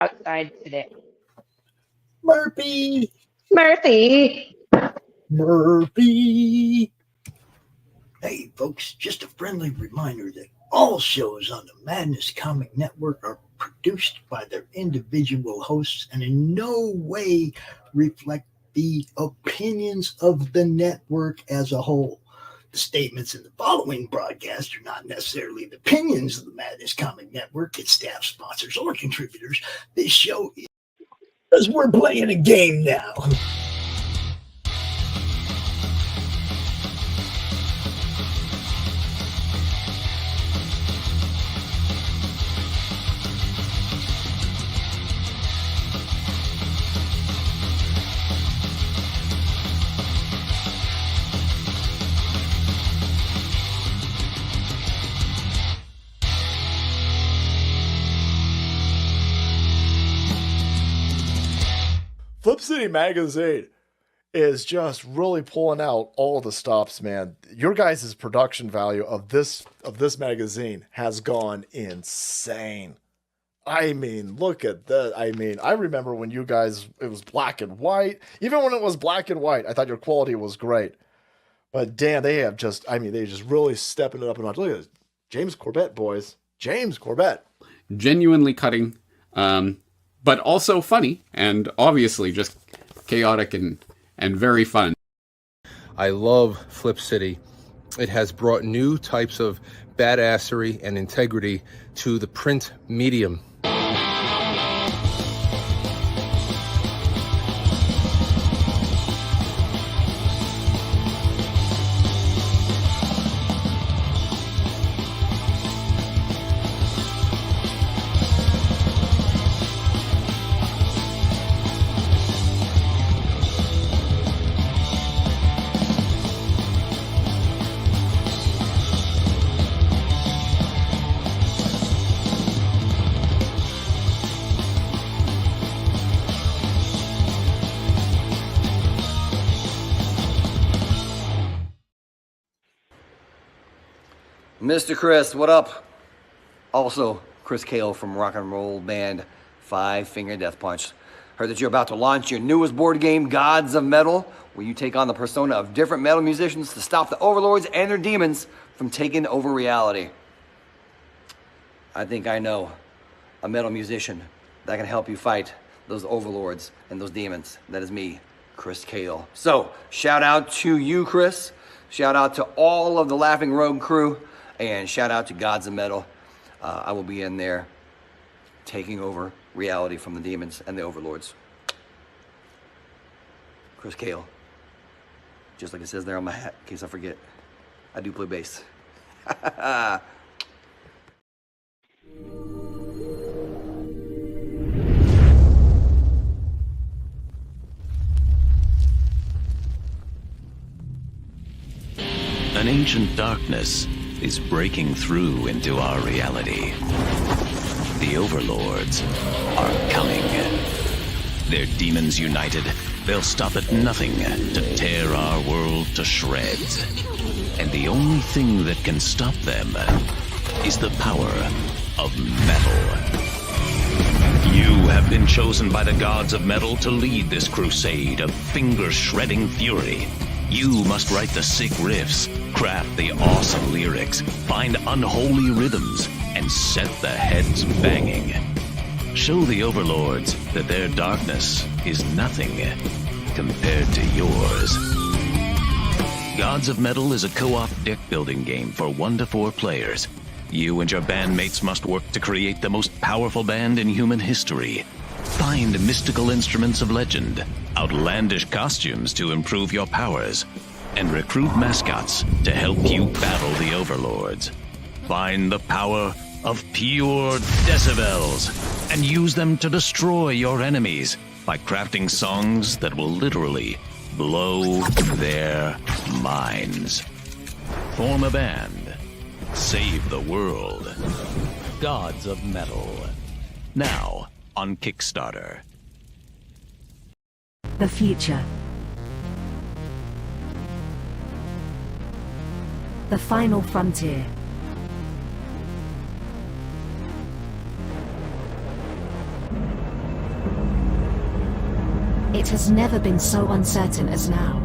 outside today. Murphy! Murphy! Murphy! Hey, folks, just a friendly reminder that all shows on the Madness Comic Network are produced by their individual hosts and in no way reflect the opinions of the network as a whole. The statements in the following broadcast are not necessarily the opinions of the Madness Comic Network, its staff, sponsors, or contributors. This show is because we're playing a game now. Flip City Magazine is just really pulling out all the stops, man. Your guys' production value of this magazine has gone insane. I mean, look at that. I mean, I remember when you guys, it was black and white. Even when it was black and white, I thought your quality was great. But damn, they have just, I mean, they just really stepping it up a notch. Look at this. James Corbett, boys. James Corbett. Genuinely cutting. But also funny, and obviously just chaotic and very fun. I love Flip City. It has brought new types of badassery and integrity to the print medium. Mr. Chris, what up? Also, Christgau from rock and roll band Five Finger Death Punch. Heard that you're about to launch your newest board game, Gods of Metal, where you take on the persona of different metal musicians to stop the overlords and their demons from taking over reality. I think I know a metal musician that can help you fight those overlords and those demons. That is me, Christgau. So, shout out to you, Chris. Shout out to all of the Laughing Rogue crew. And shout out to Gods of Metal. I will be in there taking over reality from the demons and the overlords. Christgau. Just like it says there on my hat, in case I forget. I do play bass. An ancient darkness is breaking through into our reality. The overlords are coming. Their demons united, they'll stop at nothing to tear our world to shreds. And the only thing that can stop them is the power of metal. You have been chosen by the gods of metal to lead this crusade of finger-shredding fury. You must write the sick riffs, craft the awesome lyrics, find unholy rhythms, and set the heads banging. Show the overlords that their darkness is nothing compared to yours. Gods of Metal is a co-op deck-building game for 1 to 4 players. You and your bandmates must work to create the most powerful band in human history. Find mystical instruments of legend, outlandish costumes to improve your powers, and recruit mascots to help you battle the overlords. Find the power of pure decibels and use them to destroy your enemies by crafting songs that will literally blow their minds. Form a band. Save the world. Gods of Metal. Now on Kickstarter. The future. The final frontier. It has never been so uncertain as now.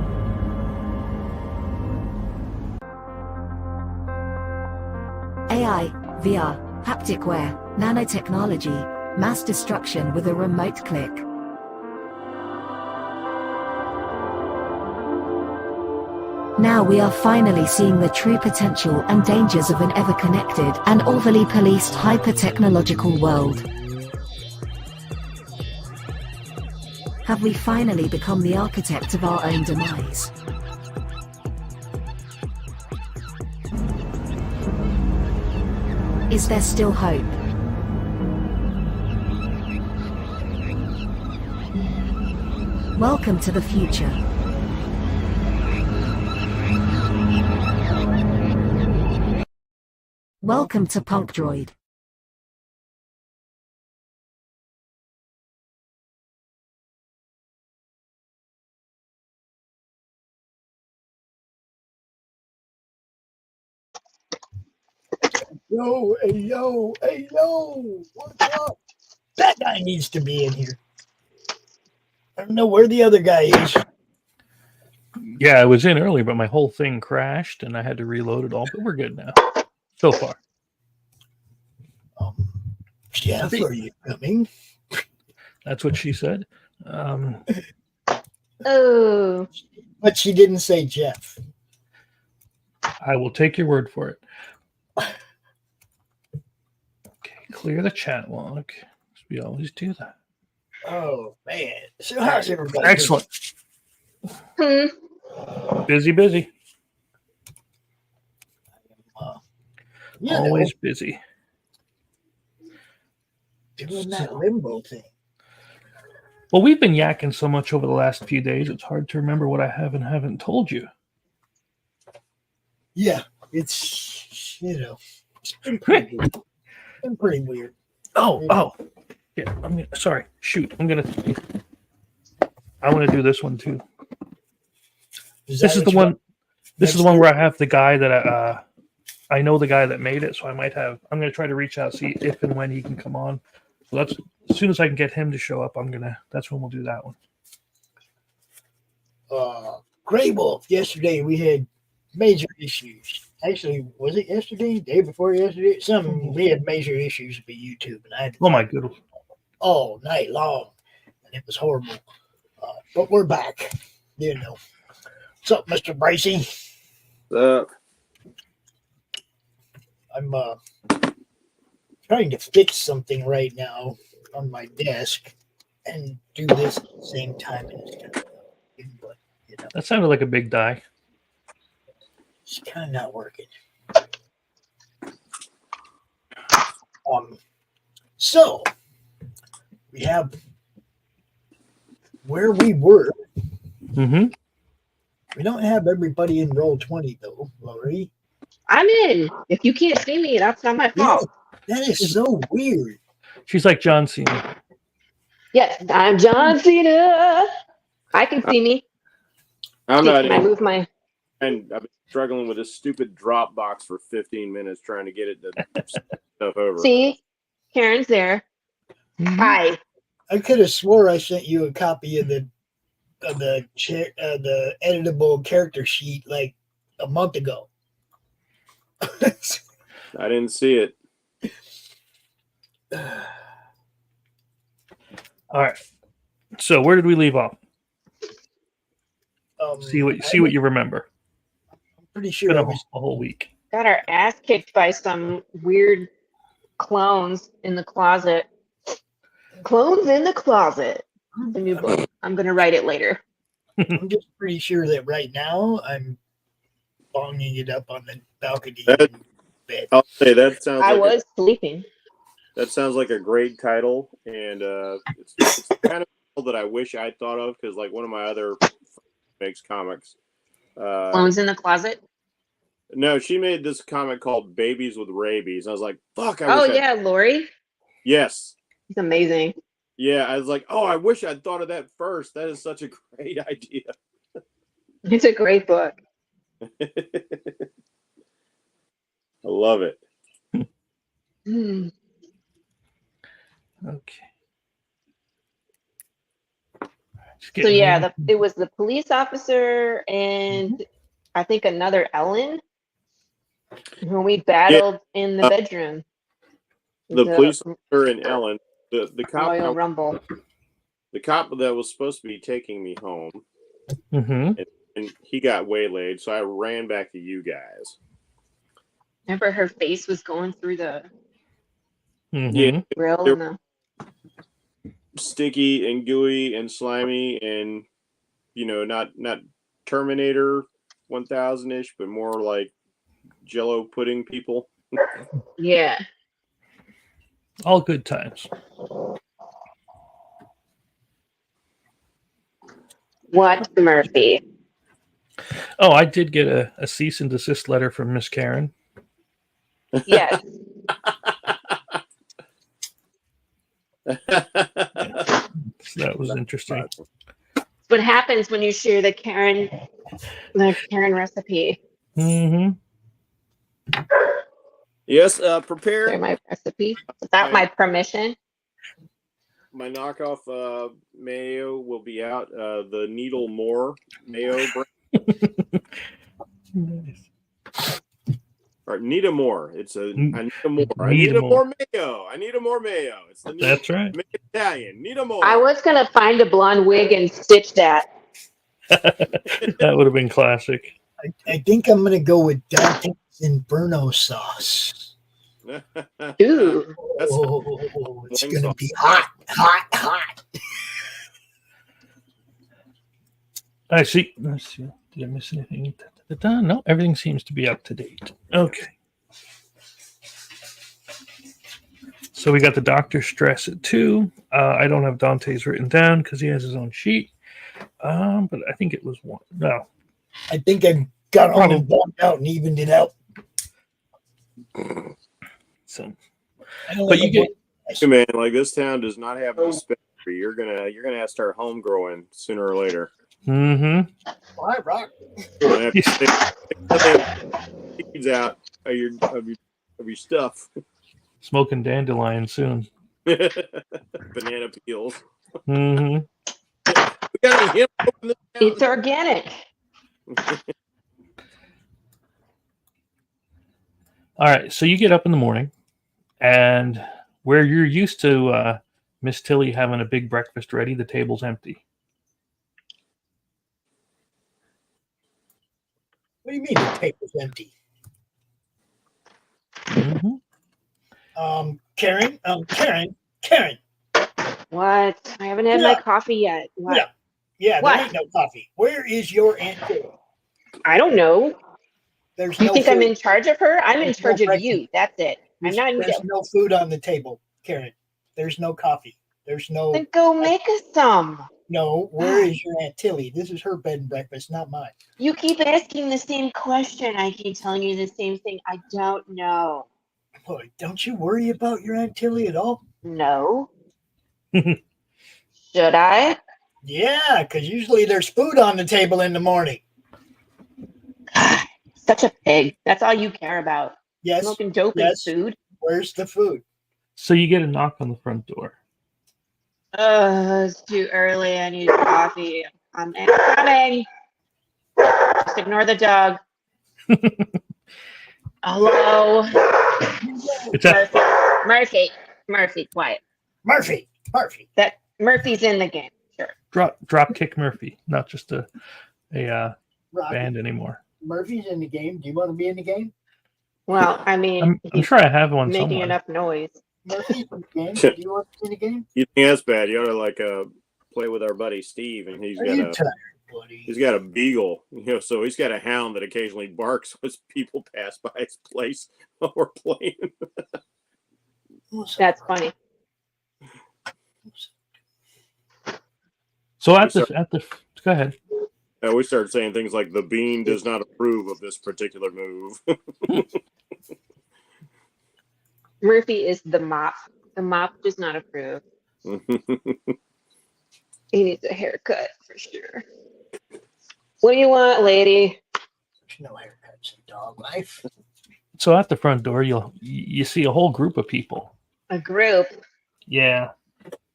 AI, VR, haptic wear, nanotechnology, mass destruction with a remote click. Now we are finally seeing the true potential and dangers of an ever-connected and overly policed hyper-technological world. Have we finally become the architect of our own demise? Is there still hope? Welcome to the future. Welcome to Punk Droid. Yo, hey, yo, hey, yo, what's up? That guy needs to be in here. I don't know where the other guy is. Yeah, I was in earlier, but my whole thing crashed and I had to reload it all. But we're good now, so far. Jeff, are you coming? That's what she said. Oh, But she didn't say Jeff. I will take your word for it. Okay, clear the chat log. We always do that. Oh, man. So how's everybody? Excellent. Busy. You Always know, busy. doing that limbo thing. Well, we've been yakking so much over the last few days, it's hard to remember what I have and haven't told you. Yeah, it's, it's been pretty weird. Been pretty weird. Oh. Yeah, sorry. Shoot. I want to do this one too. This is the one where I have the guy that I know the guy that made it, so I'm going to try to reach out, see if and when he can come on. So that's as soon as I can get him to show up, that's when we'll do that one. Grey Wolf, yesterday we had major issues. Actually, was it yesterday? Day before yesterday? We had major issues with YouTube, and I had to Oh my goodness. all night long, and it was horrible. But we're back. What's up, Mr. Bracey? I'm trying to fix something right now on my desk and do this at the same time. And it's kind of, but That sounded like a big die. it's kind of not working. So we have where we were. Mm-hmm. We don't have everybody in roll 20 though, Laurie. I'm in. If you can't see me, that's not my fault. Yeah, that is so weird. She's like John Cena. Yes, I'm John Cena. I can see me. I'm See, not can I in. move my? And I've been struggling with this stupid Dropbox for 15 minutes trying to get it to stuff over. See, Karen's there. Mm-hmm. Hi. I could have swore I sent you a copy of the editable character sheet like a month ago. I didn't see it. All right. So where did we leave off? See what you remember. I'm pretty It's sure been it a was whole week. Got our ass kicked by some weird clones in the closet. Clones in the closet. The new book. I'm gonna write it later. I'm just pretty sure that right now I'm bonging it up on the balcony. Bed. I'll say that sounds. I was sleeping. That sounds like a great title, and it's the kind of title that I wish I'd thought of because, like, one of my other friends makes comics. Clones in the closet. No, she made this comic called Babies with Rabies. I was like, "Fuck!" Laurie. Yes. He's amazing. Yeah, I was like, "Oh, I wish I'd thought of that first. That is such a great idea." It's a great book. I love it. Okay. So yeah, it was the police officer and I think another Ellen who we battled in the bedroom. The police officer and Ellen, the cop, Royal Rumble. the cop that was supposed to be taking me home, Mm-hmm. and he got waylaid, so I ran back to you guys. Remember her face was going through the Yeah, grill they're and the... sticky and gooey and slimy and not Terminator 1000-ish, but more like Jello pudding people. Yeah. All good times. What, Murphy? Oh, I did get a cease and desist letter from Miss Karen. Yes. So that was interesting. What happens when you share the Karen recipe? Mm-hmm. Yes, prepare. Share my recipe without my permission. My knockoff mayo will be out. The Needle More mayo brand. Nice. Or need a more. It's a. I need a more. I Need need a a more. more mayo. I need a more mayo. It's the That's right. Make it Italian. Need a more. I was gonna find a blonde wig and stitch that. That would have been classic. I think I'm gonna go with Dante's Inferno sauce. Ooh. It's gonna be hot, hot, hot. I see. Let's see. Did I miss anything? No, everything seems to be up to date. Okay. So we got the doctor stress at 2. I don't have Dante's written down because he has his own sheet. But I think it was 1. No. I think I got on and walked out and evened it out. So, but you get, man, like this town does not have a dispensary. You're gonna have to start home growing sooner or later. Mm-hmm. Well, I rock. Seeds out of your stuff. Smoking dandelion soon. Banana peels. Mm-hmm. It's organic. All right, so you get up in the morning, and where you're used to Miss Tilly having a big breakfast ready, the table's empty. What do you mean the table's empty? Mm-hmm. Karen. What? I haven't had my coffee yet. What? Yeah, What? there ain't no coffee. Where is your Aunt Tilly? I don't know. There's You no think food. I'm in charge of her? I'm in There's charge no of breakfast. you. That's it. I'm not in There's no food on the table, Karen. There's no coffee. There's no. Then go make us some. No, where is your Aunt Tilly? This is her bed and breakfast, not mine. You keep asking the same question. I keep telling you the same thing. I don't know. Boy, don't you worry about your Aunt Tilly at all? No. Should I? Yeah, because usually there's food on the table in the morning. Such a pig. That's all you care about. Yes. Smoking dope and food. Where's the food? So you get a knock on the front door. It's too early. I need coffee. I'm coming. Just ignore the dog. Hello. Murphy, quiet. Murphy. That Murphy's in the game. Sure. Drop kick Murphy, not just a Rocky. band anymore. Murphy's in the game. Do you want to be in the game? Well, I mean, I'm sure I have one making somewhere. enough noise. Murphy's in the game. Do you want to be in the game? You think that's bad? You ought to play with our buddy Steve, and he's got a beagle, so he's got a hound that occasionally barks as people pass by his place while we're playing. That's funny. So at the go ahead. We started saying things like the bean does not approve of this particular move. Murphy is the mop. The mop does not approve. He needs a haircut for sure. What do you want, lady? There's no haircuts in dog life. So at the front door, you see a whole group of people. A group. Yeah.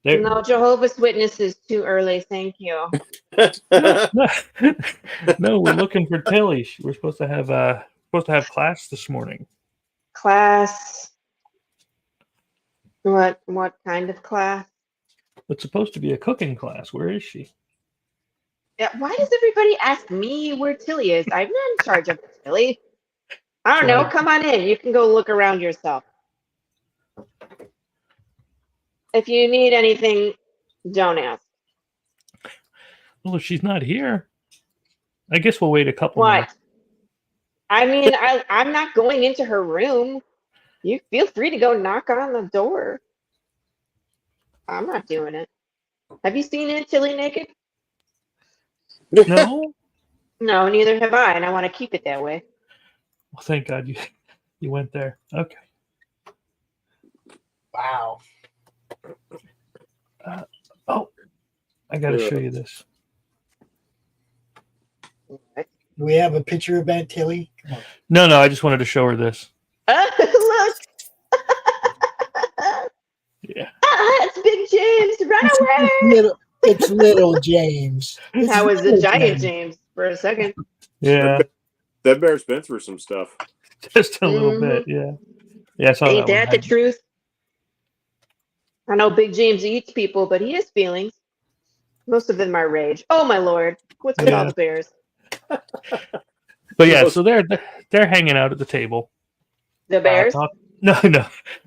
No, Jehovah's Witnesses too early. Thank you. No, we're looking for Tilly. We're supposed to have class this morning. Class. What kind of class? It's supposed to be a cooking class. Where is she? Yeah, why does everybody ask me where Tilly is? I'm not in charge of Tilly. I don't know. Come on in. You can go look around yourself. If you need anything, don't ask. Well, if she's not here, I guess we'll wait a couple What? minutes. I mean, I'm not going into her room. You feel free to go knock on the door. I'm not doing it. Have you seen Aunt Tilly naked? No? No, neither have I, and I want to keep it that way. Well, thank God you went there. Okay. Wow. I got to show you this. Do we have a picture of Aunt Tilly? Come on. No, I just wanted to show her this. Look. Yeah. It's Big James. Run away. It's little James. That was a giant James for a second. Yeah. That bear's been through some stuff. Just a little bit, yeah. Yeah, I saw Ain't that that the truth? I know Big James eats people, but he has feelings. Most of them are rage. Oh my lord. What's with all the bears? But yeah, so they're hanging out at the table. The bears? No.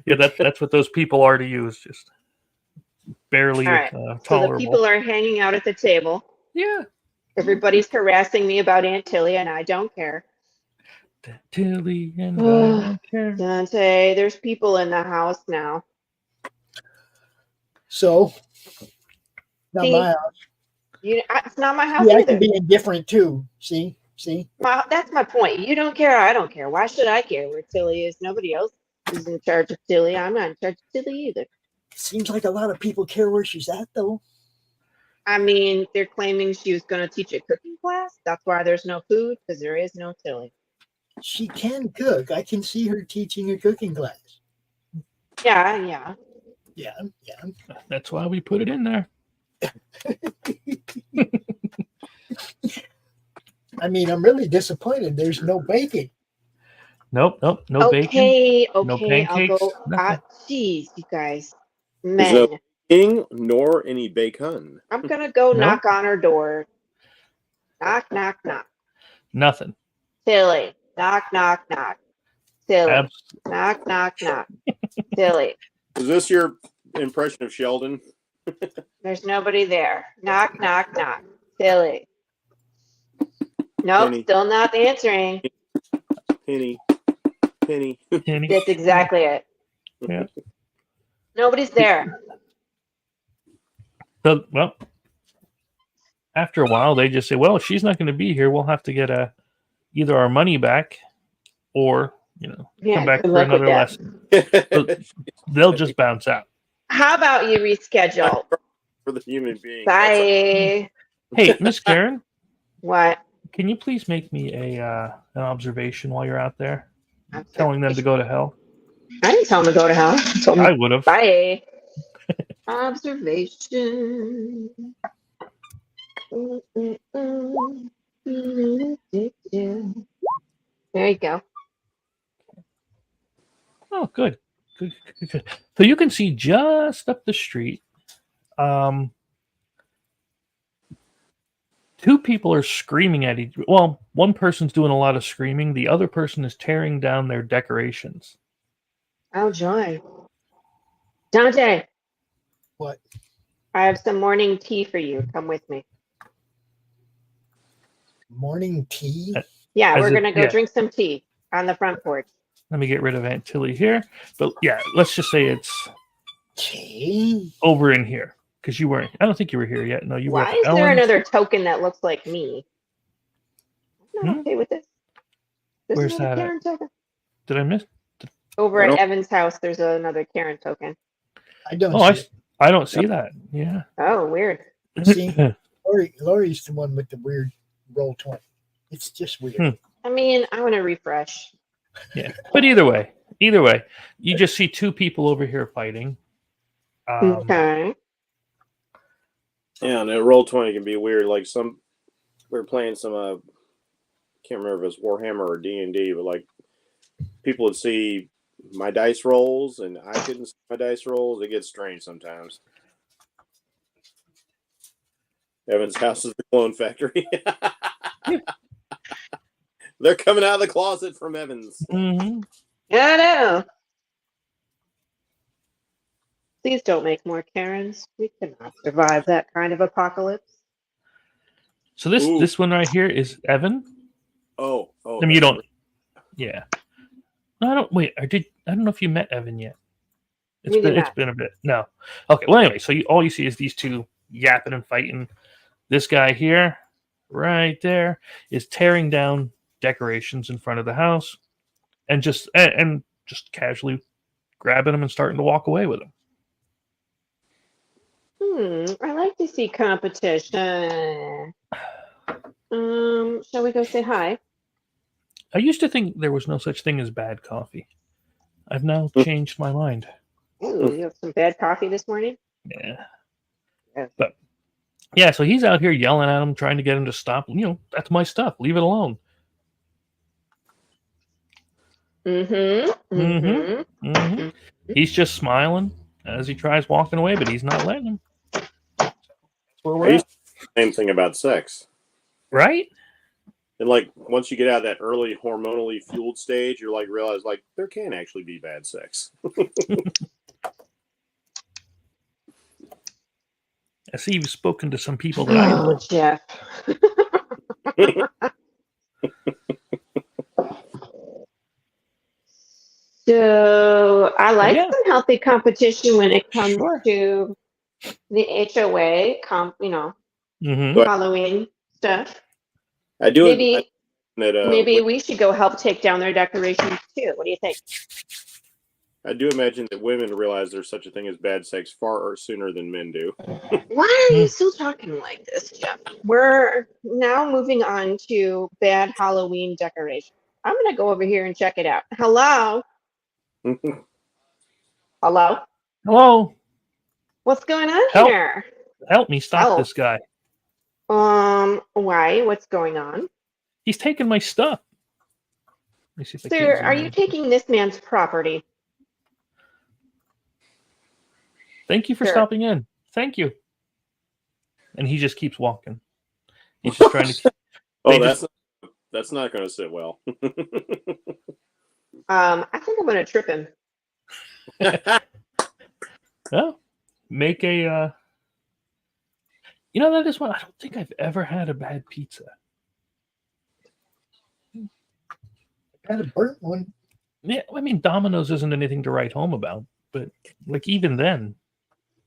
Yeah, that's what those people are to you. Is just barely tolerable. So the people are hanging out at the table. Yeah. Everybody's harassing me about Aunt Tilly, and I don't care. Tilly and I don't care. Dante, there's people in the house now. So, not my house. It's not my house Yeah, I either. can be indifferent too. See? That's my point. You don't care, I don't care. Why should I care where Tilly is? Nobody else is in charge of Tilly. I'm not in charge of Tilly either. Seems like a lot of people care where she's at, though. I mean, they're claiming she was going to teach a cooking class. That's why there's no food, because there is no Tilly. She can cook. I can see her teaching a cooking class. Yeah. That's why we put it in there. I mean, I'm really disappointed. There's no bacon. Nope. No bacon. Okay, no pancakes. I'll go. Jeez, you guys. There's Men. no king nor any bacon. I'm going to go knock on her door. Knock, knock, knock. Nothing. Tilly. Knock, knock, knock. Tilly. Knock, knock, knock. Tilly. Is this your impression of Sheldon? There's nobody there. Knock, knock, knock. Tilly. Nope, Penny. still not answering. Penny. That's exactly it. Yeah. Nobody's there. So, well, after a while, they just say, well, if she's not going to be here, we'll have to get either our money back or, come back for another lesson. So they'll just bounce out. How about you reschedule? For the human being. Bye. Hey, Miss Karen. What? Can you please make me an observation while you're out there? Telling them to go to hell. I didn't tell them to go to hell. I would have. Bye. Observation. There you go. Oh, good. Good. So you can see just up the street, two people are screaming at each. Well, one person's doing a lot of screaming. The other person is tearing down their decorations. Oh, joy. Dante. What? I have some morning tea for you. Come with me. Morning tea? Yeah, we're going to go drink some tea on the front porch. Let me get rid of Aunt Tilly here. But yeah, let's just say it's tea over in here. Because you weren't. I don't think you were here yet. No, you were. Why is there another token that looks like me? I'm not okay with this. Where's that? Karen token. Did I miss? Over at Evan's house, there's another Karen token. I don't. I don't see that. Yeah. Oh, weird. See, Laurie's the one with the weird roll 20. It's just weird. I mean, I want to refresh. Yeah, but either way, you just see two people over here fighting. Okay. Yeah, and Roll20 can be weird. Like we were playing some, can't remember if it was Warhammer or D&D, but like people would see my dice rolls and I couldn't see my dice rolls. It gets strange sometimes. Evan's house is the clone factory. They're coming out of the closet from Evans. Mm-hmm. I know. Please don't make more Karens. We cannot survive that kind of apocalypse. So this one right here is Evan. Oh. I mean, you don't. Yeah. No, I don't. Wait, I don't know if you met Evan yet. It's been a bit. No. Okay. Well, anyway, so all you see is these two yapping and fighting. This guy here, right there, is tearing down decorations in front of the house, and just casually grabbing them and starting to walk away with them. I like to see competition. Shall we go say hi? I used to think there was no such thing as bad coffee. I've now changed my mind. Ooh, you have some bad coffee this morning? Yeah. But yeah, so he's out here yelling at him, trying to get him to stop. You know, that's my stuff. Leave it alone. He's just smiling as he tries walking away, but he's not letting him. That's where we're at. Same thing about sex. Right? And like once you get out of that early hormonally fueled stage, you're like realize like there can actually be bad sex. I see you've spoken to some people that I know. Jeff. So I like some healthy competition when it comes to the HOA, Halloween stuff. I do. Maybe we should go help take down their decorations too. What do you think? I do imagine that women realize there's such a thing as bad sex far sooner than men do. Why are you still talking like this, Jeff? We're now moving on to bad Halloween decorations. I'm going to go over here and check it out. Hello? Hello? Hello? What's going on here? Help me stop this guy. Why? What's going on? He's taking my stuff. Sir, are you taking this man's property? Thank you for stopping in. Thank you. And he just keeps walking. He's just trying to. That's not going to sit well. I think I'm going to trip him. Well, make a. You know, that is one. I don't think I've ever had a bad pizza. I had a burnt one. Yeah, I mean, Domino's isn't anything to write home about, but like even then,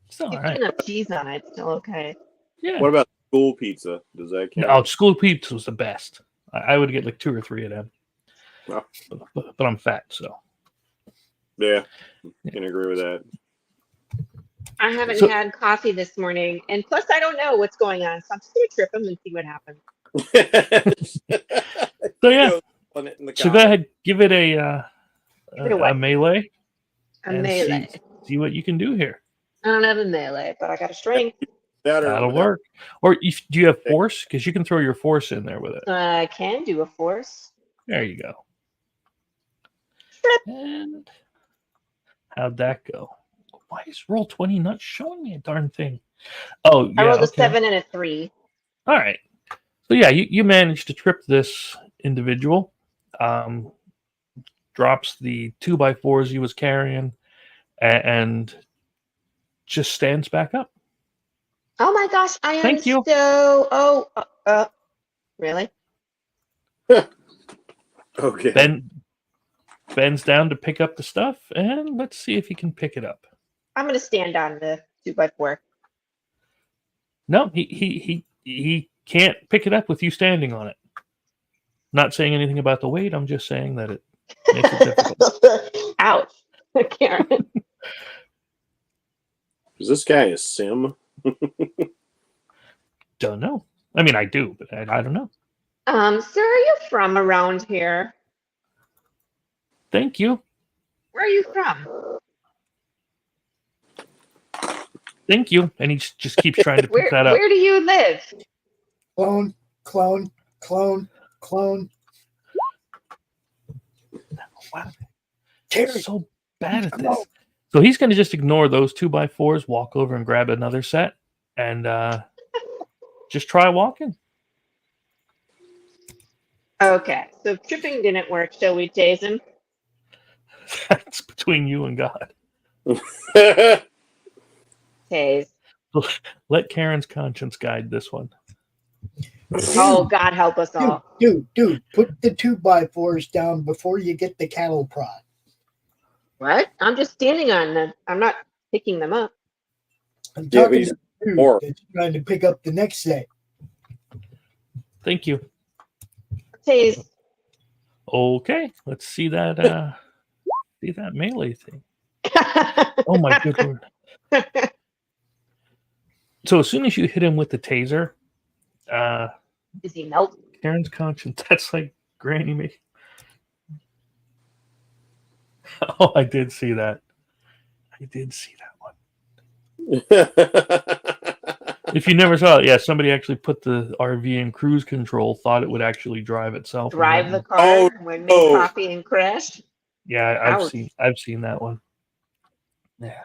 it's all right. Enough cheese on it, still okay. Yeah. What about school pizza? Does that count? No, school pizza was the best. I would get like 2 or 3 of them. Oh. But I'm fat, so. Yeah, can agree with that. I haven't had coffee this morning, and plus I don't know what's going on, so I'm just going to trip him and see what happens. So yeah. So go ahead, give it a melee. A melee. See what you can do here. I don't have a melee, but I got a strength. That'll work. Or do you have force? Because you can throw your force in there with it. I can do a force. There you go. And how'd that go? Why is Roll20 not showing me a darn thing? Oh, yeah. I rolled a 7 and a 3. All right. So yeah, you managed to trip this individual. Drops the 2x4s he was carrying, and just stands back up. Oh my gosh, I am Thank you. so. Really? Okay. Bends down to pick up the stuff, and let's see if he can pick it up. I'm going to stand on the 2x4. No, he can't pick it up with you standing on it. Not saying anything about the weight. I'm just saying that it makes it difficult. Ouch, Karen. Is this guy a sim? Don't know. I mean, I do, but I don't know. Sir, are you from around here? Thank you. Where are you from? Thank you. And he just keeps trying to pick that up. Where do you live? Clone, clone, clone, clone. Wow. Terry, So bad at this. So he's going to just ignore those 2x4s, walk over and grab another set, and just try walking. Okay, so if tripping didn't work, shall we tase him? That's between you and God. Tase. Let Karen's conscience guide this one. Oh, God help us all. Dude, put the 2x4s down before you get the cattle prod. What? I'm just standing on them. I'm not picking them up. I'm talking to the dude that's trying to pick up the next set. Thank you. Tase. Okay, let's see that melee thing. Oh my good word. So as soon as you hit him with the taser, Does he melt? Karen's conscience, that's like Granny me. Oh, I did see that. If you never saw it, yeah, somebody actually put the RV in cruise control, thought it would actually drive itself. Drive the car when make coffee and crash? Yeah, I've seen that one. Yeah.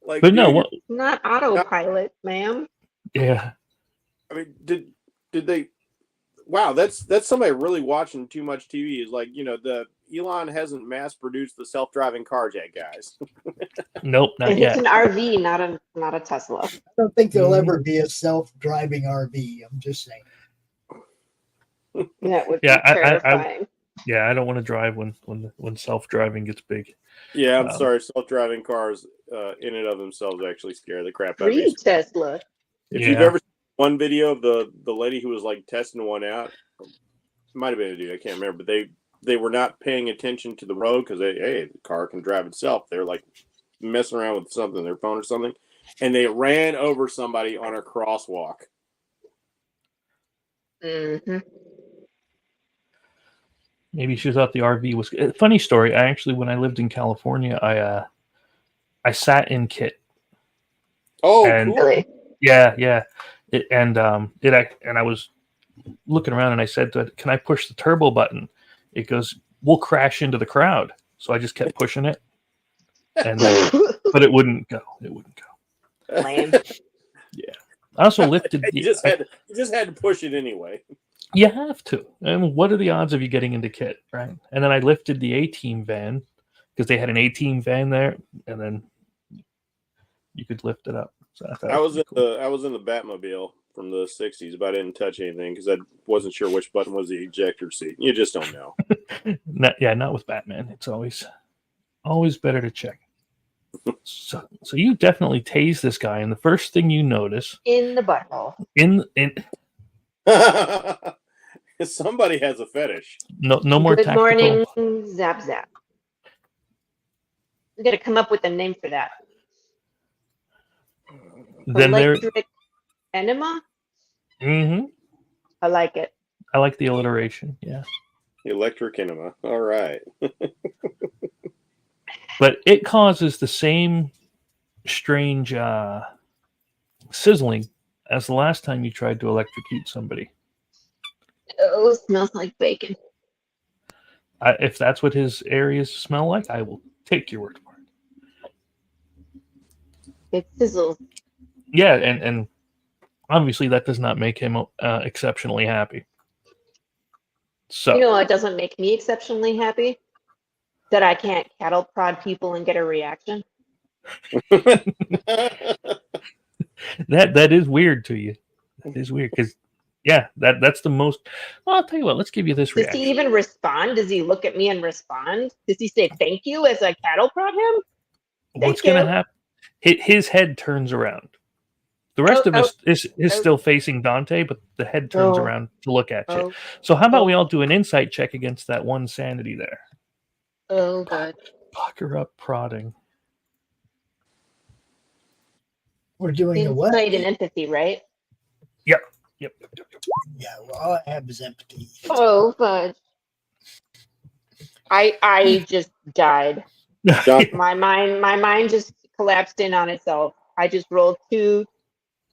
Like, but no, not autopilot, ma'am. Yeah. I mean, did they? Wow, that's somebody really watching too much TV. Is like, the Elon hasn't mass produced the self-driving cars yet, guys. Nope, not yet. It's an RV, not a Tesla. I don't think there'll ever be a self-driving RV. I'm just saying. That would be terrifying. I don't want to drive when self-driving gets big. Yeah, I'm sorry. Self-driving cars, in and of themselves, actually scare the crap out of me. Tesla. If you've ever seen one video of the lady who was like testing one out, it might have been a dude, I can't remember, but they were not paying attention to the road because the car can drive itself. They're like messing around with something, their phone or something, and they ran over somebody on a crosswalk. Mm-hmm. Maybe she thought the RV was. Funny story. I actually, when I lived in California, I sat in Kit. Oh, and, really? Yeah. And I was looking around and I said to it, "Can I push the turbo button?" It goes, "We'll crash into the crowd." So I just kept pushing it, and but it wouldn't go. Lame. Yeah. I also lifted. You just had to push it anyway. You have to. And what are the odds of you getting into Kit, right? And then I lifted the A-Team van because they had an A-Team van there, and then you could lift it up. So I was in the Batmobile from the '60s, but I didn't touch anything because I wasn't sure which button was the ejector seat. You just don't know. Not with Batman. It's always better to check. So you definitely tase this guy, and the first thing you notice in the butthole. In somebody has a fetish. No more. Good morning, zap zap. We got to come up with a name for that. Then Electric enema. Mm-hmm. I like it. I like the alliteration. Yeah. Electric enema. All right. But it causes the same strange sizzling as the last time you tried to electrocute somebody. Oh, it smells like bacon. If that's what his areas smell like, I will take your word for it. It sizzles. Yeah, and obviously that does not make him exceptionally happy. So you know what doesn't make me exceptionally happy? That I can't cattle prod people and get a reaction. That is weird to you. That is weird because that's the most. Well, I'll tell you what. Let's give you this reaction. Does he even respond? Does he look at me and respond? Does he say thank you as I cattle prod him? What's going to happen? His head turns around. The rest of us is still facing Dante, but the head turns around to look at you. So how about we all do an insight check against that one sanity there? Oh, God. Pucker up prodding. We're doing a what? Insight and empathy, right? Yep. Yeah, well, all I have is empathy. Oh, fudge. I just died. My mind just collapsed in on itself. I just rolled two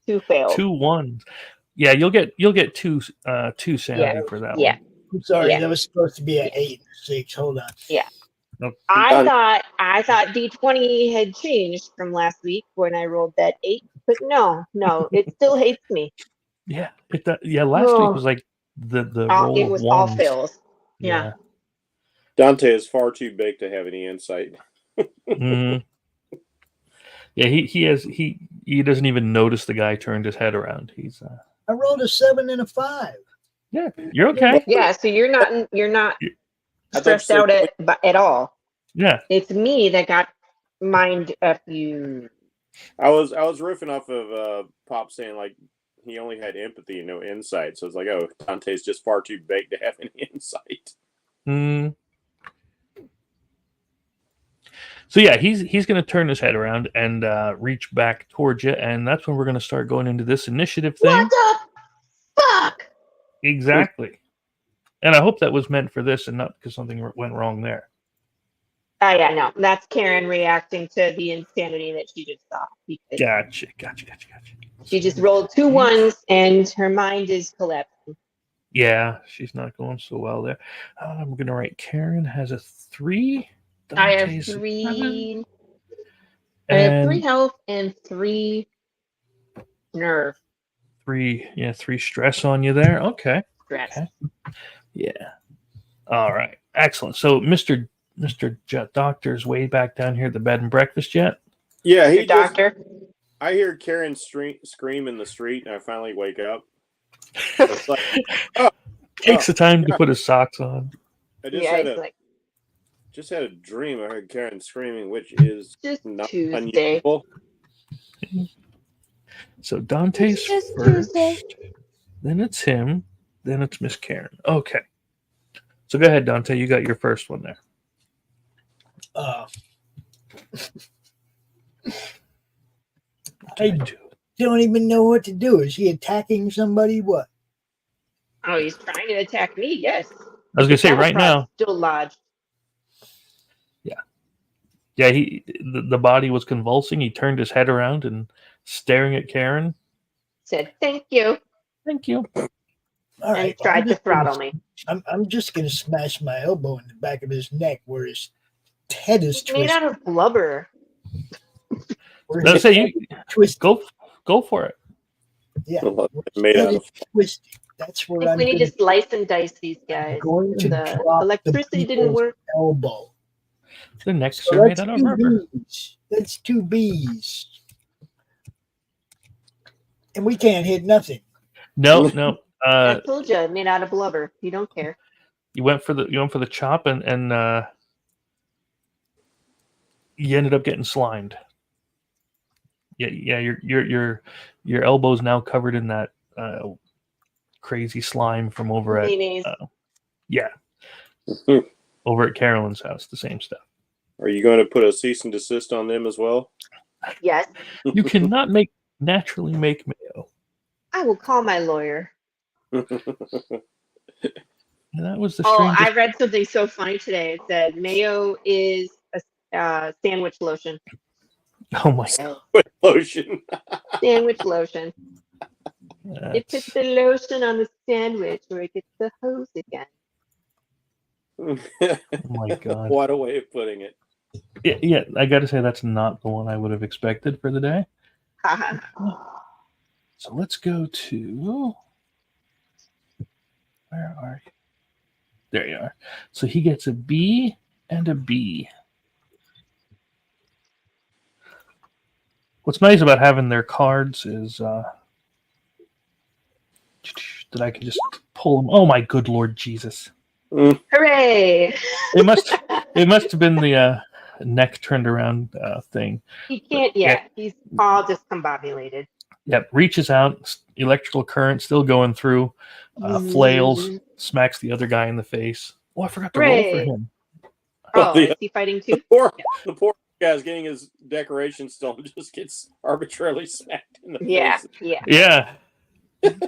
fails. 2 1s. Yeah, you'll get two sanity for that Yeah. one. I'm sorry, Yeah. that was supposed to be an 8 and 6. Hold on. Yeah. Nope. I thought D20 had changed from last week when I rolled that 8, but no, it still hates me. Yeah, last week was like the roll It of was all ones. fails. Yeah. Dante is far too big to have any insight. Mhm. Yeah, he doesn't even notice the guy turned his head around. He's I rolled a 7 and a 5. yeah, you're okay. Yeah, so you're not stressed out at all. Yeah, it's me that got mind f you. I was riffing off of Pop saying like he only had empathy and no insight. So it's like, oh, Dante's just far too big to have any insight. Mm. So yeah, he's going to turn his head around and reach back towards you, and that's when we're going to start going into this initiative thing. What the fuck? Exactly. And I hope that was meant for this and not because something went wrong there. Oh yeah, no, that's Karen reacting to the insanity that she just saw. Gotcha. She just rolled 2 1s and her mind is collapsing. Yeah, she's not going so well there. I'm going to write Karen has a 3. I have Dante's 3. 7. I have 3 health and 3 nerve. 3 stress on you there. Okay. Stress. Okay. Yeah. All right. Excellent. So Mr. Doctor's way back down here at the bed and breakfast yet? Yeah, he doctor. I hear Karen scream in the street, and I finally wake up. It's like, Takes the time to put his socks on. I just had a dream. I heard Karen screaming, which is just not Tuesday. unusual. So Dante's just first. Tuesday. Then it's him. Then it's Miss Karen. Okay. So go ahead, Dante. You got your first one there. I don't even know what to do. Is he attacking somebody? What? Oh, he's trying to attack me. Yes. I was gonna say right now. Still lodged. Yeah. The body was convulsing. He turned his head around and staring at Karen. Said thank you. Thank you. All right. And tried to throttle me. I'm just gonna smash my elbow in the back of his neck where his head is It's made twisted. out of blubber. Let's say you go for it. Yeah. Made out of twisted. That's where We need to slice and dice these guys. going to The drop electricity the didn't work. elbow. The necks So are made out of rubber. That's 2 B's. And we can't hit nothing. No. I told you, made out of blubber. You don't care. You went for the chop and you ended up getting slimed. Yeah. Your elbow's now covered in that crazy slime from over at over at Carolyn's house. The same stuff. Are you going to put a cease and desist on them as well? Yes. You cannot naturally make mayo. I will call my lawyer. And that was the strangest. strangest. I read something so funny today. It said mayo is a sandwich lotion. Oh my god. Lotion. Sandwich lotion. It puts the lotion on the sandwich where it gets the hose again. Oh my god. What a way of putting it. Yeah, I got to say that's not the one I would have expected for the day. So let's go to where are you? There you are. So he gets a B and a B. What's nice about having their cards is that I can just pull them. Oh my good Lord Jesus! Hooray! It must have been the neck turned around thing. He can't yet. He's all discombobulated. Yep, reaches out, electrical current still going through, flails, smacks the other guy in the face. Oh, I forgot to roll for him. Oh, is he fighting too? The poor guy's getting his decoration still and just gets arbitrarily smacked in the face. Yeah.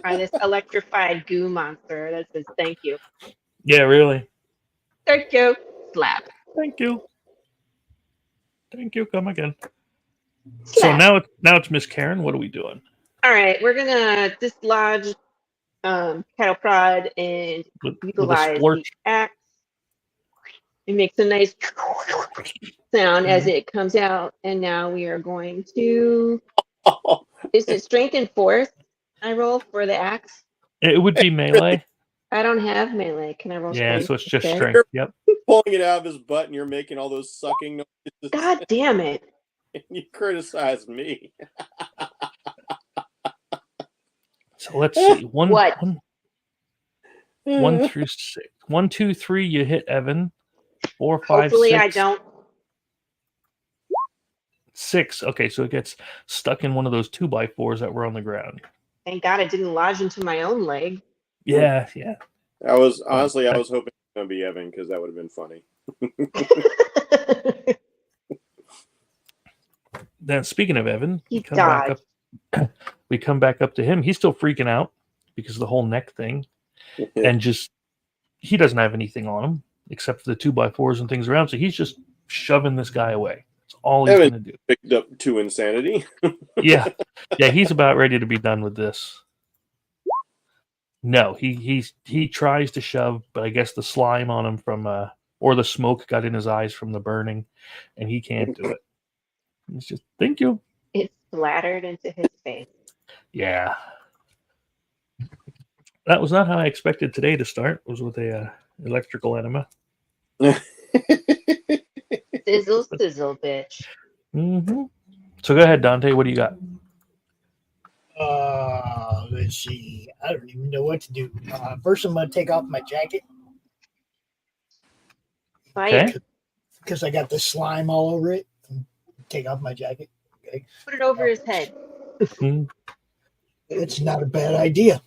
By this electrified goo monster that says thank you. Yeah, really. Thank you. Slap. Thank you. Thank you. Come again. So now it's Miss Karen. What are we doing? All right, we're gonna dislodge cattle prod and With a utilize the splorch? axe. It makes a nice sound as it comes out, and now we are going to. Is it strength and force? I roll for the axe. It would be melee. I don't have melee. Can I roll? Yeah, strength so it's just instead? strength. Yep. Pulling it out of his butt, and you're making all those sucking noises. God damn it! And you criticize me. So let's see. What? One through 6. 1, 2, 3. You hit Evan. 4, 5, Hopefully 6. I don't. 6. Okay, so it gets stuck in one of those 2x4s that were on the ground. Thank God it didn't lodge into my own leg. Yeah. I was hoping it was going to be Evan because that would have been funny. Then speaking of Evan, He died. We come back up to him. He's still freaking out because of the whole neck thing, and he doesn't have anything on him except for the 2x4s and things around. So he's just shoving this guy away. That's all he's going to do. Picked up to insanity. Yeah. He's about ready to be done with this. No, he tries to shove, but I guess the slime on him from or the smoke got in his eyes from the burning, and he can't do it. He's just thank you. It splattered into his face. Yeah. That was not how I expected today to start. It was with a electrical enema. Sizzle, sizzle, bitch. Mm-hmm. So go ahead, Dante. What do you got? Let's see. I don't even know what to do. First, I'm going to take off my jacket. Okay. Because I got the slime all over it. Take off my jacket. Okay. Put it over his head. It's not a bad idea.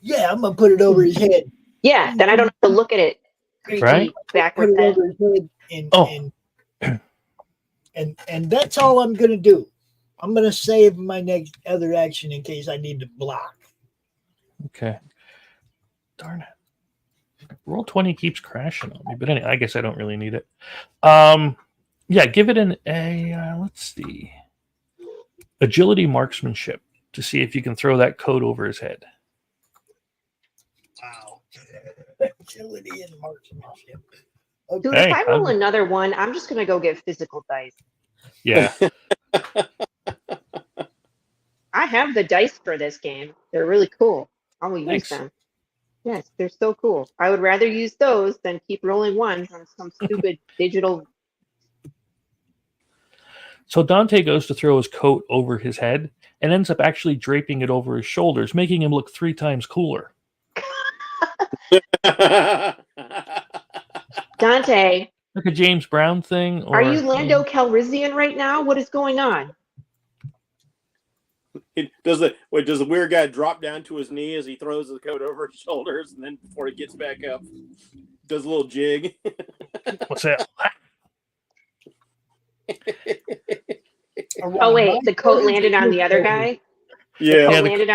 Yeah, I'm going to put it over his head. Yeah, then I don't have to look at it. Right. Backwards head. Over his head and that's all I'm going to do. I'm going to save my next other action in case I need to block. Okay. Darn it. Roll 20 keeps crashing on me, but anyway, I guess I don't really need it. Yeah, give it let's see, agility marksmanship to see if you can throw that coat over his head. Wow. Agility and marksmanship. Dude, if I roll another one, I'm just gonna go get physical dice. Yeah. I have the dice for this game. They're really cool. I will use them. Yes, they're so cool. I would rather use those than keep rolling ones on some stupid digital. So Dante goes to throw his coat over his head and ends up actually draping it over his shoulders, making him look 3 times cooler. Dante. Like a James Brown thing? Or, are you Lando Calrissian right now? What is going on? Does the weird guy drop down to his knee as he throws the coat over his shoulders, and then before he gets back up, does a little jig? What's that? Oh wait, the coat landed on the other guy. Yeah, the coat landed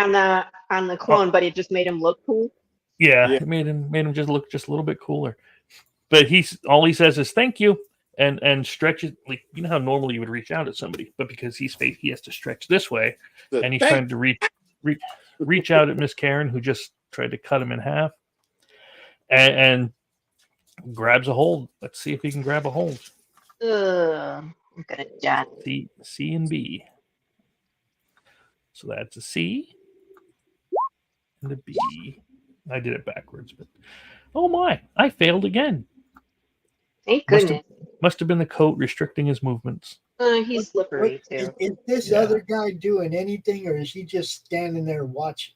on the clone, but it just made him look cool. Yeah, it made him just look just a little bit cooler. But all he says is thank you and stretches, like you know how normally you would reach out at somebody, but because he has to stretch this way, and he's trying to reach out at Miss Karen, who just tried to cut him in half, and grabs a hold. Let's see if he can grab a hold. I'm gonna die. C and B. So that's a C and a B. I did it backwards, but oh my, I failed again. Thank goodness. Must have been the coat restricting his movements. He's slippery too. Is this other guy doing anything, or is he just standing there watching?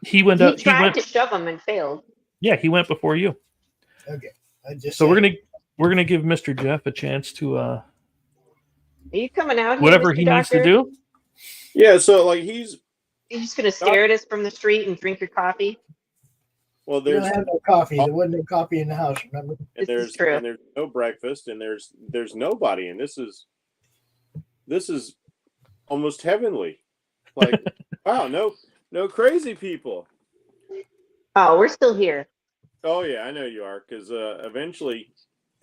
He went up. He tried to shove him and failed. Yeah, he went before you. Okay. We're gonna give Mr. Jeff a chance to Are you coming out here, whatever Mr. he Doctor? needs to do. Yeah, so like he's just gonna stare at us from the street and drink your coffee. Well, we don't have no coffee. There wasn't no coffee in the house. Remember? And there's no breakfast, and there's nobody, and this is almost heavenly. Like, wow, no crazy people. Oh, we're still here. Oh yeah, I know you are, because eventually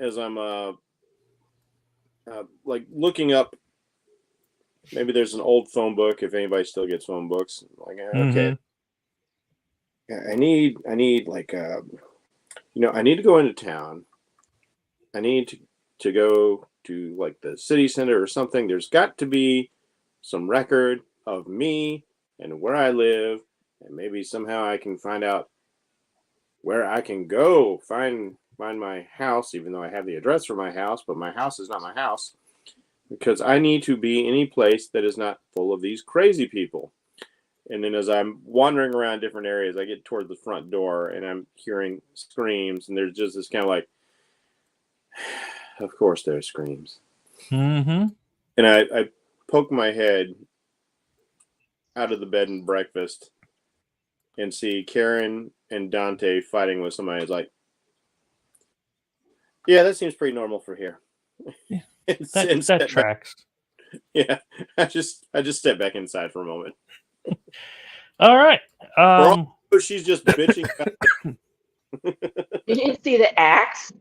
as I'm like looking up. Maybe there's an old phone book if anybody still gets phone books. Like, okay, I need like I need to go into town. I need to go to like the city center or something. There's got to be some record of me and where I live, and maybe somehow I can find out where I can go find my house, even though I have the address for my house, but my house is not my house, because I need to be any place that is not full of these crazy people. And then as I'm wandering around different areas, I get toward the front door and I'm hearing screams, and there's just this kind of like, of course there's screams. Mm-hmm. And I poke my head out of the bed and breakfast and see Karen and Dante fighting with somebody. It's like, yeah, that seems pretty normal for here. Yeah, that tracks. Yeah, I just step back inside for a moment. All right. She's just bitching. You didn't see the axe,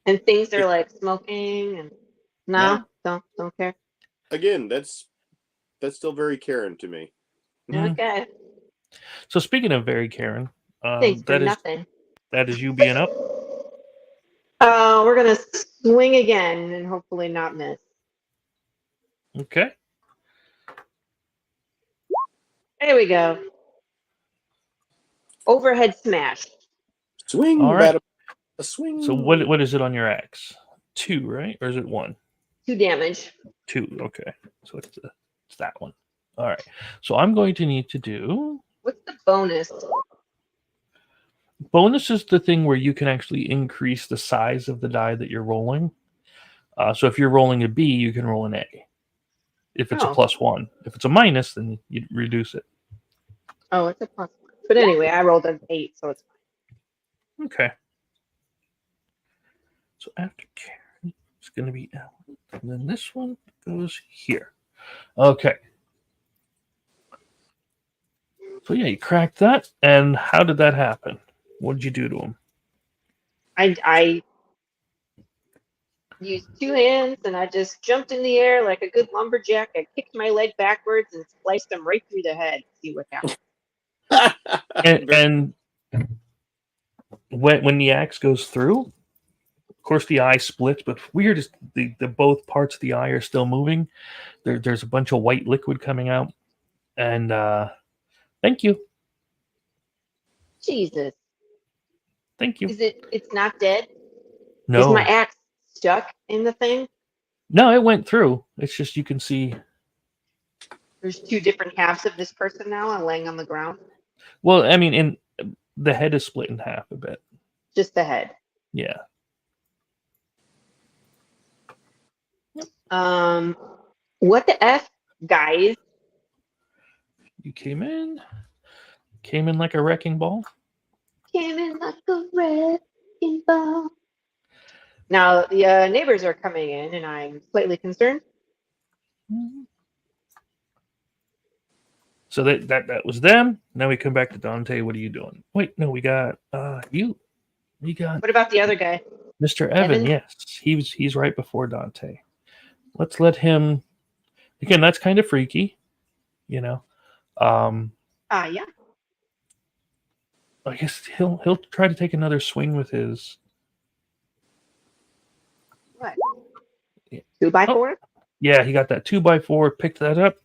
and things are like smoking, and no, don't care. Again, that's still very Karen to me. Okay. So speaking of very Karen, Thanks for nothing. That is you being up. We're gonna swing again and hopefully not miss. Okay. There we go. Overhead smash. Swing. All right. A swing. So what is it on your axe? 2, right? Or is it 1? 2 damage. 2. Okay. So it's that one. All right. So I'm going to need to do. What's the bonus? Bonus is the thing where you can actually increase the size of the die that you're rolling. So if you're rolling a B, you can roll an A. If it's a +1. If it's a minus, then you reduce it. Oh, it's a +1. But anyway, I rolled an 8, so it's fine. Okay. So after Karen, it's going to be Ellen. And then this one goes here. Okay. So yeah, you cracked that. And how did that happen? What did you do to him? I used 2 hands, and I just jumped in the air like a good lumberjack. I kicked my leg backwards and sliced him right through the head. See what happened. and when the axe goes through, of course the eye splits, but weird is the both parts of the eye are still moving. There's a bunch of white liquid coming out. And thank you. Jesus. Thank you. It's not dead? No. Is my axe stuck in the thing? No, it went through. It's just you can see. There's 2 different halves of this person now. I'm laying on the ground. Well, I mean, the head is split in half a bit. Just the head. Yeah. What the F, guys? You came in like a wrecking ball. Came in like a wrecking ball. Now the neighbors are coming in, and I'm slightly concerned. Mm-hmm. So that was them. Now we come back to Dante. What are you doing? Wait, no, we got you. We got. What about the other guy? Mr. Evan? Yes, he's right before Dante. Let's let him. Again, that's kind of freaky, you know. Yeah. I guess he'll try to take another swing with his. What? 2x4? Yeah, he got that 2x4. Picked that up.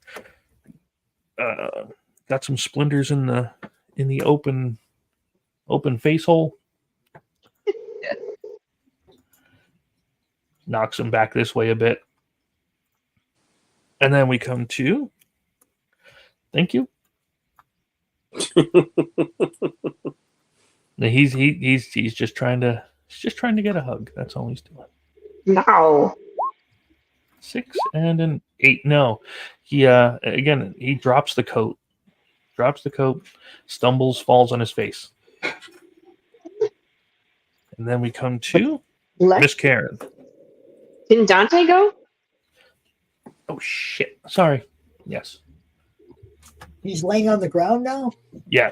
Got some splinters in the open face hole. Knocks him back this way a bit. And then we come to. Thank you. He's just trying to get a hug. That's all he's doing. No. 6 and an 8. No. He drops the coat. Stumbles, falls on his face. And then we come to Miss Karen. Didn't Dante go? Oh shit. Sorry. Yes. He's laying on the ground now? Yeah.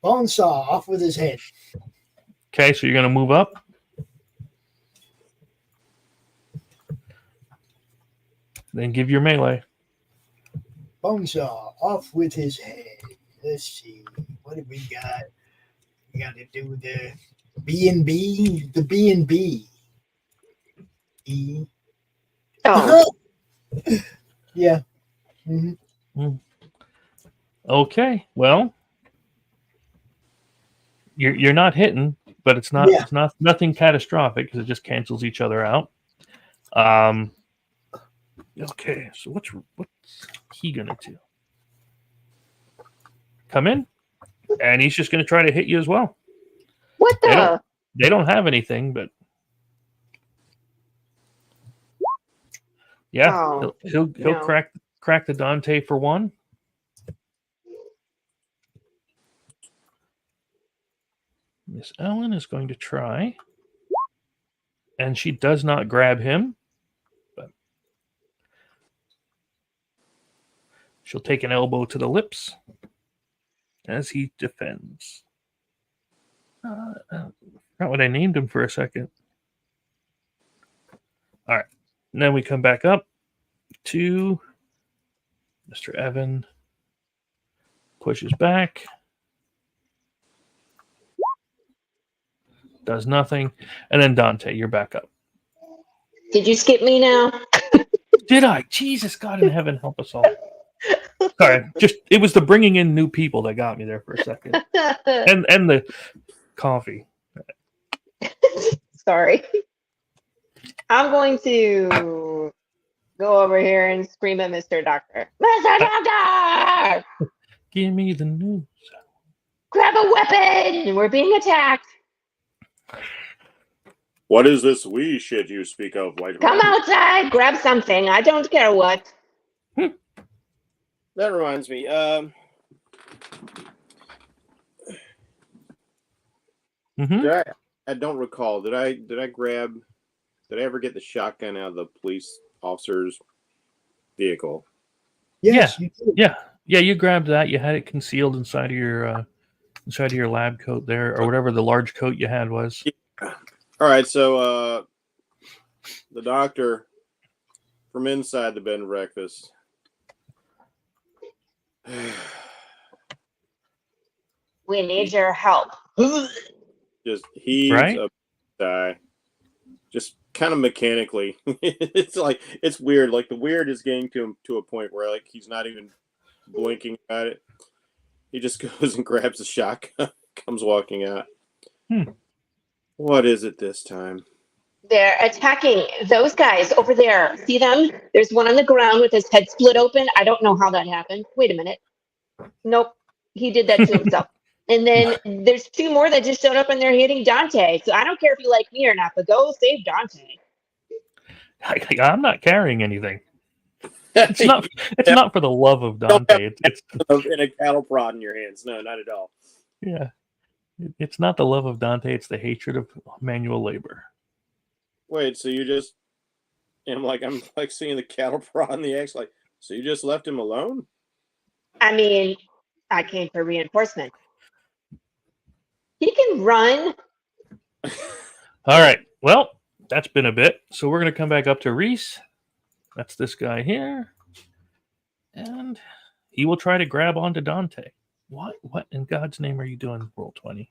Bonesaw off with his head. Okay, so you're going to move up. Then give your melee. Bonesaw, off with his head. Let's see. What have we got? We got to do the B&B. The B&B. E. Oh, Yeah. Mm-hmm. Okay, well, you're not hitting, but it's not nothing catastrophic because it just cancels each other out. Okay, so what's he gonna do? Come in, and he's just gonna try to hit you as well. what the? They don't have anything, but yeah, Oh, he'll no. crack the Dante for one. Miss Ellen is going to try, and she does not grab him, but she'll take an elbow to the lips as he defends. I forgot what I named him for a second. All right. And then we come back up to Mr. Evan. Pushes back. Does nothing. And then Dante, you're back up. Did you skip me now? Did I? Jesus, God in heaven, help us all. Sorry, it was the bringing in new people that got me there for a second. And the coffee. Sorry. I'm going to go over here and scream at Mr. Doctor. Mr. Doctor! Give me the news. Grab a weapon! We're being attacked. What is this wee shit you speak of, White? Come outside, grab something. I don't care what. That reminds me. I don't recall. Did I ever get the shotgun out of the police officer's vehicle? Yes, yeah. You grabbed that. You had it concealed inside of your lab coat there, or whatever the large coat you had was. Yeah. All right, so the doctor from inside the bed and breakfast. We need your help. Just heaves right? a die. Just kind of mechanically. It's weird. Like the weird is getting to him to a point where like he's not even blinking at it. He just goes and grabs the shotgun, comes walking out. What is it this time? They're attacking those guys over there. See them? There's one on the ground with his head split open. I don't know how that happened. Wait a minute. Nope. He did that to himself. And then there's two more that just showed up and they're hitting Dante. So I don't care if you like me or not, but go save Dante. I'm not carrying anything. It's not for the love of Dante. It's in a cattle prod in your hands. No, not at all. Yeah. It's not the love of Dante, it's the hatred of manual labor. Wait, so you just I'm like seeing the cattle prod in the X, like, so you just left him alone? I mean, I came for reinforcement. He can run. All right. Well, that's been a bit. So we're going to come back up to Reese. That's this guy here. And he will try to grab onto Dante. What in God's name are you doing, Roll 20?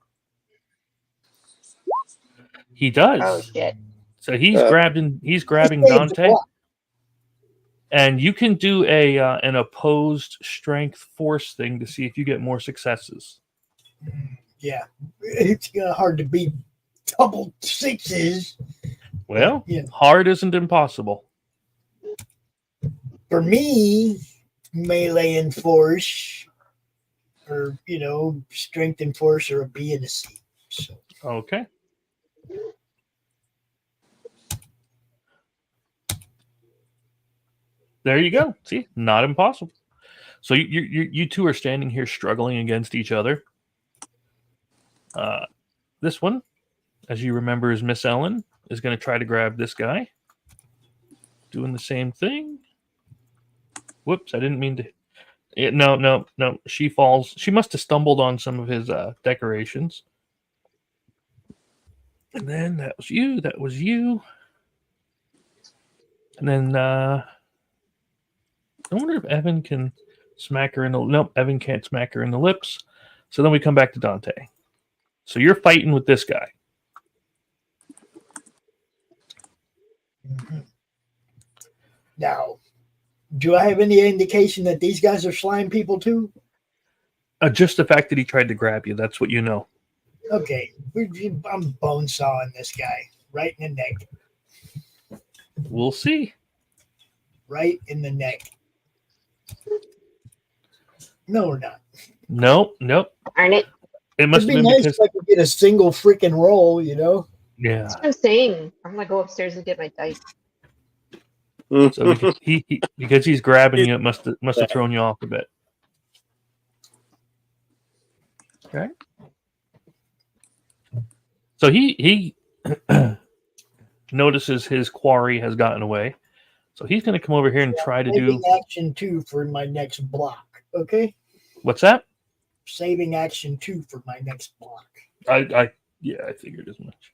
He does. Oh, shit. So he's grabbing Dante. And you can do an opposed strength force thing to see if you get more successes. Yeah. It's hard to beat double sixes. Well, hard isn't impossible. For me, melee and force, or, strength and force are a B and a C. So. Okay. There you go. See, not impossible. So you two are standing here struggling against each other. This one, as you remember, is Miss Ellen, is going to try to grab this guy. Doing the same thing. Whoops, I didn't mean to. No. She falls. She must have stumbled on some of his decorations. And then that was you. That was you. And then I wonder if Evan can smack her in the... Nope, Evan can't smack her in the lips. So then we come back to Dante. So you're fighting with this guy. Mm-hmm. Now, do I have any indication that these guys are slime people too? Just the fact that he tried to grab you. That's what you know. Okay. I'm bone sawing this guy right in the neck. We'll see. Right in the neck. No, we're not. Nope. Darn it. It must It'd have be been nice because... if I could get a single freaking roll, you know? Yeah. That's what I'm saying. I'm going to go upstairs and get my dice. So because he's grabbing you, it must have thrown you off a bit. Okay. So he notices his quarry has gotten away. So he's going to come over here and try to do action 2 for my next block. Okay. What's that? Saving action 2 for my next block. I figured as much.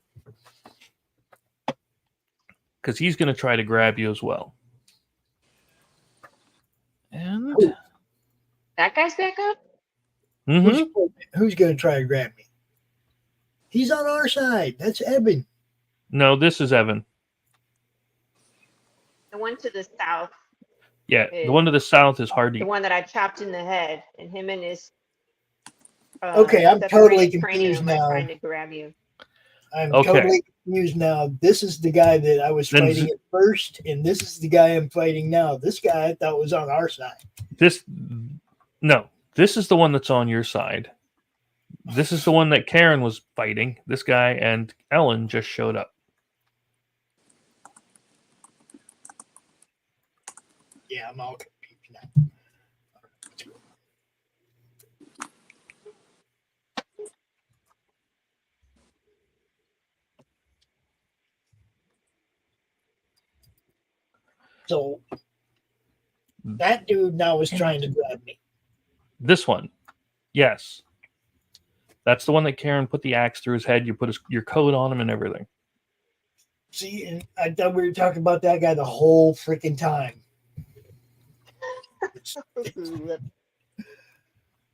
Because he's going to try to grab you as well. And that guy's back up? Mm-hmm. Who's going to try to grab me? He's on our side. That's Evan. No, this is Evan. The one to the south. Yeah, the one to the south is Hardy. The one that I chopped in the head, and him and his. Okay, I'm totally confused now. Trying to grab you. I'm totally confused now. This is the guy that I was fighting at first, and this is the guy I'm fighting now. This guy I thought was on our side. This is the one that's on your side. This is the one that Karen was fighting. This guy and Ellen just showed up. Yeah, I'm all confused now. So that dude now is trying to grab me. This one. Yes. That's the one that Karen put the axe through his head. You put your coat on him and everything. See, and I thought we were talking about that guy the whole freaking time.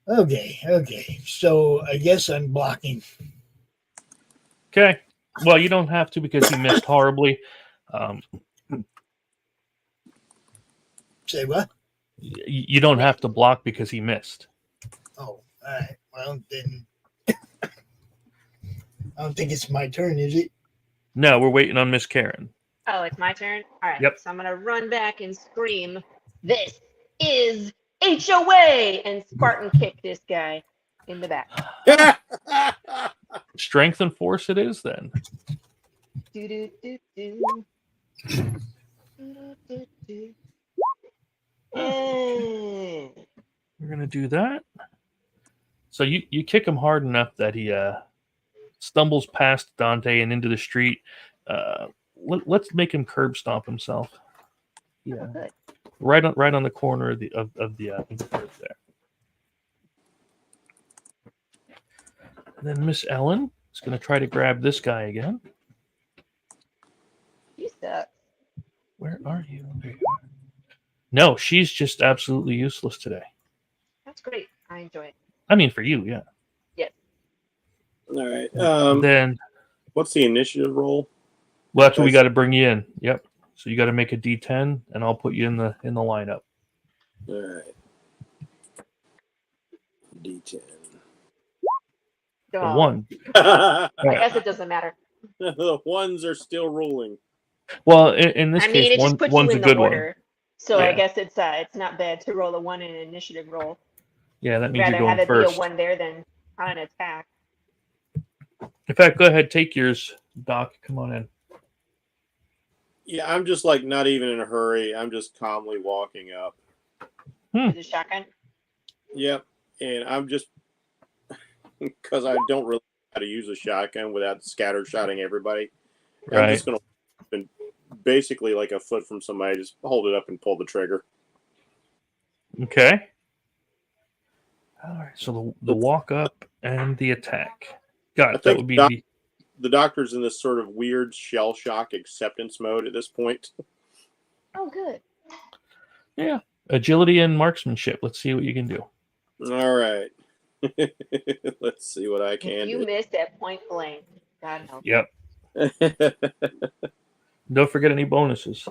Okay. So I guess I'm blocking. Okay. Well, you don't have to because he missed horribly. Say what? You don't have to block because he missed. Oh, all right. Well, then I don't think it's my turn, is it? No, we're waiting on Miss Karen. Oh, it's my turn? All right. Yep. So I'm going to run back and scream, "This is HOA!" and Spartan kick this guy in the back. Strength and force it is then. Do. We're going to do that. So you kick him hard enough that he stumbles past Dante and into the street. Let's make him curb stomp himself. Yeah, right on the corner of the curb there. And then Miss Ellen is going to try to grab this guy again. You suck. Where are you? There you are. No, she's just absolutely useless today. That's great. I enjoy it. I mean, for you, yeah. Yes. All right. Then what's the initiative roll? Well, that's what we got to bring you in. Yep. So you got to make a D10, and I'll put you in the lineup. All right. D10. The one. I guess it doesn't matter. The ones are still rolling. Well, in this case, it just puts one's you a in good the order. one. So Yeah. I guess it's not bad to roll a 1 in an initiative roll. Yeah, that means Rather you're going have it first. be a 1 there than on an attack. In fact, go ahead, take yours, Doc. Come on in. Yeah, I'm just like not even in a hurry. I'm just calmly walking up. Is it shotgun? Yep. And I'm just because I don't really know how to use a shotgun without scatter shotting everybody. Right. I'm just gonna basically like a foot from somebody, just hold it up and pull the trigger. Okay. All right. So the walk up and the attack. Got it. That would be the doctor's in this sort of weird shell shock acceptance mode at this point. Oh, good. Yeah. Agility and marksmanship. Let's see what you can do. All right. Let's see what I can If you do. missed at point blank, God help. Yep. Don't forget any bonuses.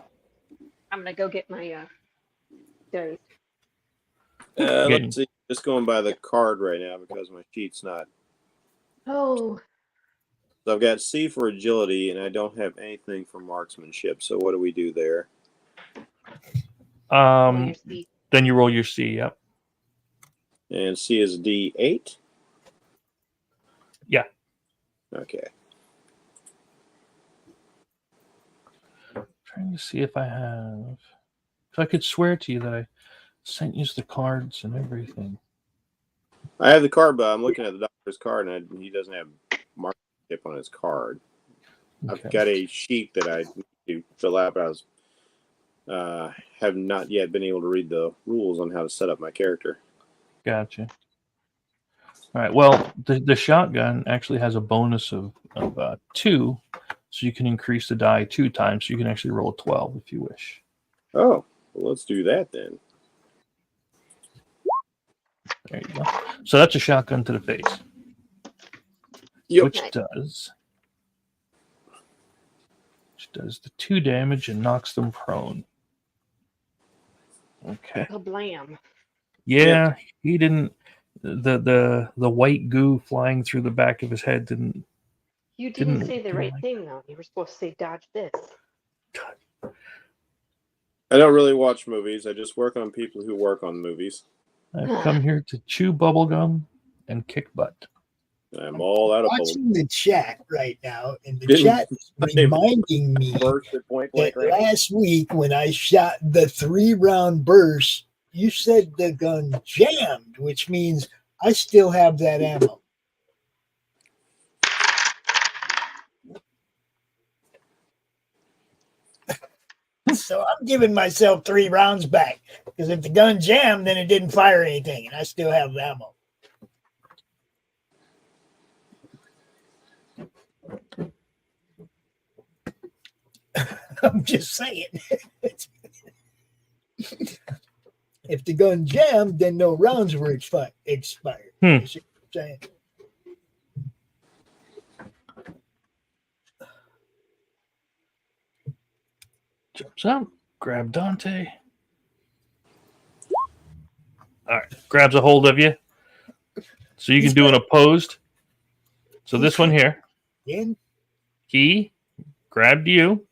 I'm gonna go get my dice. Let's see. Just going by the card right now because my sheet's not. Oh. So I've got C for agility, and I don't have anything for marksmanship. So what do we do there? Then you roll your C. Yep. And C is D8? Yeah. Okay. Trying to see if I have. If I could swear to you that I sent you the cards and everything. I have the card, but I'm looking at the doctor's card, and he doesn't have marksmanship on his card. Okay. I've got a sheet that I need to fill out, but I was have not yet been able to read the rules on how to set up my character. Gotcha. All right. Well, the shotgun actually has a bonus of 2, so you can increase the die 2 times. So you can actually roll a 12 if you wish. Oh, well, let's do that then. There you go. So that's a shotgun to the face, which does the 2 damage and knocks them prone. Okay. Kablam. Yeah, he didn't. The white goo flying through the back of his head didn't. You didn't say the right thing though. You were supposed to say dodge this. I don't really watch movies. I just work on people who work on movies. I've come here to chew bubblegum and kick butt. I'm all out of watching the chat right now, and the chat is reminding me that last week when I shot the 3-round burst, you said the gun jammed, which means I still have that ammo. So I'm giving myself 3 rounds back, because if the gun jammed, then it didn't fire anything, and I still have the ammo. I'm just saying. If the gun jammed, then no rounds were expired. You see what I'm saying? Jumps out, grab Dante. All right, grabs a hold of you. So you can do an opposed. So this one here. He grabbed you.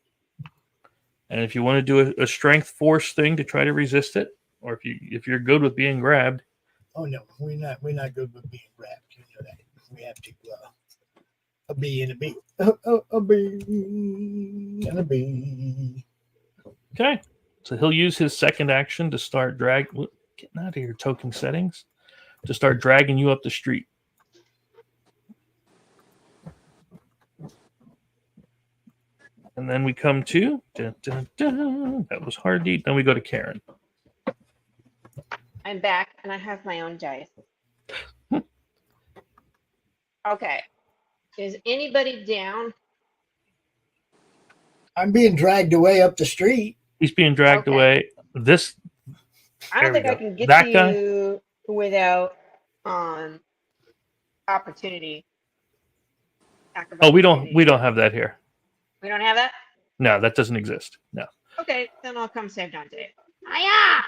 And if you want to do a strength force thing to try to resist it, or if you're good with being grabbed. Oh no, we're not good with being grabbed. You know that. We have to a B and a B. A B and a B. Okay. So he'll use his second action to start getting out of here, token settings, to start dragging you up the street. And then we come to that was Hardy. Then we go to Karen. I'm back and I have my own dice. Okay. Is anybody down? I'm being dragged away up the street. He's being dragged away. I don't think I can get that to guy? you without opportunity. Oh, we don't have that here. We don't have that? No, that doesn't exist. No. Okay, then I'll come save Dante. Hiya!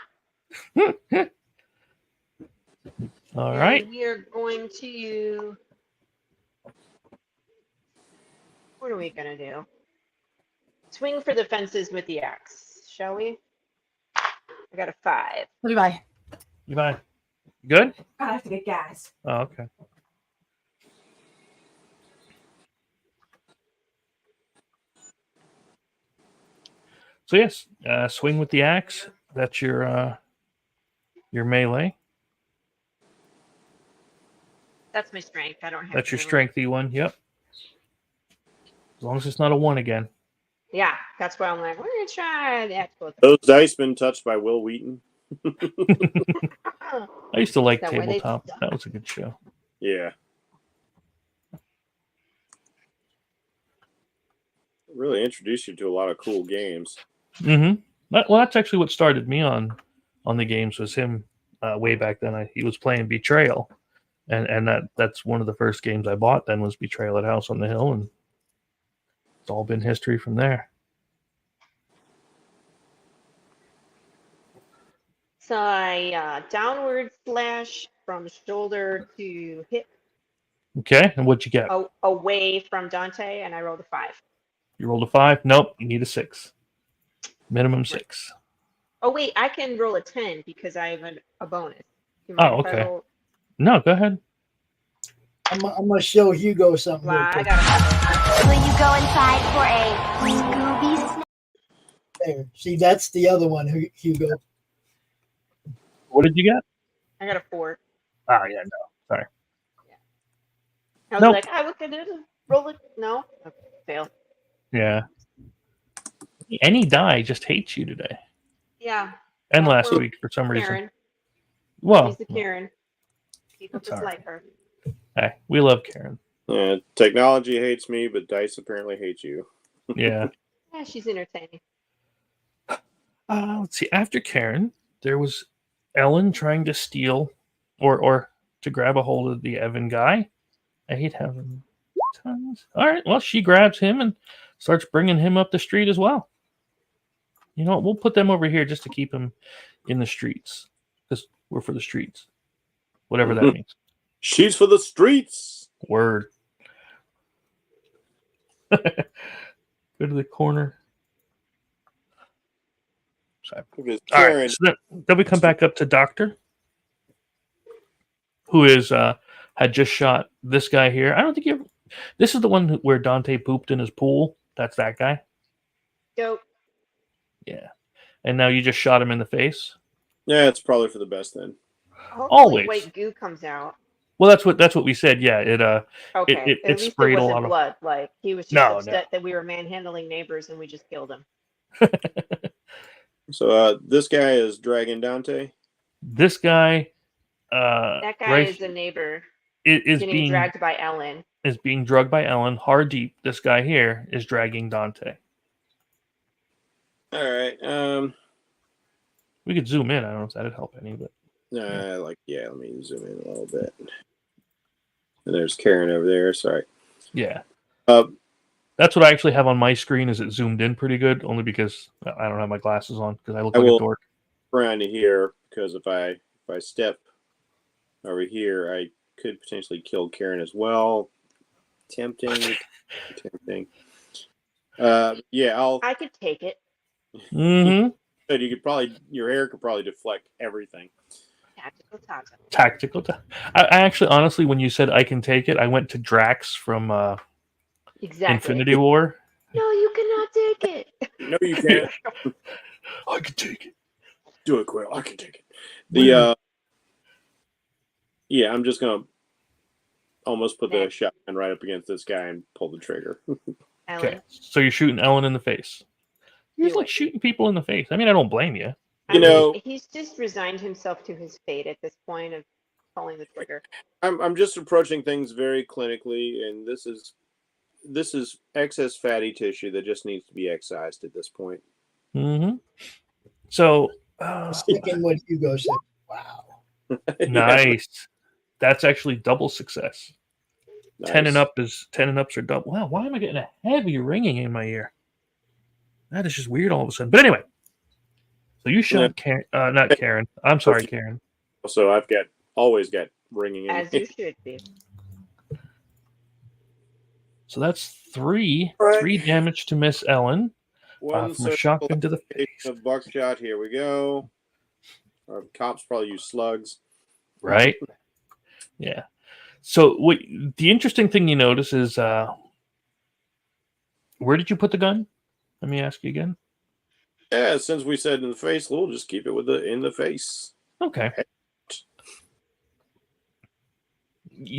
All right. We are going to. What are we gonna do? Swing for the fences with the axe, shall we? I got a 5. What do I? You fine? Good? I have to get gas. Oh, okay. So yes, swing with the axe. That's your melee. That's my strength. I don't have. That's your strengthy one. Yep. As long as it's not a 1 again. Yeah, that's why I'm like, we're gonna try that. Those dice been touched by Will Wheaton. I used to like That way they- Tabletop. That was a good show. Yeah. really introduced you to a lot of cool games. Mm-hmm. Well, that's actually what started me on the games was him way back then. He was playing Betrayal, and that's one of the first games I bought. Then was Betrayal at House on the Hill, and it's all been history from there. So I downward slash from shoulder to hip. Okay, and what'd you get? Away from Dante, and I rolled a 5. You rolled a 5. Nope, you need a 6. Minimum 6. Oh wait, I can roll a 10 because I have a bonus. Oh, okay. No, go ahead. I'm gonna show Hugo something. Wow, I got Will you go inside for a Scooby snack? There. See, that's the other one, Hugo. What did you get? I got a 4. Oh yeah, no, sorry. I was like, I was gonna roll it. No, okay, fail. Yeah. Any die just hates you today. Yeah. And last week for some reason. Karen. Well, she's the Karen. People just like her. Hey, we love Karen. Technology hates me, but Dice apparently hates you. Yeah. Yeah, she's entertaining. Let's see. After Karen, there was Ellen trying to steal or to grab a hold of the Evan guy. I hate having tons. All right. Well, she grabs him and starts bringing him up the street as well. You know what? We'll put them over here just to keep him in the streets because we're for the streets. Whatever that means. She's for the streets. Word. Go to the corner. Sorry. All right. So then we come back up to Doctor, who is had just shot this guy here. I don't think you. This is the one where Dante pooped in his pool. That's that guy. Dope. Yeah. And now you just shot him in the face. Yeah, it's probably for the best then. Hopefully Always. White goo comes out. Well, that's what we said. Yeah, it Okay. it sprayed a lot of blood. Like he was just upset that we were manhandling neighbors and we just killed him. So this guy is dragging Dante. This guy. That guy is a neighbor. Is being dragged by Ellen. Is being drugged by Ellen. Hardeep, this guy here, is dragging Dante. All right. We could zoom in. I don't know if that'd help any, but let me zoom in a little bit. And there's Karen over there. Sorry. Yeah. That's what I actually have on my screen. Is it zoomed in pretty good? Only because I don't have my glasses on because I look like a dork. Around here because if I step over here, I could potentially kill Karen as well. Tempting. I could take it. Mm-hmm. You could your hair could probably deflect everything. Tactical. I actually, honestly, when you said I can take it, I went to Drax from Infinity War. No, you cannot take it. No, you can't. I can take it. Do it, Quill. I can take it. I'm just gonna almost put the shotgun right up against this guy and pull the trigger. Okay, so you're shooting Ellen in the face. You're like shooting people in the face. I mean, I don't blame you. He's just resigned himself to his fate at this point of pulling the trigger. I'm just approaching things very clinically, and this is excess fatty tissue that just needs to be excised at this point. Mm-hmm. So, sticking what Hugo said. Wow. Nice. That's actually double success. Nice. 10 and ups are double. Wow, why am I getting a heavy ringing in my ear? That is just weird all of a sudden. But anyway, so you shot Karen, not Karen. I'm sorry, Karen. So I've always got ringing in. As you should be. So that's three damage to Miss Ellen from a shotgun to the face. Of buckshot. Here we go. Our cops probably use slugs. Right. Yeah. So the interesting thing you notice is where did you put the gun? Let me ask you again. Yeah, since we said in the face, we'll just keep it in the face. Okay.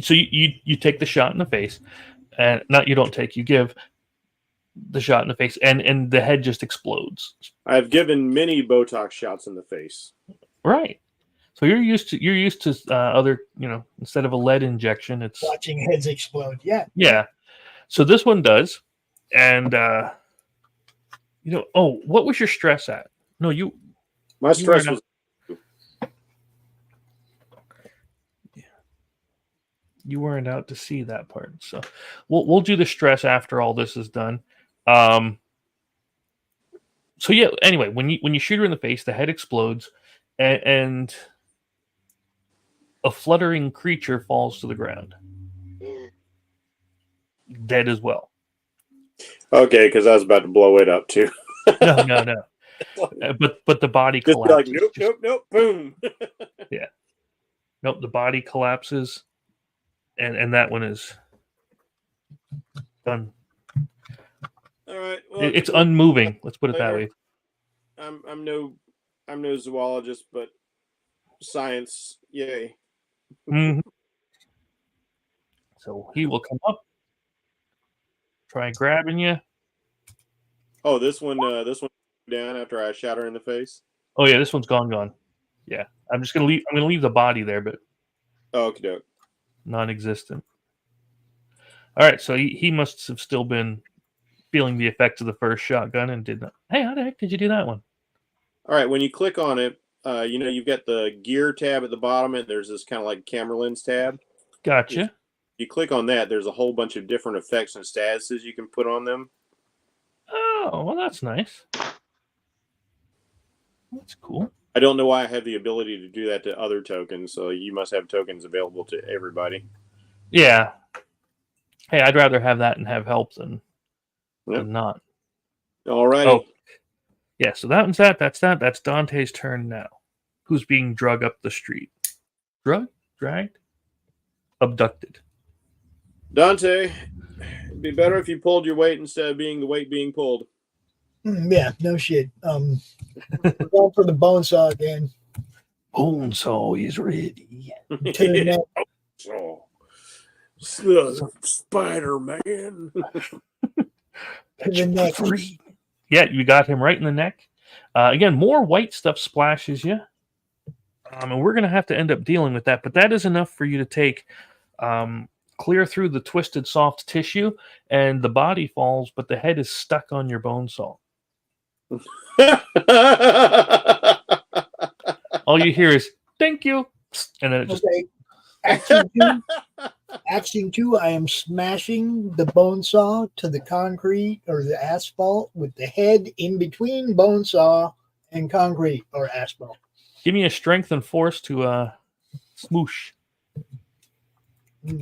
So you take the shot in the face, and you give the shot in the face, and the head just explodes. I've given many Botox shots in the face. Right. So you're used to other, instead of a lead injection, it's watching heads explode. Yeah. Yeah. So this one does, and What was your stress at? No, My stress was. You weren't out to see that part, so we'll do the stress after all this is done. So yeah. Anyway, when you shoot her in the face, the head explodes, and a fluttering creature falls to the ground, dead as well. Okay, because I was about to blow it up too. No. But the body Just collapses. like nope, boom. Yeah. Nope. The body collapses, and that one is done. All right. Well, It's unmoving. Let's put it that way. I'm no zoologist, but science, yay. Mm-hmm. So he will come up, try grabbing you. Oh, this one down after I shot her in the face. Oh yeah, this one's gone. Yeah, I'm gonna leave the body there, but Okie doke. non-existent. All right, so he must have still been feeling the effects of the first shotgun and did not. Hey, how the heck did you do that one? All right, when you click on it, you've got the gear tab at the bottom, and there's this kind of like camera lens tab. Gotcha. If you click on that, there's a whole bunch of different effects and statuses you can put on them. Oh, well, that's nice. That's cool. I don't know why I have the ability to do that to other tokens, so you must have tokens available to everybody. Yeah. Hey, I'd rather have that and have help than not. All right. Oh, yeah. So that one's that. That's that. That's Dante's turn now. Who's being drugged up the street? Dragged, abducted. Dante, it'd be better if you pulled your weight instead of being the weight being pulled. Yeah, no shit. We're going for the bone saw again. Bone saw is ready. Spider-Man. Yeah, you got him right in the neck. Again, more white stuff splashes you. And we're going to have to end up dealing with that. But that is enough for you to take clear through the twisted soft tissue, and the body falls, but the head is stuck on your bone saw. All you hear is, thank you. And then it just... Okay. Action two, I am smashing the bone saw to the concrete or the asphalt with the head in between bone saw and concrete or asphalt. Give me a strength and force to smoosh. Of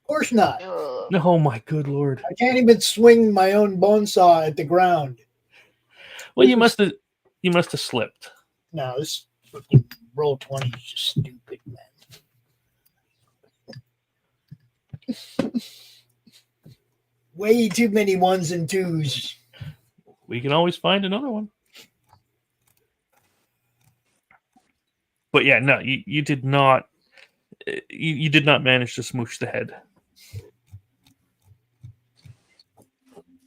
course not. Oh my good lord! I can't even swing my own bone saw at the ground. Well, you must have slipped. No, this fucking roll 20 is just stupid, man. Way too many ones and twos. We can always find another one. But yeah, no, you did not. You did not manage to smoosh the head.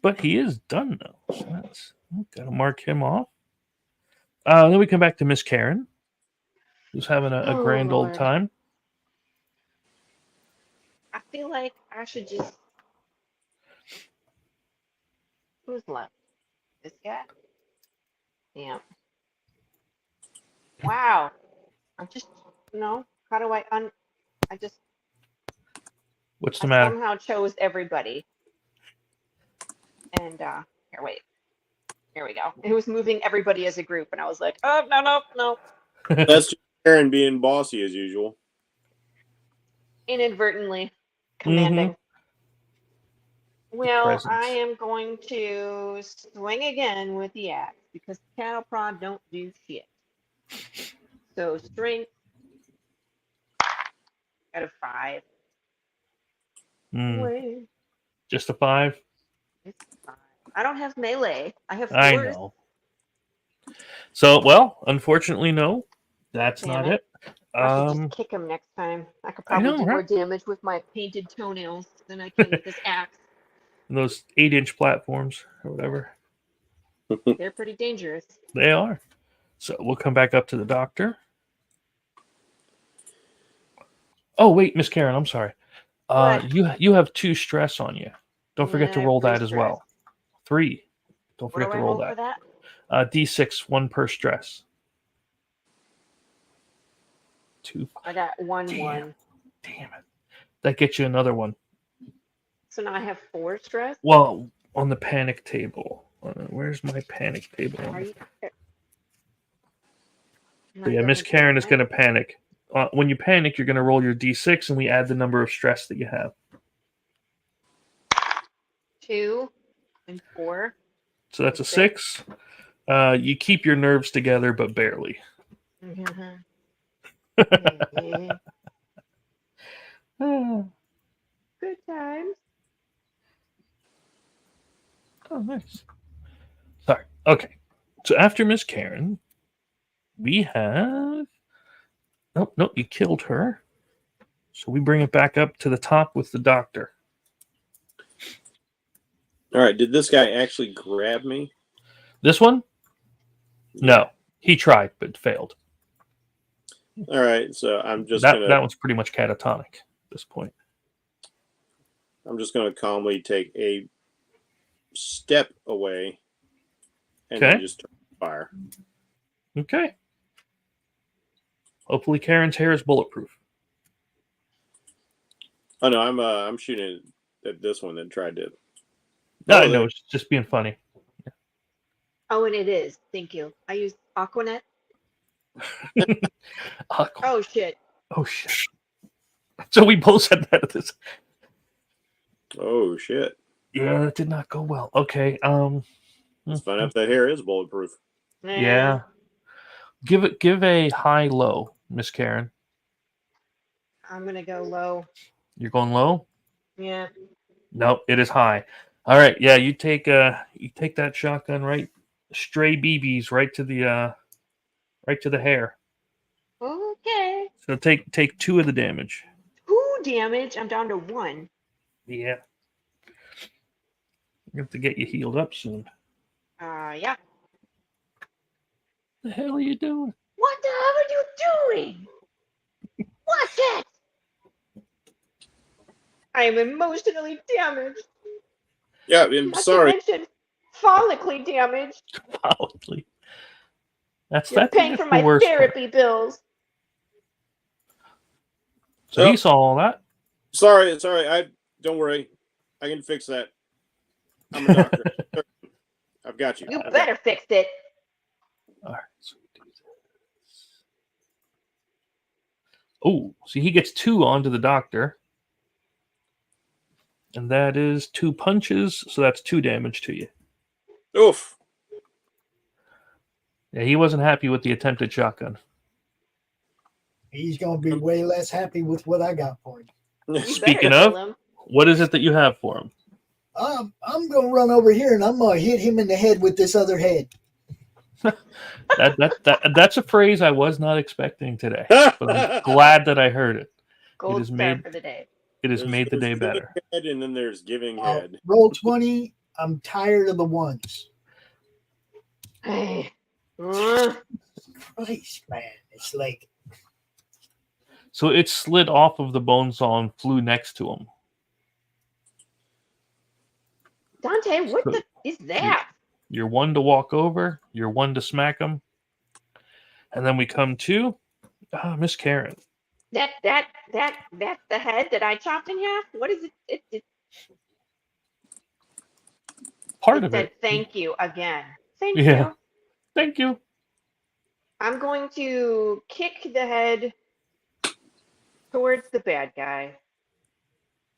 But he is done though. So that's gotta mark him off. Then we come back to Miss Karen, who's having a grand old time. I feel like I should just. Who's left? This guy? Yeah. Wow. I'm just How do I I just. What's the matter? Somehow chose everybody. And here, wait. Here we go. It was moving everybody as a group, and I was like, oh no. That's just Karen being bossy as usual. Inadvertently commanding. Well, Presence. I am going to swing again with the axe because cattle prod don't do shit. So strength out of 5. Just a 5? It's 5. I don't have melee. I have 4. I know. So, well, unfortunately, no. That's not it. I should just kick him next time. I could probably do more damage with my painted toenails than I can with this axe. Those 8-inch platforms or whatever. They're pretty dangerous. They are. So we'll come back up to the doctor. Oh, wait, Miss Karen, I'm sorry. You have 2 stress on you. Don't forget to roll that as well. 3. Don't What do forget I to roll roll for that. that? D6, 1 per stress. 2. I got 1 Damn. 1. Damn it. That gets you another one. So now I have 4 stress. Well, on the panic table. Where's my panic table? Are you? So yeah, Miss Karen is going to panic. When you panic, you're going to roll your D6, and we add the number of stress that you have. 2 and 4. So that's a 6. You keep your nerves together, but barely. Mm-hmm. Good times. Oh, nice. Sorry. Okay. So after Miss Karen, we have... Nope, you killed her. So we bring it back up to the top with the doctor. All right. Did this guy actually grab me? This one? No. He tried, but failed. All right. So I'm just That one's pretty much catatonic at this point. I'm just going to calmly take a step away and then just turn fire. Okay. Hopefully Karen's hair is bulletproof. Oh no, I'm shooting at this one that tried to. No, I know, it's just being funny. Oh, and it is. Thank you. I use Aquanet. Oh shit. Oh shit. So we both said that at this. Oh shit. Yeah, that did not go well. Okay. Let's find out if that hair is bulletproof. Yeah. Give a high low, Miss Karen. I'm gonna go low. You're going low? Yeah. Nope, it is high. All right, yeah, you take that shotgun right, stray BBs right to the hair. Okay. So take 2 of the damage. 2 damage. I'm down to 1. Yeah. We have to get you healed up soon. Yeah. The hell are you doing? What the hell are you doing? What's it? I am emotionally damaged. Yeah, I'm sorry. Not to mention follically damaged. Follically. You're paying for my therapy bills. So he saw all that. Sorry. Don't worry. I can fix that. I'm a doctor. I've got you. You better fix it. All right. So we do this. Oh, see, he gets 2 onto the doctor. And that is 2 punches, so that's 2 damage to you. Oof. Yeah, he wasn't happy with the attempted shotgun. He's going to be way less happy with what I got for him. Speaking of, what is it that you have for him? I'm going to run over here and I'm going to hit him in the head with this other head. That's a phrase I was not expecting today, but I'm glad that I heard it. Gold star for the day. It has made the day better. Head and then there's giving head. Roll 20. I'm tired of the ones. Hey. Christ, man. It's like... So it slid off of the bone saw and flew next to him. Dante, what the is that? You're 1 to walk over. You're 1 to smack him. And then we come to Miss Karen. That's the head that I chopped in half? What is it? It Part of said it. Thank you again. Thank you. Thank you. I'm going to kick the head towards the bad guy.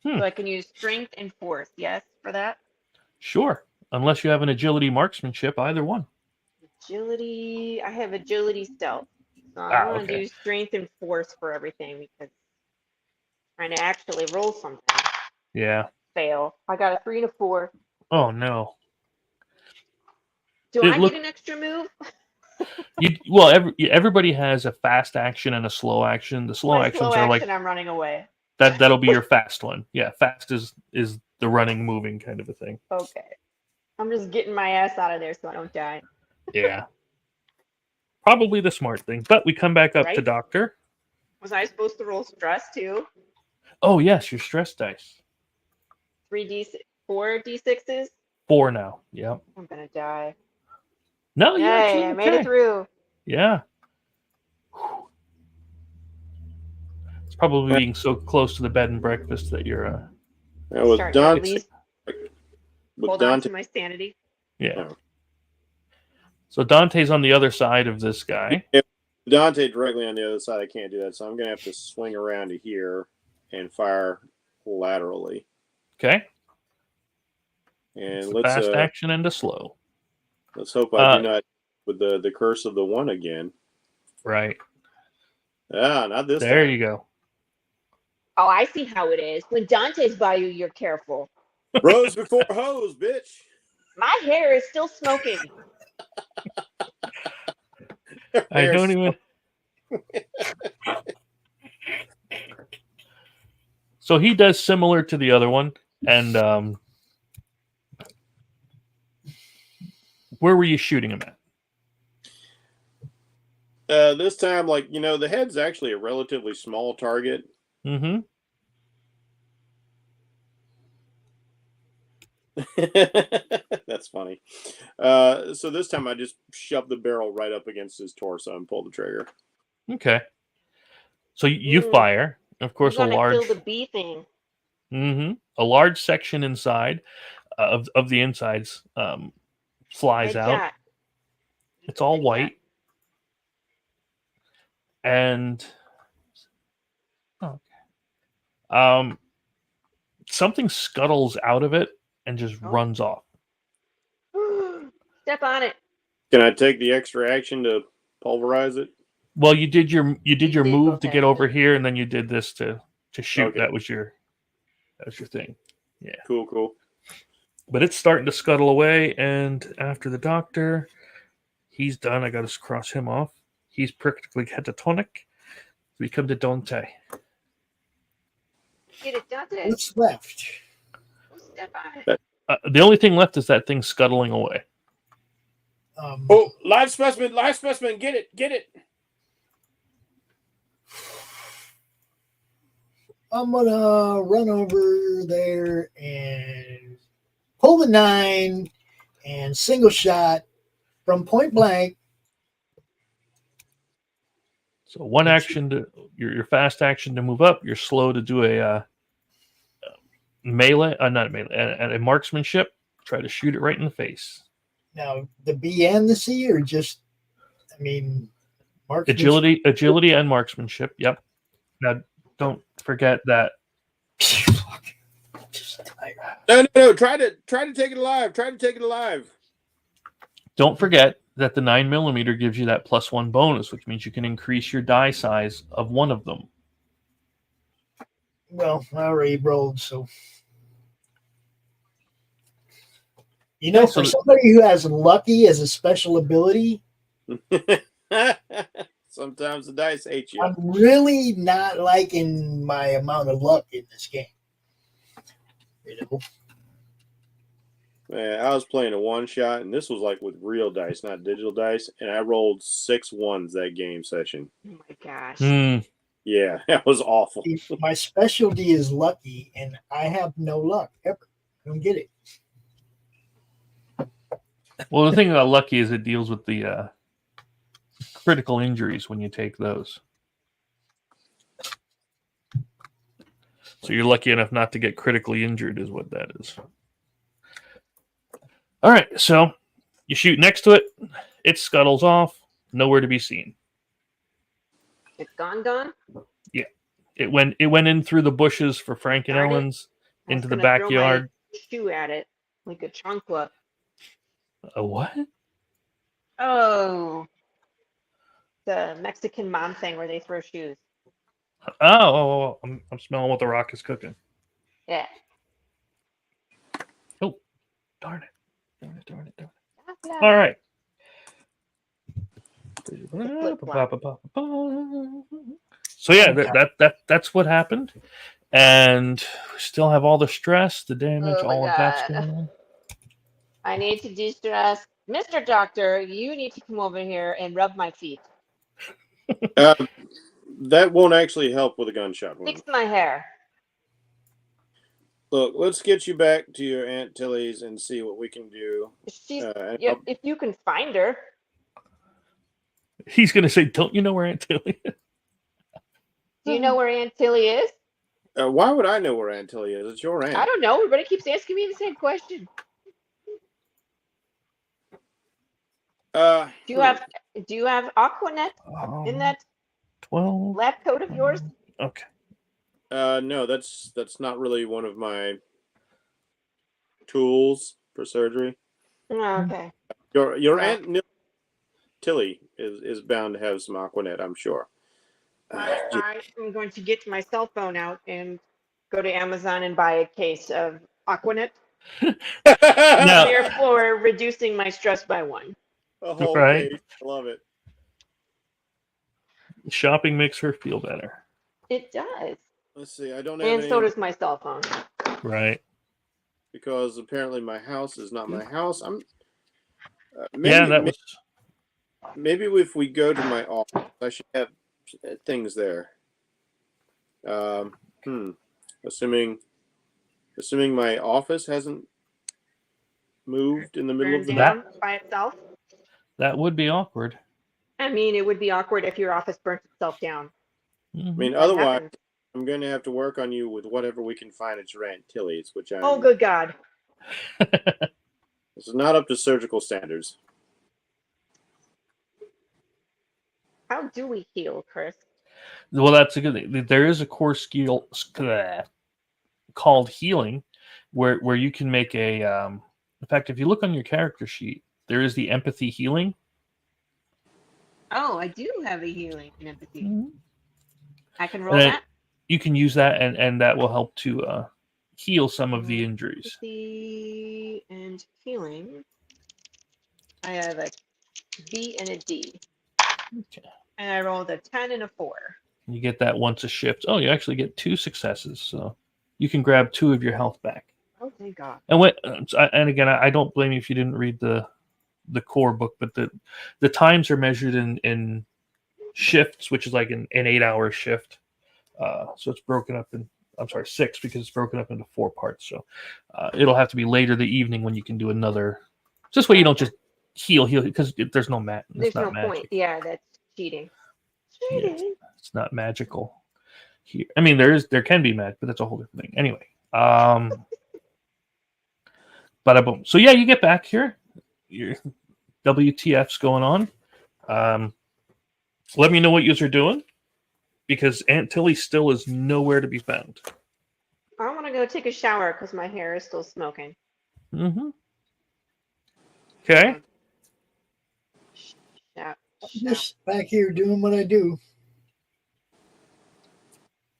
So I can use strength and force. Yes, for that? Sure. Unless you have an agility marksmanship, either one. Agility. I have agility stealth. So I'm going to do strength and force for everything because I'm trying to actually roll something. Yeah. Fail. I got a 3 and a 4. Oh, no. Do I get an extra move? Everybody has a fast action and a slow action. The slow actions are like I'm running away. that'll be your fast one. Yeah, fast is the running, moving kind of a thing. Okay. I'm just getting my ass out of there so I don't die. Yeah. Probably the smart thing. But we come back up to Doctor. Was I supposed to roll stress too? Oh yes, your stress dice. 4 d6s. 4 now. Yep. I'm gonna die. No, you actually Yay, I made it okay. through. Yeah. It's probably being so close to the bed and breakfast that you're with Starting to Dante, at least with hold on Dante, to my sanity. yeah. Oh. So Dante's on the other side of this guy. If Dante directly on the other side, I can't do that, so I'm gonna have to swing around to here and fire laterally. Okay. And It's let's fast action and a slow. let's hope I do not with the curse of the 1 again. Right. Ah, not this There time. you go. Oh, I see how it is. When Dante's by you, you're careful. Rose before hose, bitch. My hair is still smoking. I don't even. So he does similar to the other one, and where were you shooting him at? This time, like, the head's actually a relatively small target. Mm-hmm. That's funny. So this time I just shoved the barrel right up against his torso and pulled the trigger. Okay. So you fire. Of course, You're a gonna large. kill the bee thing. Mm-hmm. A large section inside of the insides flies Red out. dot. It's all white. And something scuttles out of it and just runs off. Step on it. Can I take the extra action to pulverize it? Well, you did your move both to get actions. over here, and then you did this to shoot. Okay. That was your thing. Yeah. Cool. But it's starting to scuttle away, and after the doctor, he's done. I got to cross him off. He's practically catatonic. We come to Dante. Get it, Dante. What's left? Step on it. The only thing left is that thing scuttling away. Oh, live specimen, get it. I'm gonna run over there and pull the 9 and single shot from point blank. So one action to your fast action to move up. You're slow to do a melee, not melee, a marksmanship. Try to shoot it right in the face. Now, the B and the C are just, marksmanship. Agility and marksmanship. Yep. Now, don't forget that. No. Try to take it alive. Don't forget that the 9mm gives you that +1 bonus, which means you can increase your die size of one of them. Well, I already rolled, so. For somebody who has lucky as a special ability, sometimes the dice hate you. I'm really not liking my amount of luck in this game. Man, I was playing a 1-shot, and this was like with real dice, not digital dice, and I rolled 6 1s that game session. Oh my gosh. Yeah, that was awful. My specialty is lucky, and I have no luck ever. I don't get it. Well, the thing about lucky is it deals with the critical injuries when you take those. So you're lucky enough not to get critically injured is what that is. All right, so you shoot next to it. It scuttles off. Nowhere to be seen. It's gone? Yeah. It went in through the bushes for Frank and Darn it. Ellen's into the Gonna throw backyard. my shoe at it like a chancla. A what? Oh. The Mexican mom thing where they throw shoes. Oh, I'm smelling what the rock is cooking. Yeah. Oh, darn it. All right. So yeah, that's what happened. And we still have all the stress, the damage, Oh my all of that's God. going on. I need to de-stress. Mr. Doctor, you need to come over here and rub my feet. That won't actually help with a gunshot wound. Fix my hair. Look, let's get you back to your Aunt Tilly's and see what we can do. She's if you can find her. He's going to say, "Don't you know where Aunt Tilly is?" Do you know where Aunt Tilly is? Why would I know where Aunt Tilly is? It's your aunt. I don't know. Everybody keeps asking me the same question. Do you have Aquanet in that 12 lab coat of yours? Okay. No, that's not really one of my tools for surgery. Oh, okay. Your Aunt Tilly is bound to have some Aquanet, I'm sure. I'm going to get my cell phone out and go to Amazon and buy a case of Aquanet. No. Therefore, reducing my stress by 1. A whole Right. case. I love it. Shopping makes her feel better. It does. Let's see. I don't have And any so does my cell phone. Right. because apparently my house is not my house. I'm maybe if we go to my office, I should have things there. Assuming my office hasn't moved in the middle of the night by itself. That would be awkward. I mean, it would be awkward if your office burnt itself down. I mean, otherwise, I'm going to have to work on you with whatever we can find at your Aunt Tilly's, which I. Oh, good God! This is not up to surgical standards. How do we heal, Chris? Well, that's a good thing. There is a core skill called healing, where you can make a. In fact, if you look on your character sheet, there is the empathy healing. Oh, I do have a healing and empathy. Mm-hmm. I can roll that. You can use that, and that will help to heal some of the injuries. Empathy and healing. I have a B and a D. Okay. And I rolled a 10 and a 4. You get that once a shift. Oh, you actually get 2 successes, so you can grab 2 of your health back. Oh, thank God. And again, I don't blame you if you didn't read the core book, but the times are measured in shifts, which is like an 8-hour shift. So it's broken up in, 6, because it's broken up into 4 parts. So it'll have to be later the evening when you can do another. This way you don't just heal, because there's no There's no magic. point. Yeah, that's cheating. Yeah, it's not magical here. I mean, there can be magic, but that's a whole different thing. Anyway, boom. So yeah, you get back here. Your WTF's going on. Let me know what yous are doing, because Aunt Tilly still is nowhere to be found. I want to go take a shower because my hair is still smoking. Mm-hmm. Okay. I'm just back here doing what I do.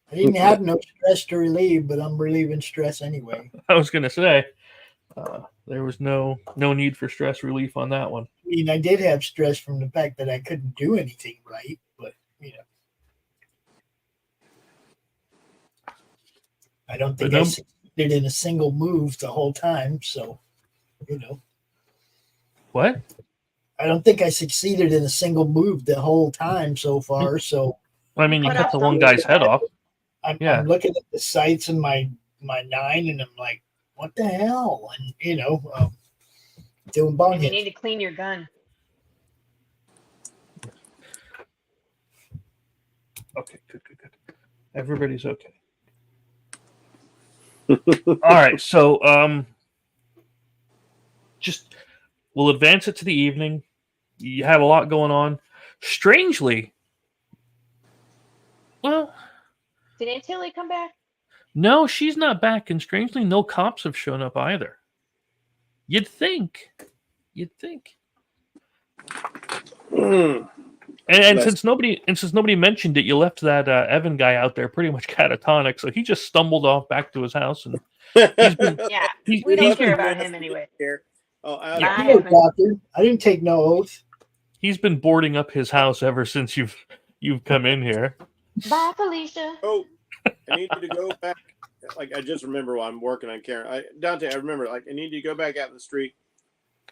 I didn't have no stress to relieve, but I'm relieving stress anyway. I was going to say, there was no need for stress relief on that one. I mean, I did have stress from the fact that I couldn't do anything right, but, I don't think I succeeded in a single move the whole time, so, What? I don't think I succeeded in a single move the whole time so far, so. I mean, you cut the one guy's head off. I'm looking at the sights in my 9, and I'm like, what the hell? And, doing bong You hits. need to clean your gun. Okay, good. Everybody's okay. All right, so just we'll advance it to the evening. You have a lot going on. Strangely, well, Did Aunt Tilly come back? no, she's not back, and strangely, no cops have shown up either. You'd think. And since nobody mentioned it, you left that Evan guy out there pretty much catatonic, so he just stumbled off back to his house, and we don't care about him anyway. Doctor. I didn't take no oath. He's been boarding up his house ever since you've come in here. Bye, Felicia. Oh, I need you to go back. Like, I just remember while I'm working on Karen. Dante, I remember, I need you to go back out in the street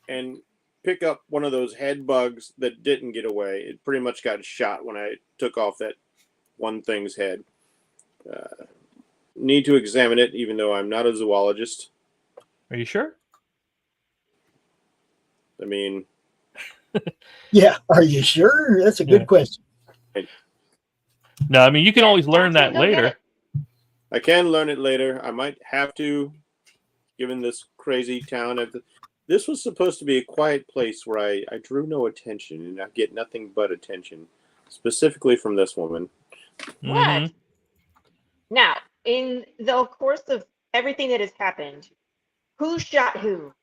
and pick up one of those head bugs that didn't get away. It pretty much got shot when I took off that one thing's head. need to examine it, even though I'm not a zoologist. Are you sure? I mean, Yeah, are you sure? That's a good question. No, I mean, you can always learn that Go get later. it. I can learn it later. I might have to, given this crazy town. This was supposed to be a quiet place where I drew no attention, and I get nothing but attention, specifically from this woman. What? Mhm. Now, in the course of everything that has happened, who shot who?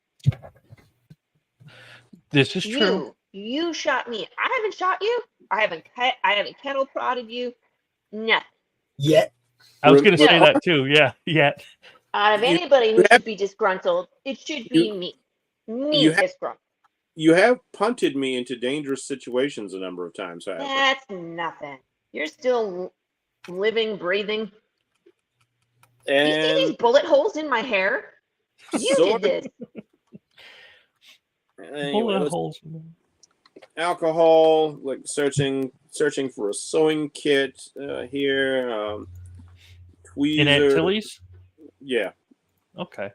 This is true. You shot me. I haven't shot you. I haven't kettle prodded you. Nothing. Yet. I was going to say No. that too. Yeah, yet. Out of anybody who should be disgruntled, it should be me. Me disgruntled. You have punted me into dangerous situations a number of times, haven't you? That's nothing. You're still living, breathing. You see these bullet holes in my hair? You did this. Anyway, Bullet holes. Alcohol, like searching for a sewing kit here. Tweezer. In Antilles? Yeah. Okay.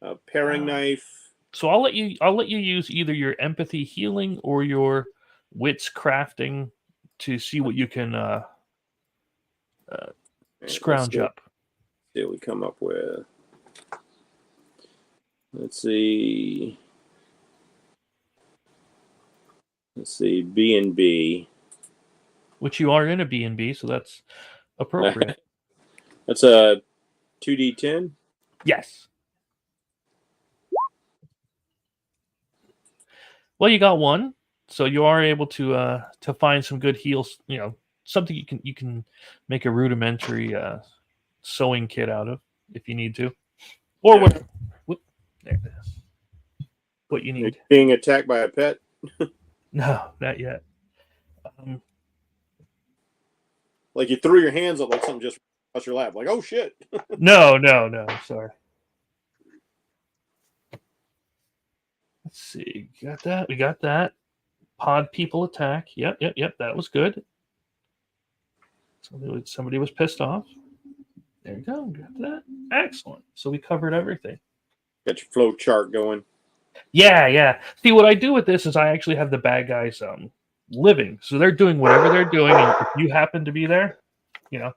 A paring knife. So I'll let you use either your empathy healing or your wits crafting to see what you can scrounge up. See what we come up with. Let's see. B&B. Which you are in a B&B, so that's appropriate. That's a 2d10? Yes. Well, you got one, so you are able to find some good heals. You know, something you can make a rudimentary sewing kit out of if you need to, or what? There it is. What you need. Being attacked by a pet? No, not yet. Like you threw your hands up like something just across your lap. Like, oh shit. No. Sorry. Let's see. Got that. We got that. Pod people attack. Yep. That was good. Somebody was pissed off. There you go. Got that. Excellent. So we covered everything. Got your flow chart going. Yeah. See, what I do with this is I actually have the bad guys living. So they're doing whatever they're doing, and if you happen to be there, you know,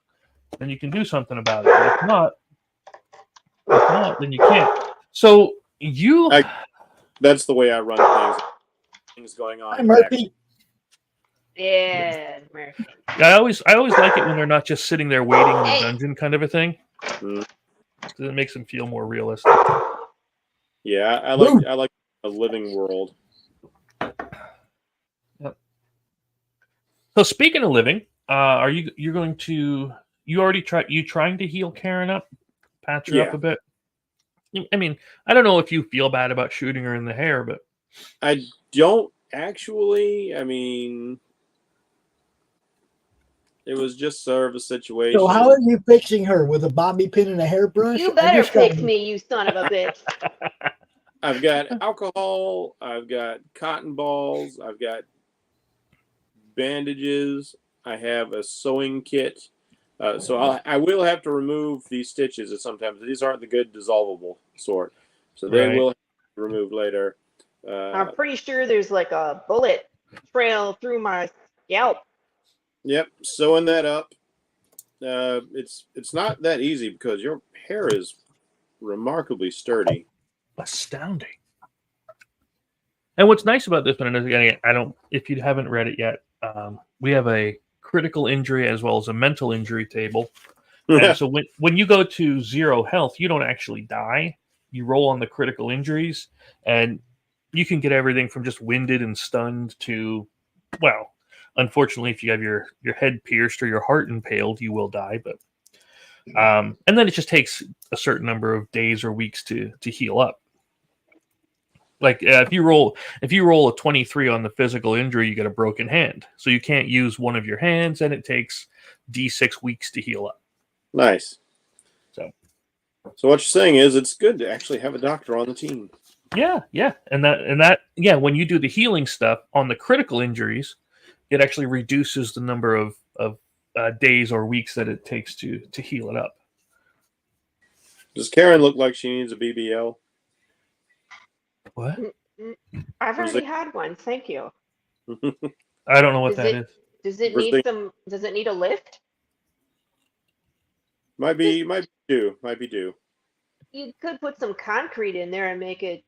then you can do something about it. But if not, then you can't. So that's the way I run things going on. Hi, Murphy. Yeah, Murphy. I always like it when they're not just sitting there waiting in the dungeon kind of a thing. Because it makes them feel more realistic. Yeah, I like a living world. Yep. So speaking of living, you're going to trying to heal Karen up, patch her up a bit? I mean, I don't know if you feel bad about shooting her in the hair, but I don't actually. I mean, it was just sort of a situation. So how are you fixing her? With a bobby pin and a hairbrush? You better fix me, you son of a bitch. I've got alcohol. I've got cotton balls. I've got bandages. I have a sewing kit. So I will have to remove these stitches sometimes. These aren't the good dissolvable sort. So they will have to be removed later. I'm pretty sure there's like a bullet trail through my scalp. Yep, sewing that up. It's not that easy because your hair is remarkably sturdy. Astounding. And what's nice about this one, and again, if you haven't read it yet, we have a critical injury as well as a mental injury table. And so when you go to 0 health, you don't actually die. You roll on the critical injuries, and you can get everything from just winded and stunned to, well, unfortunately, if you have your head pierced or your heart impaled, you will die. But and then it just takes a certain number of days or weeks to heal up. Like if you roll a 23 on the physical injury, you get a broken hand, so you can't use one of your hands, and it takes D6 weeks to heal up. Nice. So what you're saying is it's good to actually have a doctor on the team. Yeah, and that when you do the healing stuff on the critical injuries, it actually reduces the number of days or weeks that it takes to heal it up. Does Karen look like she needs a BBL? What? I've already had one. Thank you. I don't know what that is. Does it need some? Does it need a lift? Might be due. Might be due. You could put some concrete in there and make it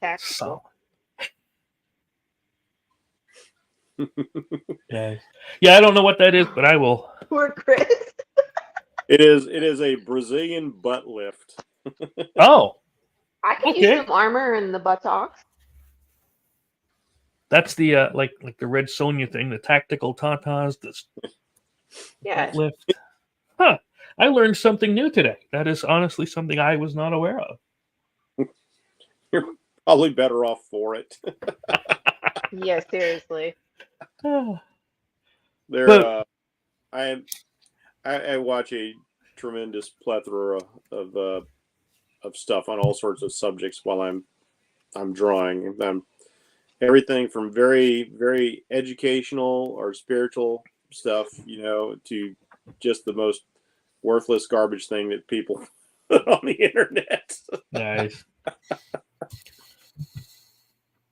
tactical. Yeah, I don't know what that is, but I will. Poor Chris. It is a Brazilian butt lift. Oh. I can use some armor in the buttocks. That's the like the Red Sonja thing, the tactical tatas, Yeah. lift. Huh. I learned something new today. That is honestly something I was not aware of. You're probably better off for it. Yeah, seriously. I watch a tremendous plethora of stuff on all sorts of subjects while I'm drawing. Everything from very, very educational or spiritual stuff, to just the most worthless garbage thing that people put on the internet. Nice.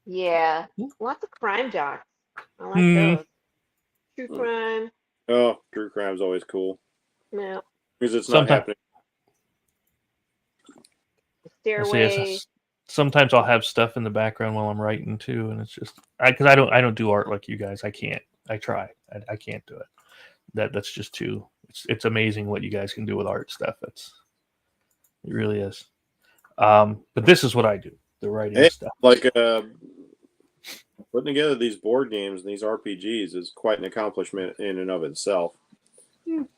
Yeah, lots of crime docs. I like those. True crime. Oh, true crime's always cool. Yeah. Because it's not happening. Stairway. Sometimes I'll have stuff in the background while I'm writing too, and it's just because I don't do art like you guys. I can't. I try. I can't do it. That's just too. It's amazing what you guys can do with art stuff. It really is. But this is what I do. The writing stuff. Like putting together these board games and these RPGs is quite an accomplishment in and of itself.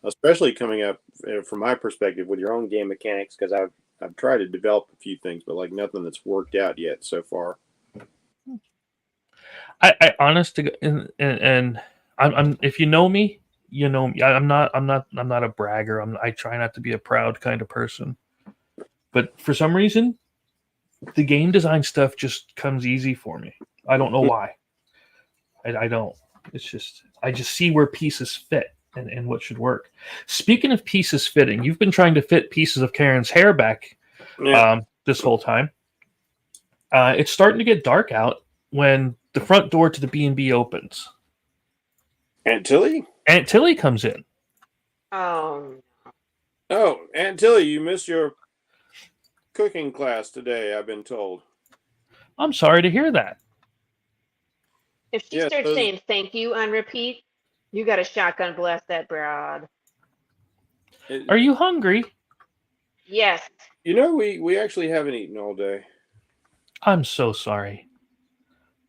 Especially coming up from my perspective with your own game mechanics, because I've tried to develop a few things, but like nothing that's worked out yet so far. I honest to and I'm if you know me, you know me. I'm not a bragger. I try not to be a proud kind of person. But for some reason, the game design stuff just comes easy for me. I don't know why. I don't. It's just I just see where pieces fit and what should work. Speaking of pieces fitting, you've been trying to fit pieces of Karen's hair back this whole time. It's starting to get dark out when the front door to the B&B opens. Aunt Tilly? Aunt Tilly comes in. Oh, Aunt Tilly, you missed your cooking class today, I've been told. I'm sorry to hear that. If she starts saying thank you on repeat, you got a shotgun blast that broad. Are you hungry? Yes. We actually haven't eaten all day. I'm so sorry.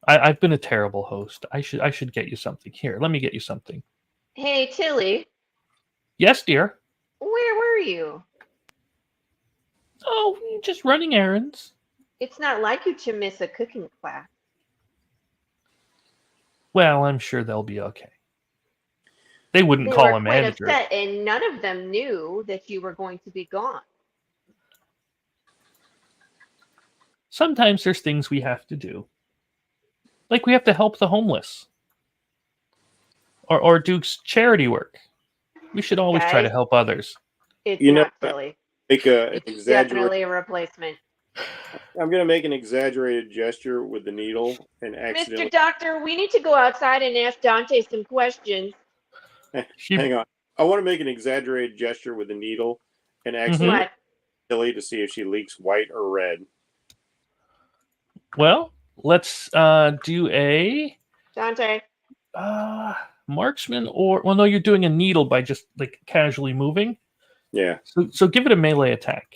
I've been a terrible host. I should get you something. Here, let me get you something. Hey, Tilly. Yes, dear. Where were you? Oh, just running errands. It's not like you to miss a cooking class. Well, I'm sure they'll be okay. They wouldn't call a manager. Upset, and none of them knew that you were going to be gone. Sometimes there's things we have to do. Like we have to help the homeless. Or do charity work. We should always try to help others. It's not silly. It's definitely a replacement. I'm going to make an exaggerated gesture with the needle and accidentally... Mr. Doctor, we need to go outside and ask Dante some questions. Hang on. I want to make an exaggerated gesture with the needle and accidentally Tilly to see if she leaks white or red. Well, let's do a Dante. Marksman no, you're doing a needle by just like casually moving. Yeah. So give it a melee attack.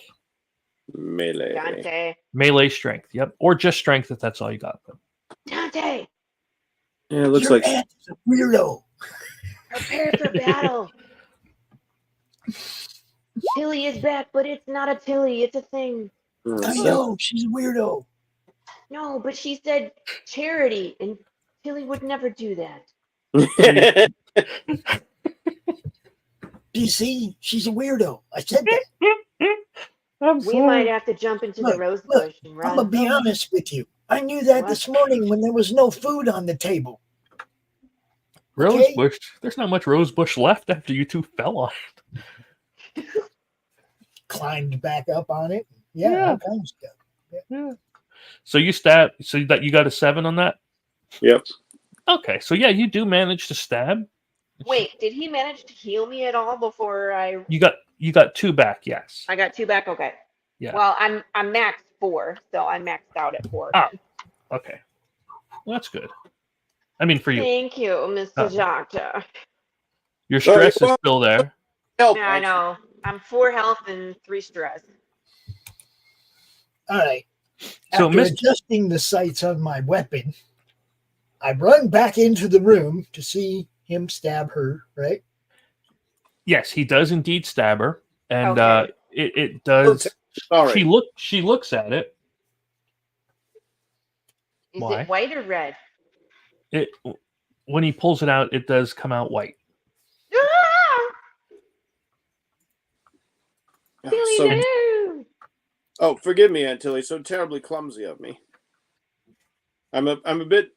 Melee. Dante. Melee strength. Yep. Or just strength if that's all you got. Dante. Yeah, it looks like a weirdo. Prepare for battle. Tilly is back, but it's not a Tilly. It's a thing. I know. She's a weirdo. No, but she said charity, and Tilly would never do that. You see, she's a weirdo. I said that. We might have to jump into the rose bush and run. I'm going to be honest with you. I knew that this morning when there was no food on the table. Rose bush? There's not much rose bush left after you two fell on it. climbed back up on it. Yeah. All kinds of stuff. Yeah. So you stab. So that you got a 7 on that. Yep. Okay. So yeah, you do manage to stab. Wait, did he manage to heal me at all before I? You got 2 back. Yes. I got 2 back. Okay. Yeah. Well, I'm maxed 4, so I'm maxed out at 4. Ah. Okay. Well, that's good. I mean, for you. Thank you, Mr. Doctor. Your stress is still there. Yeah, I know. I'm 4 health and 3 stress. All right. So After adjusting the sights on my weapon, I run back into the room to see him stab her, right? Yes, he does indeed stab her, and Okay. it does. Sorry. She looks at it. Is Why? it white or red? It when he pulls it out, it does come out white. Oh, forgive me, Aunt Tilly. So terribly clumsy of me. I'm a bit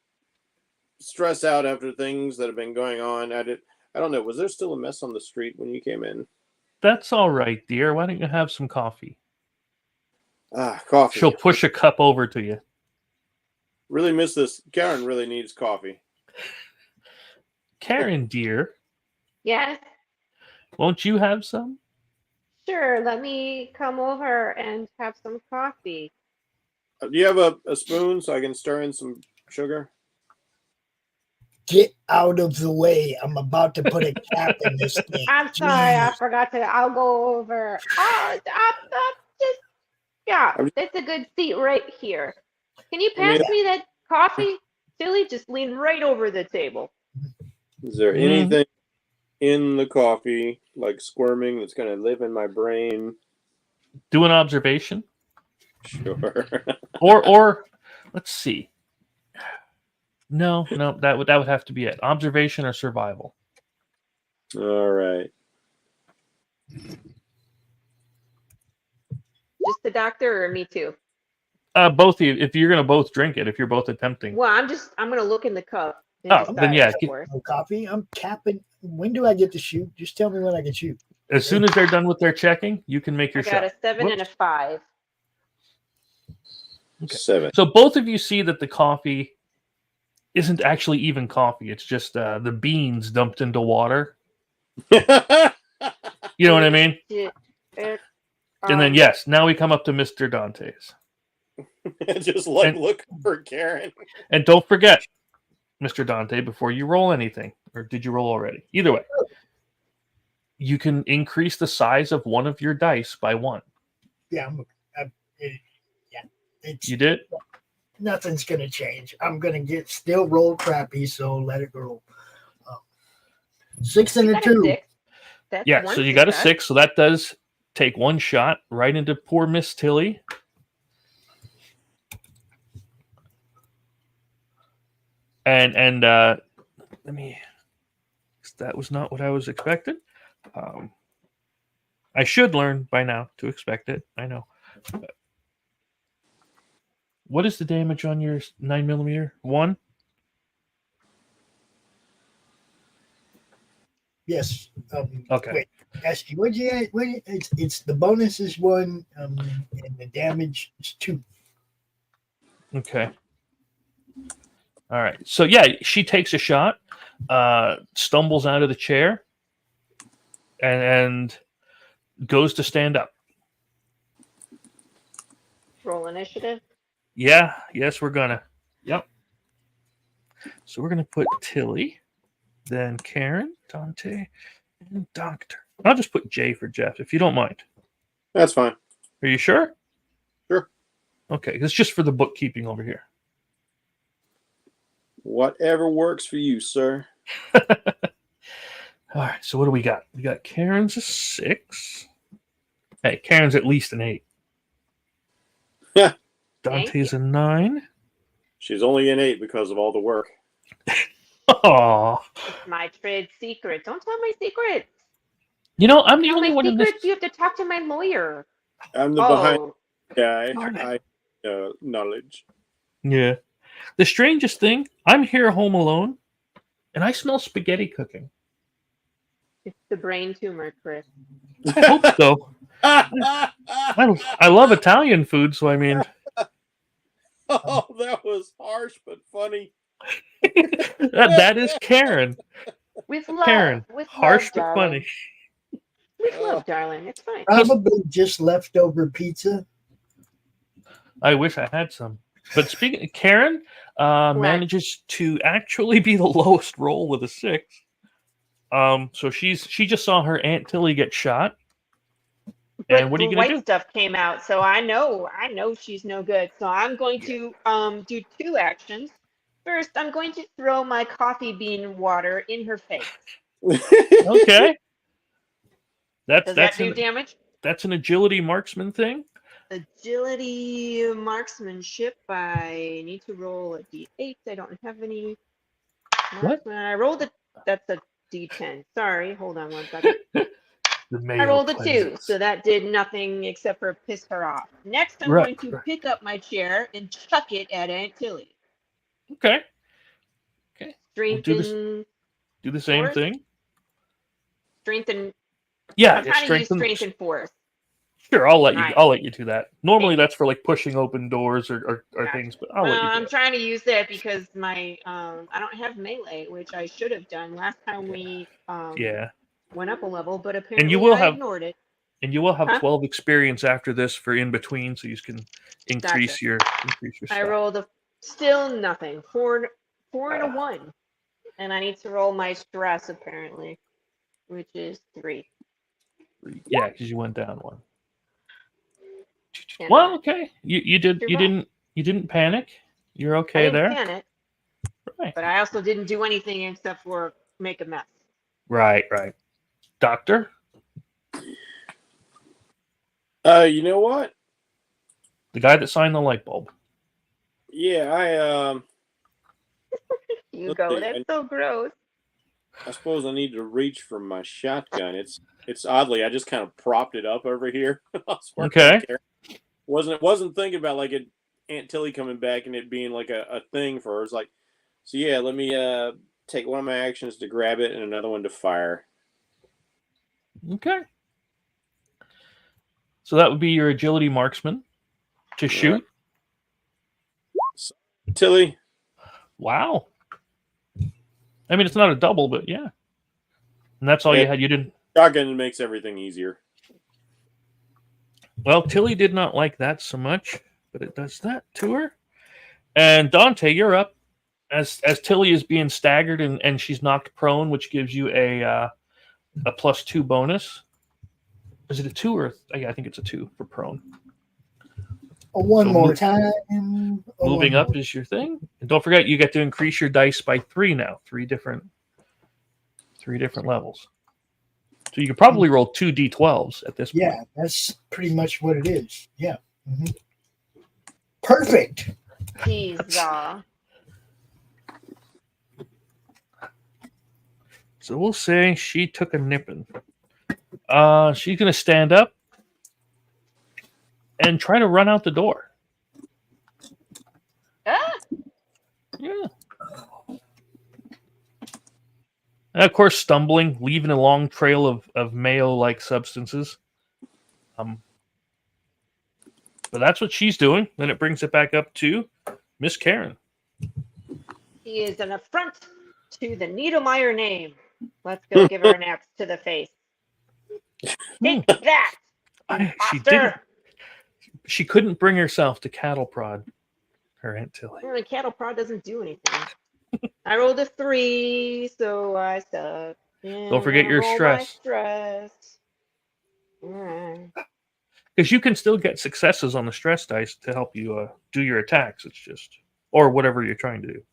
stressed out after things that have been going on. I don't know. Was there still a mess on the street when you came in? That's all right, dear. Why don't you have some coffee? Coffee. She'll push a cup over to you. Really miss this. Karen really needs coffee. Karen, dear, Yes. won't you have some? Sure. Let me come over and have some coffee. Do you have a spoon so I can stir in some sugar? Get out of the way. I'm about to put a cap in this thing. I'm sorry, I forgot to. I'll go over. Oh, that's a good seat right here. Can you pass me that coffee? Tilly, just lean right over the table. Is there anything in the coffee, like squirming, that's going to live in my brain? Do an observation. Sure. or let's see. No, that would have to be it. Observation or survival. All right. Just the doctor or me too? Both of you. If you're gonna both drink it, if you're both attempting. Well, I'm gonna look in the cup. Oh, then yeah. No coffee. I'm capping. When do I get to shoot? Just tell me when I can shoot. As soon as they're done with their checking, you can make your shot. I got a 7 and a 5. Okay. 7. So both of you see that the coffee isn't actually even coffee. It's just the beans dumped into water. You know what I mean? And then yes, now we come up to Mr. Dante's. Just look for Karen. And don't forget, Mr. Dante, before you roll anything, or did you roll already? Either way, you can increase the size of one of your dice by 1. Yeah, You did? Nothing's gonna change. I'm gonna still roll crappy, so let it roll. 6 and a 2. Yeah, so you got a 6, so that does take 1 shot right into poor Miss Tilly. And let me. That was not what I was expecting. I should learn by now to expect it. I know. What is the damage on your 9mm? 1? Yes. Okay. Wait, Ashley, what'd you get? It's the bonus is 1, and the damage is 2. Okay. All right. So yeah, she takes a shot, stumbles out of the chair, and goes to stand up. Roll initiative. Yeah. Yes, we're gonna. Yep. So we're gonna put Tilly, then Karen, Dante, and Doctor. I'll just put J for Jeff, if you don't mind. That's fine. Are you sure? Sure. Okay, it's just for the bookkeeping over here. Whatever works for you, sir. All right, so what do we got? We got Karen's a 6. Hey, Karen's at least an 8. Yeah. Dante's a 9. She's only an 8 because of all the work. Oh, It's my trade secret. Don't tell my secrets. you know, I'm the Tell only my one in this. secrets. You have to talk to my lawyer. I'm the behind guy. I knowledge. Yeah. The strangest thing, I'm here home alone, and I smell spaghetti cooking. It's the brain tumor, Chris. I hope so. I love Italian food, so I mean. Oh, that was harsh but funny. That is Karen. With love. Karen. With Harsh love, but darling. funny. With love, darling. It's fine. Probably just leftover pizza. I wish I had some. But speaking of Karen, manages to actually be the lowest roll with a 6. So she just saw her Aunt Tilly get shot. But And what are you the going to white do? stuff came out, so I know she's no good. So I'm going to do 2 actions. First, I'm going to throw my coffee bean water in her face. Okay. Does that do damage? That's an agility marksman thing. Agility marksmanship. I need to roll a d8. I don't have any marksman. I rolled that's a d10. Sorry, hold on one second. I rolled a 2, so that did nothing except for piss her off. Next, I'm going to pick up my chair and chuck it at Aunt Tilly. Okay. Strengthen. Do the same force? thing. Strengthen. Yeah, I'm trying to use strengthen force. Sure, I'll let Right. you do that. Normally, that's for like pushing open doors or things, but I'll let you do I'm it. trying to use that because my I don't have melee, which I should have done last time we went up a level, but apparently I ignored it. And you will have 12 experience after this for in between, so you can increase your stuff. I rolled still nothing. 4 and a 1, and I need to roll my stress apparently, which is 3. Yeah, because you went down 1. Well, okay. You didn't panic. You're okay there. I didn't panic. Right. But I also didn't do anything except for make a mess. Right. Doctor? You know what? The guy that signed the light bulb. Yeah, You go. That's so gross. I suppose I need to reach for my shotgun. It's oddly, I just kind of propped it up over here. Okay. Wasn't thinking about like Aunt Tilly coming back and it being like a thing for her. It's like, so yeah, let me take one of my actions to grab it and another one to fire. Okay. So that would be your agility marksman to shoot. Tilly. Wow. I mean, it's not a double, but yeah. And that's all you had. You didn't. Shotgun makes everything easier. Well, Tilly did not like that so much, but it does that to her. And Dante, you're up. As Tilly is being staggered and she's knocked prone, which gives you a +2 bonus. Is it a 2 or I think it's a 2 for prone. One more time. Moving up is your thing. And don't forget, you get to increase your dice by 3 now. 3 different levels. So you could probably roll 2 d12s at this point. Yeah, that's pretty much what it is. Yeah. Mm-hmm. Perfect. Jeez, So we'll say she took a nipping. She's going to stand up and try to run out the door. Yeah. And of course, stumbling, leaving a long trail of mayo-like substances. But that's what she's doing. Then it brings it back up to Miss Karen. He is an affront to the Niedermeyer name. Let's go give her an axe to the face. Take that! She couldn't bring herself to cattle prod her Aunt Tilly. Well, the cattle prod doesn't do anything. I rolled a 3, so I suck. Don't forget your stress. Because you can still get successes on the stress dice to help you do your attacks. It's just, or whatever you're trying to do.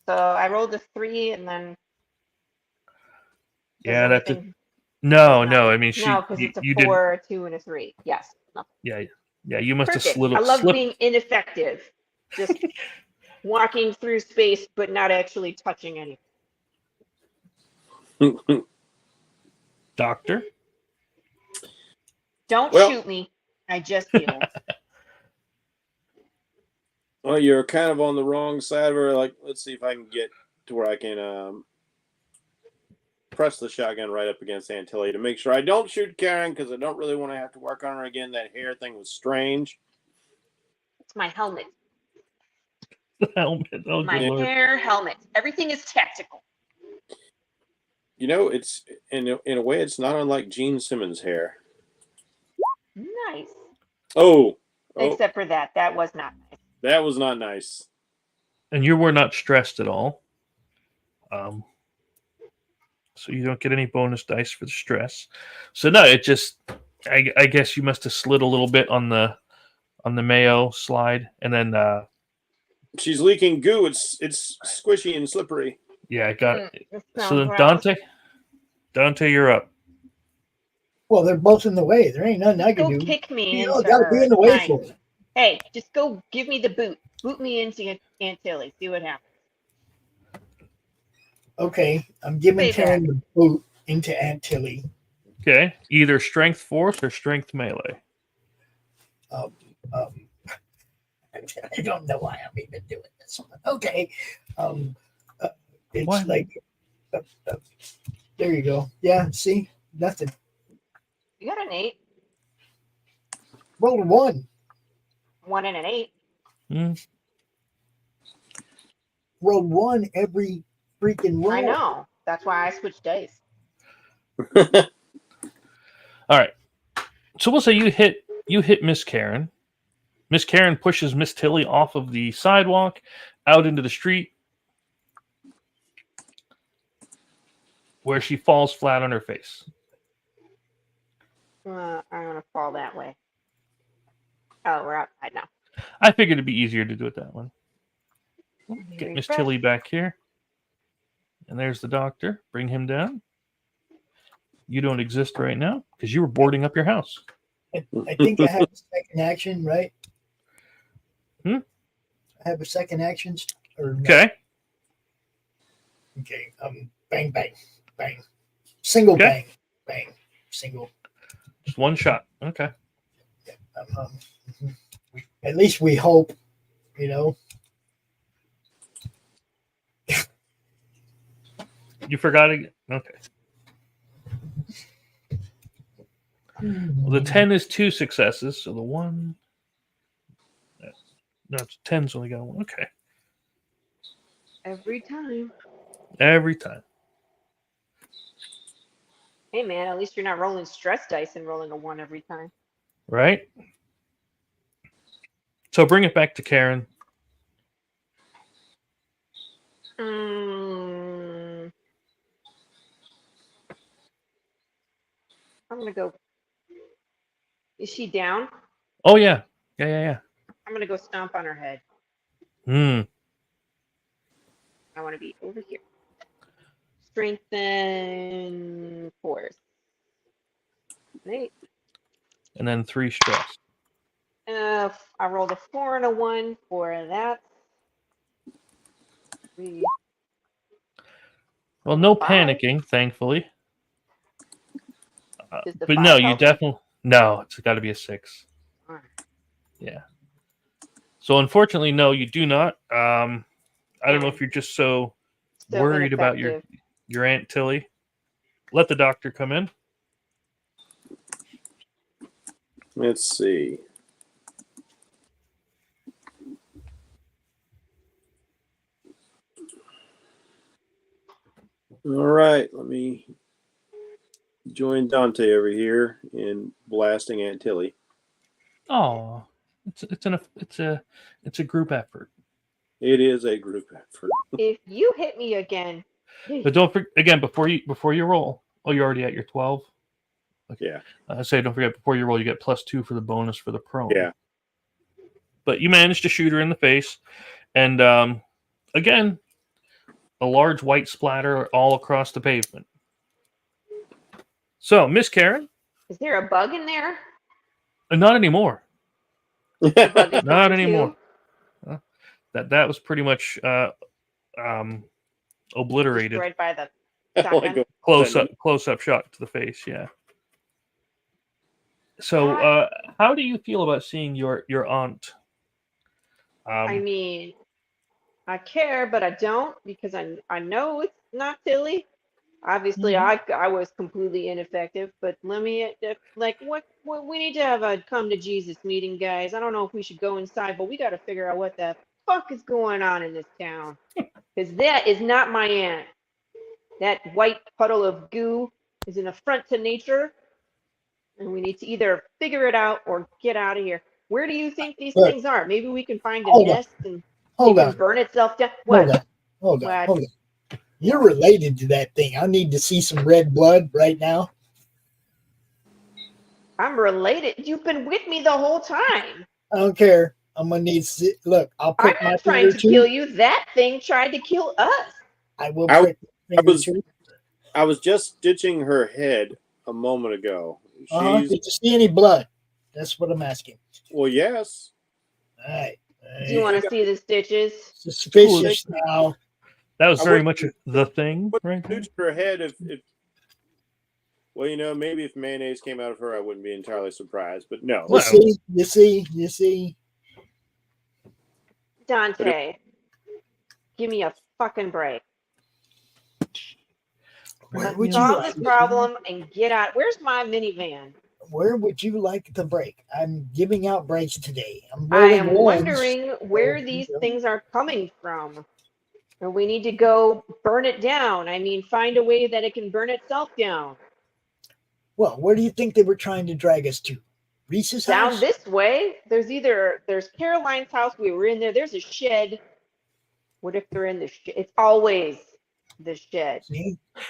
So I rolled a 3 and then. Yeah, that's a. No. I mean, because it's a 4, a 2, and a 3. Yes. No. Yeah. You must Perfect. have slid. I love being ineffective. Just walking through space, but not actually touching anything. Doctor? Don't shoot me. I just healed. Well, you're kind of on the wrong side of her. Like, let's see if I can get to where I can press the shotgun right up against Aunt Tilly to make sure I don't shoot Karen because I don't really want to have to work on her again. That hair thing was strange. It's my helmet. The helmet. Oh, My good Lord. hair, helmet. Everything is tactical. You know, it's in a way, it's not unlike Gene Simmons' hair. Nice. Oh. Except for that. That was not nice. That was not nice. And you were not stressed at all. So you don't get any bonus dice for the stress. So no, it just, I guess you must have slid a little bit on the mayo slide, and then she's leaking goo. It's squishy and slippery. Yeah, I got it. So then gross. Dante, you're up. Well, they're both in the way. There ain't nothing I can Go do. kick me You into know, gotta her. be in the way Fine. for it. Hey, just go give me the boot. Boot me into Aunt Tilly. See what happens. Okay, I'm giving Way Karen back. the boot into Aunt Tilly. Okay, either strength force or strength melee. I don't know why I'm even doing this one. Okay, it's What? like there you go. Yeah, see, nothing. You got an 8. Roll a 1. 1 and an 8. Roll 1 every freaking roll. I know. That's why I switched dice. All right. So we'll say you hit Miss Karen. Miss Karen pushes Miss Tilly off of the sidewalk out into the street, where she falls flat on her face. I'm going to fall that way. Oh, we're outside now. I figured it'd be easier to do it that way. Get Miss Tilly back here. And there's the doctor. Bring him down. You don't exist right now because you were boarding up your house. I think I have a second action, right? I have a second action. Or no? Okay. Okay. Bang, bang, bang. Single Okay. bang, bang. Single. Just one shot. Okay. At least we hope, you know. You forgot again? Okay. Well, the 10 is 2 successes, so the 1... No, it's 10's only got 1. Okay. Every time. Every time. Hey, man, at least you're not rolling stress dice and rolling a 1 every time. Right? So bring it back to Karen. I'm going to go. Is she down? Oh, yeah. Yeah. I'm going to go stomp on her head. I want to be over here. Strengthen force. 8. And then 3 stress. I rolled a 4 and a 1 for that. 3. Well, no 5. panicking, thankfully. Is the But 5 no, you helping? definitely... No, it's got to be a 6. All right. Yeah. So unfortunately, no, you do not. I don't know if you're just so Still worried about ineffective. your Aunt Tilly. Let the doctor come in. Let's see. All right, let me join Dante over here in blasting Aunt Tilly. Oh, it's a group effort. It is a group effort. If you hit me again, But don't forget again before you roll. Oh, you're already at your 12. Okay. Yeah. Say don't forget before you roll, you get +2 for the bonus for the prone. Yeah. But you managed to shoot her in the face, and again, a large white splatter all across the pavement. So, Miss Karen, is there a bug in there? not anymore. Bug is Not gone anymore. too? That was pretty much obliterated. Destroyed by the Like shotgun. a- Close up shot to the face. Yeah. So, how do you feel about seeing your aunt? I mean, I care, but I don't because I know it's not Tilly. Obviously, I was completely ineffective, but let me what we need to have a come to Jesus meeting, guys. I don't know if we should go inside, but we got to figure out what the fuck is going on in this town, because that is not my aunt. That white puddle of goo is an affront to nature, and we need to either figure it out or get out of here. Where do you think these things are? Maybe we can find a nest and it can burn itself down. What? Hold on. You're related to that thing. I need to see some red blood right now. I'm related. You've been with me the whole time. I don't care. I'm gonna need to see. Look, I'll prick I'm my not trying to finger kill too. you. That thing tried to kill us. I will prick my finger too. I was just stitching her head a moment ago. Did you see any blood? That's what I'm asking. Well, yes. All right. Do you want to see the stitches? Suspicious now. That was very much the thing, right? Stitch her head if well, you know, maybe if mayonnaise came out of her, I wouldn't be entirely surprised. But no. You see. Dante, give me a fucking break. Let's solve this problem and get out. Where's my minivan? Where would you like the break? I'm giving out breaks today. I am wondering where these things are coming from. And we need to go burn it down. I mean, find a way that it can burn itself down. Well, where do you think they were trying to drag us to? Reese's house? Down this way. There's Caroline's house. We were in there. There's a shed. What if they're in the shed? It's always the shed.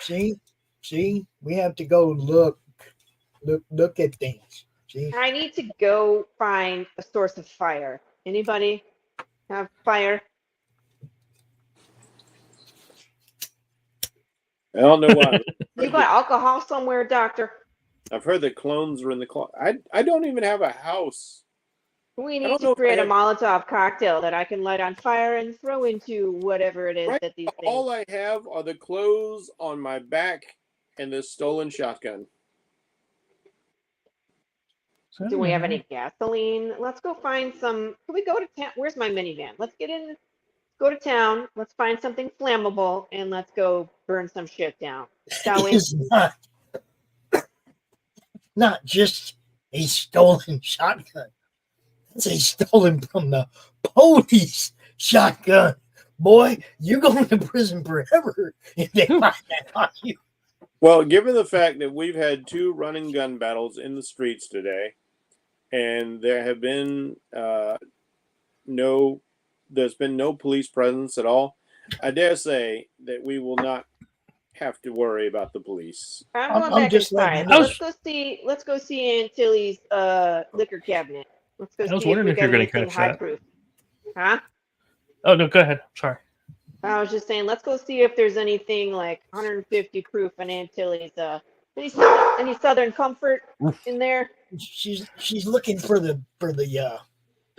See? We have to go look at things. See? I need to go find a source of fire. Anybody have fire? I don't know why. You got alcohol somewhere, doctor? I've heard that clones are in the closet. I don't even have a house. We need to create a Molotov cocktail that I can light on fire and throw into whatever it is that these things. All I have are the clothes on my back and this stolen shotgun. Do we have any gasoline? Let's go find some. Can we go to town? Where's my minivan? Let's get in. Go to town. Let's find something flammable and let's go burn some shit down. Shall we? It's not just a stolen shotgun. It's a stolen from the police shotgun. Boy, you're going to prison forever if they find that on you. Well, given the fact that we've had 2 running gun battles in the streets today, and there have been there's been no police presence at all, I dare say that we will not have to worry about the police. I'm going back inside. Let's go see Aunt Tilly's liquor cabinet. Let's go. I was wondering if you're going to catch that. Proof. Huh? Oh no, go ahead. Sorry. I was just saying, let's go see if there's anything like 150 proof in Aunt Tilly's. Any Southern Comfort in there? She's looking for the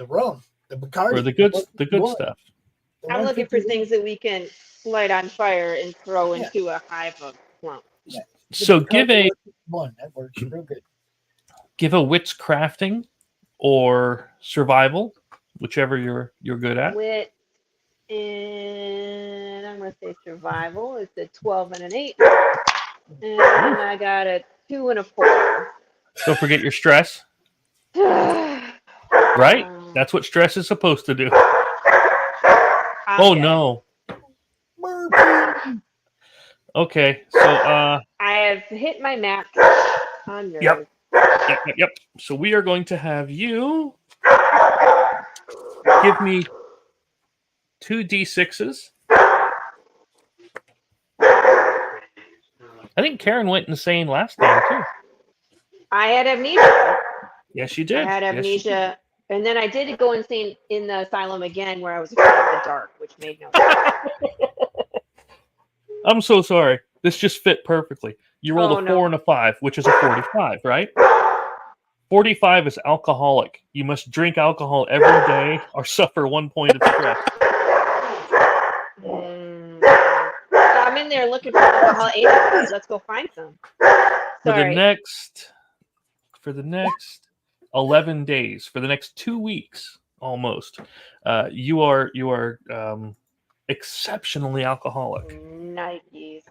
rum, the Bacardi, or the good stuff. I'm looking for things that we can light on fire and throw into a hive of clumps. Yeah. So give a one that works real good. Give a wits crafting or survival, whichever you're good at. Wit, and I'm gonna say survival. It's a 12 and an 8, and I got a 2 and a 4. Don't forget your stress. Right? That's what stress is supposed to do. Oh no. Okay, so I have hit my max on nerves. Yep. So we are going to have you give me 2 D6s. I think Karen went insane last time too. I had amnesia. Yes, you did. I had amnesia. And then I did go insane in the asylum again where I was afraid of the dark, which made no sense. I'm so sorry. This just fit perfectly. You rolled a 4 and a 5, which is a 45, right? 45 is alcoholic. You must drink alcohol every day or suffer 1 point of stress. I'm in there looking for alcohol. Let's go find some. For the next 11 days, for the next 2 weeks, almost, you are exceptionally alcoholic. Nikes.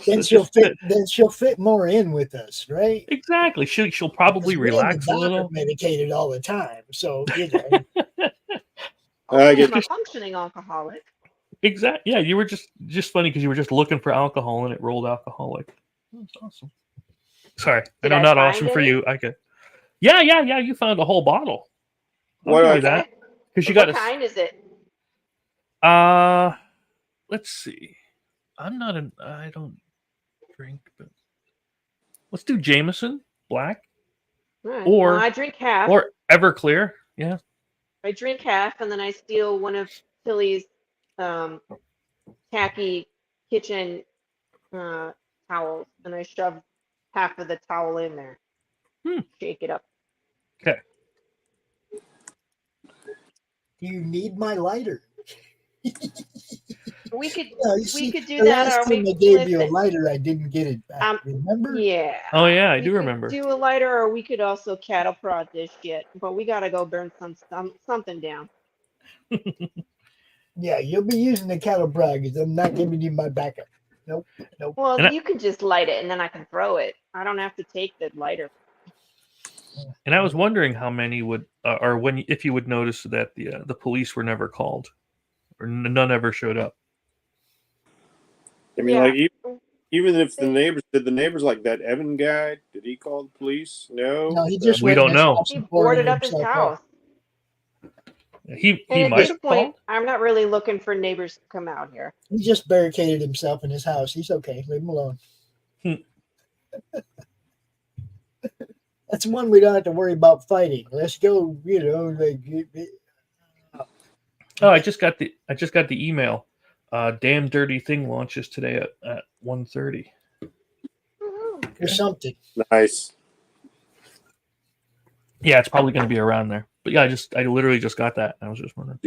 Then she'll fit. Then she'll fit more in with us, right? Exactly. She'll probably relax a little. Medicated all the time, so you know. I'm a functioning alcoholic. Exactly. Yeah, you were just funny because you were just looking for alcohol and it rolled alcoholic. That's awesome. Sorry, I know not awesome for you. I could. Yeah. You found a whole bottle. I'll give you that because you got. What kind is it? Let's see. I don't drink, but let's do Jameson Black. Right. Or well, I drink half. Or Everclear. Yeah. I drink half, and then I steal one of Tilly's tacky kitchen towels, and I shove half of the towel in there. Shake it up. Okay. You need my lighter. We could do the that. Last time I gave you a lighter, I didn't get it back. Remember? Yeah. Oh yeah, I do could remember. Do a lighter, or we could also cattle prod this shit. But we gotta go burn something down. Yeah, you'll be using the cattle prod because I'm not giving you my backup. Nope. Well, you can just light it and then I can throw it. I don't have to take the lighter. And I was wondering how many would, or if you would notice that the police were never called, or none ever showed up. I mean, like even if the neighbors like that Evan guy, did he call the police? No, he just we don't know. He boarded up his house. He might have called. I'm not really looking for neighbors to come out here. He just barricaded himself in his house. He's okay. Leave him alone. That's one we don't have to worry about fighting. Let's go. You know, Oh, I just got the email. Damn Dirty Thing launches today at 1:30. Or something. Nice. Yeah, it's probably going to be around there. But yeah, I literally just got that. I was just wondering.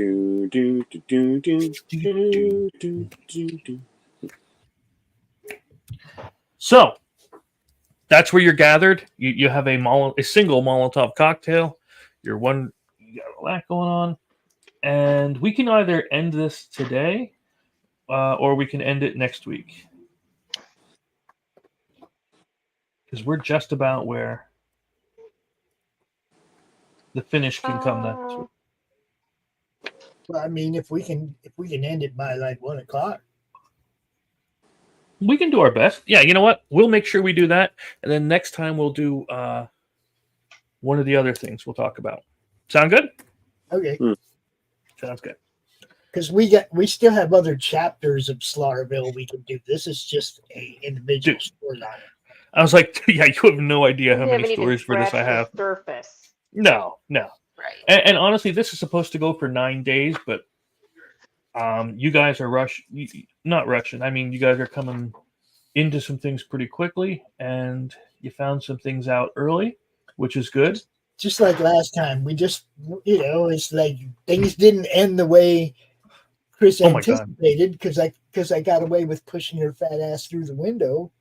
So that's where you're gathered. You have a single Molotov cocktail. You got a lot going on, and we can either end this today, or we can end it next week, because we're just about where the finish can come next week. Well, I mean, if we can end it by like 1 o'clock. We can do our best. Yeah, you know what? We'll make sure we do that, and then next time we'll do one of the other things we'll talk about. Sound good? Okay. Sounds good. Because we still have other chapters of Slaughterville we can do. This is just a individual storyline. I was like, yeah, you have no idea how many stories for this I have. Surface. No. Right. And honestly, this is supposed to go for 9 days, but you guys are not rushing. I mean, you guys are coming into some things pretty quickly, and you found some things out early, which is good. Just like last time, we just, it's like things didn't end the way Chris anticipated because I got away with pushing her fat ass through the window.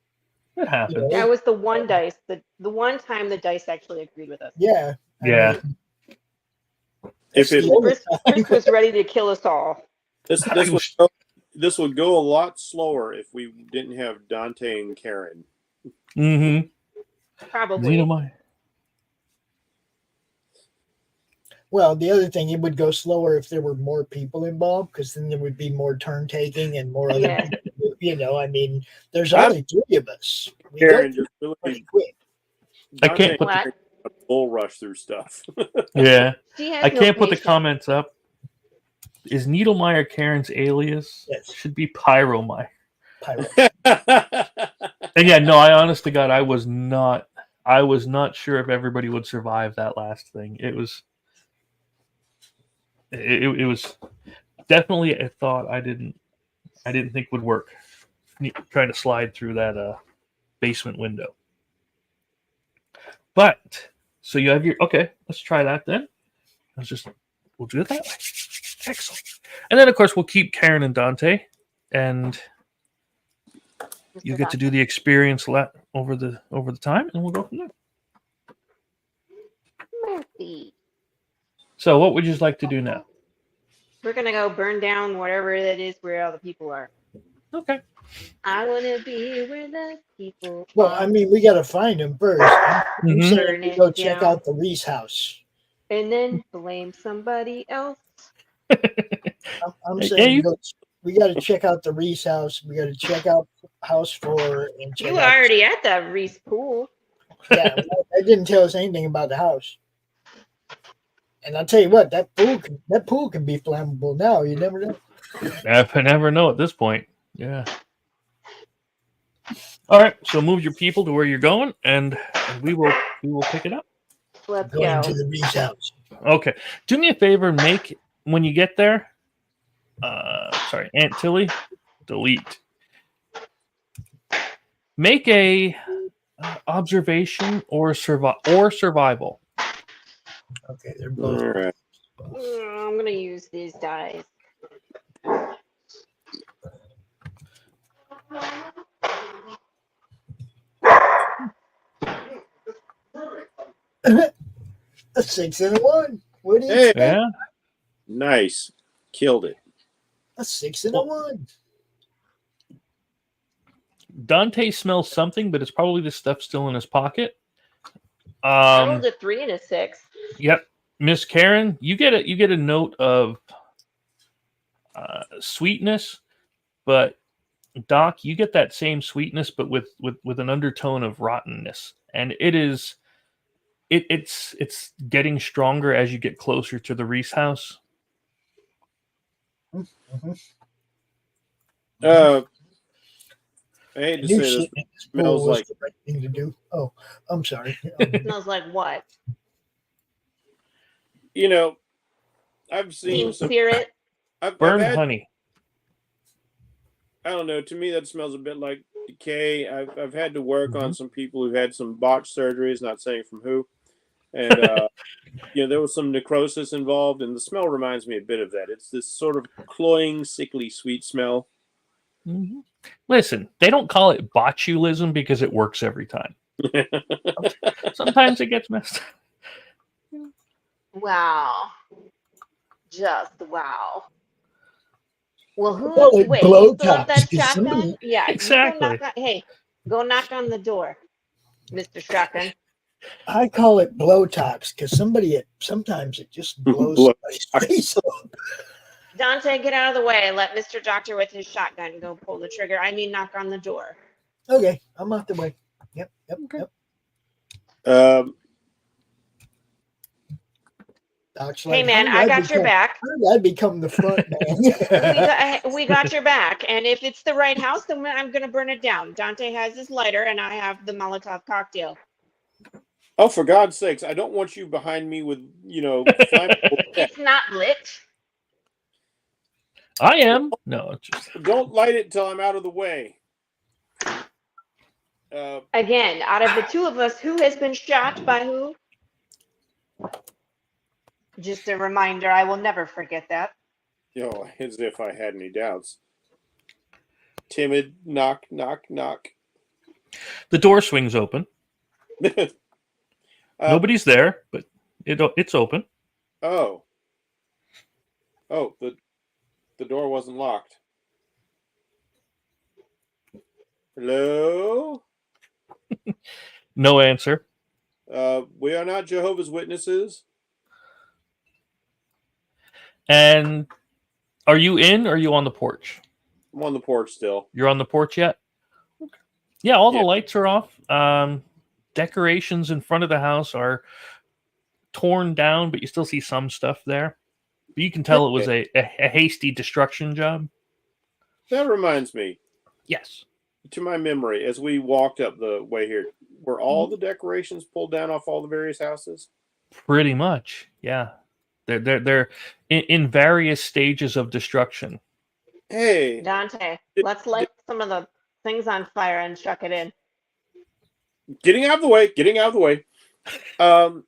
It happened. That was the one dice. The one time the dice actually agreed with us. Yeah. Yeah. Chris was ready to kill us all. This would go a lot slower if we didn't have Dante and Karen. Mm-hmm. Probably. Well, the other thing, it would go slower if there were more people involved, because then there would be more turn taking and more other people. I mean, there's only 3 of us. Karen just really quick. I can't put a bull rush through stuff. Yeah. I can't put the comments up. Is Needlemeyer Karen's alias? Yes. Should be Pyromeyer. And yeah, no, I honest to God, I was not sure if everybody would survive that last thing. It was definitely a thought I didn't think would work. Trying to slide through that basement window. But so you have let's try that then. We'll do it that way. Excellent. And then of course we'll keep Karen and Dante, and you get to do the experience over the time, and we'll go from there. Mercy. So what would you like to do now? We're gonna go burn down whatever it is where all the people are. Okay. I want to be where the people Well, are. I mean, we got to find him first. I'm saying Burn we it go check down. out the Reese house. And then blame somebody else. I'm Hey, saying you- we got to check out the Reese house. We got to check out house 4 and check You out. already at the Reese pool. Yeah, that didn't tell us anything about the house. And I'll tell you what, that pool can be flammable now. You never know. I never know at this point. Yeah. All right, so move your people to where you're going, and we will pick it up. Let's Going go. to the Reese house. Okay. Do me a favor, make when you get there. Sorry, Aunt Tilly, delete. Make a observation or survival. Okay, they're All both. right. I'm gonna use these dice. A 6 and a 1. What do you Hey, expect? Yeah. nice. Killed it. A 6 and a 1. Dante smells something, but it's probably the stuff still in his pocket. I rolled a 3 and a 6. Yep, Miss Karen, you get a note of sweetness, but Doc, you get that same sweetness, but with an undertone of rottenness, and it's getting stronger as you get closer to the Reese house. Mm-hmm. I hate to You say this, shit but in it this smells pool was like the right thing to do. Oh, I'm sorry. Smells like what? I've seen Teen some. spirit. I've Burned had, honey. I don't know. To me, that smells a bit like decay. I've had to work Mm-hmm. on some people who've had some botched surgeries. Not saying from who, and there was some necrosis involved, and the smell reminds me a bit of that. It's this sort of cloying, sickly, sweet smell. Mm-hmm. Listen, they don't call it botulism because it works every time. Sometimes it gets messed up. Wow. Just wow. Well, Call it wait, blow you still have tops, that 'cause shotgun? somebody- Yeah, Exactly. Go knock on the door, Mr. Shotgun. I call it blow tops because sometimes it just blows Blow somebody's face off. Dante, get out of the way. Let Mr. Doctor with his shotgun go pull the trigger. I mean, knock on the door. Okay, I'm out the way. Yep. Doc's Hey, like, man, how I did got your back. How did I become the front man? We got your back. And if it's the right house, then I'm going to burn it down. Dante has his lighter, and I have the Molotov cocktail. Oh, for God's sakes! I don't want you behind me with flammable. It's not lit. I am. No, it's just Don't light it till I'm out of the way. Again, out of the two of us, who has been shot by who? Just a reminder, I will never forget that. As if I had any doubts. Timid knock, knock, knock. the door swings open. Nobody's there, but it's open. Oh, the door wasn't locked. Hello? No answer. We are not Jehovah's Witnesses. And are you in or are you on the porch? I'm on the porch still. You're on the porch yet? Okay. Yeah, all the lights are off. Decorations in front of the house are torn down, but you still see some stuff there. But you can tell it was a hasty destruction job. That reminds me. Yes. To my memory, as we walked up the way here, were all the decorations pulled down off all the various houses? Pretty much, yeah. They're in various stages of destruction. Hey, Dante, let's light some of the things on fire and chuck it in. Getting out of the way. Karen,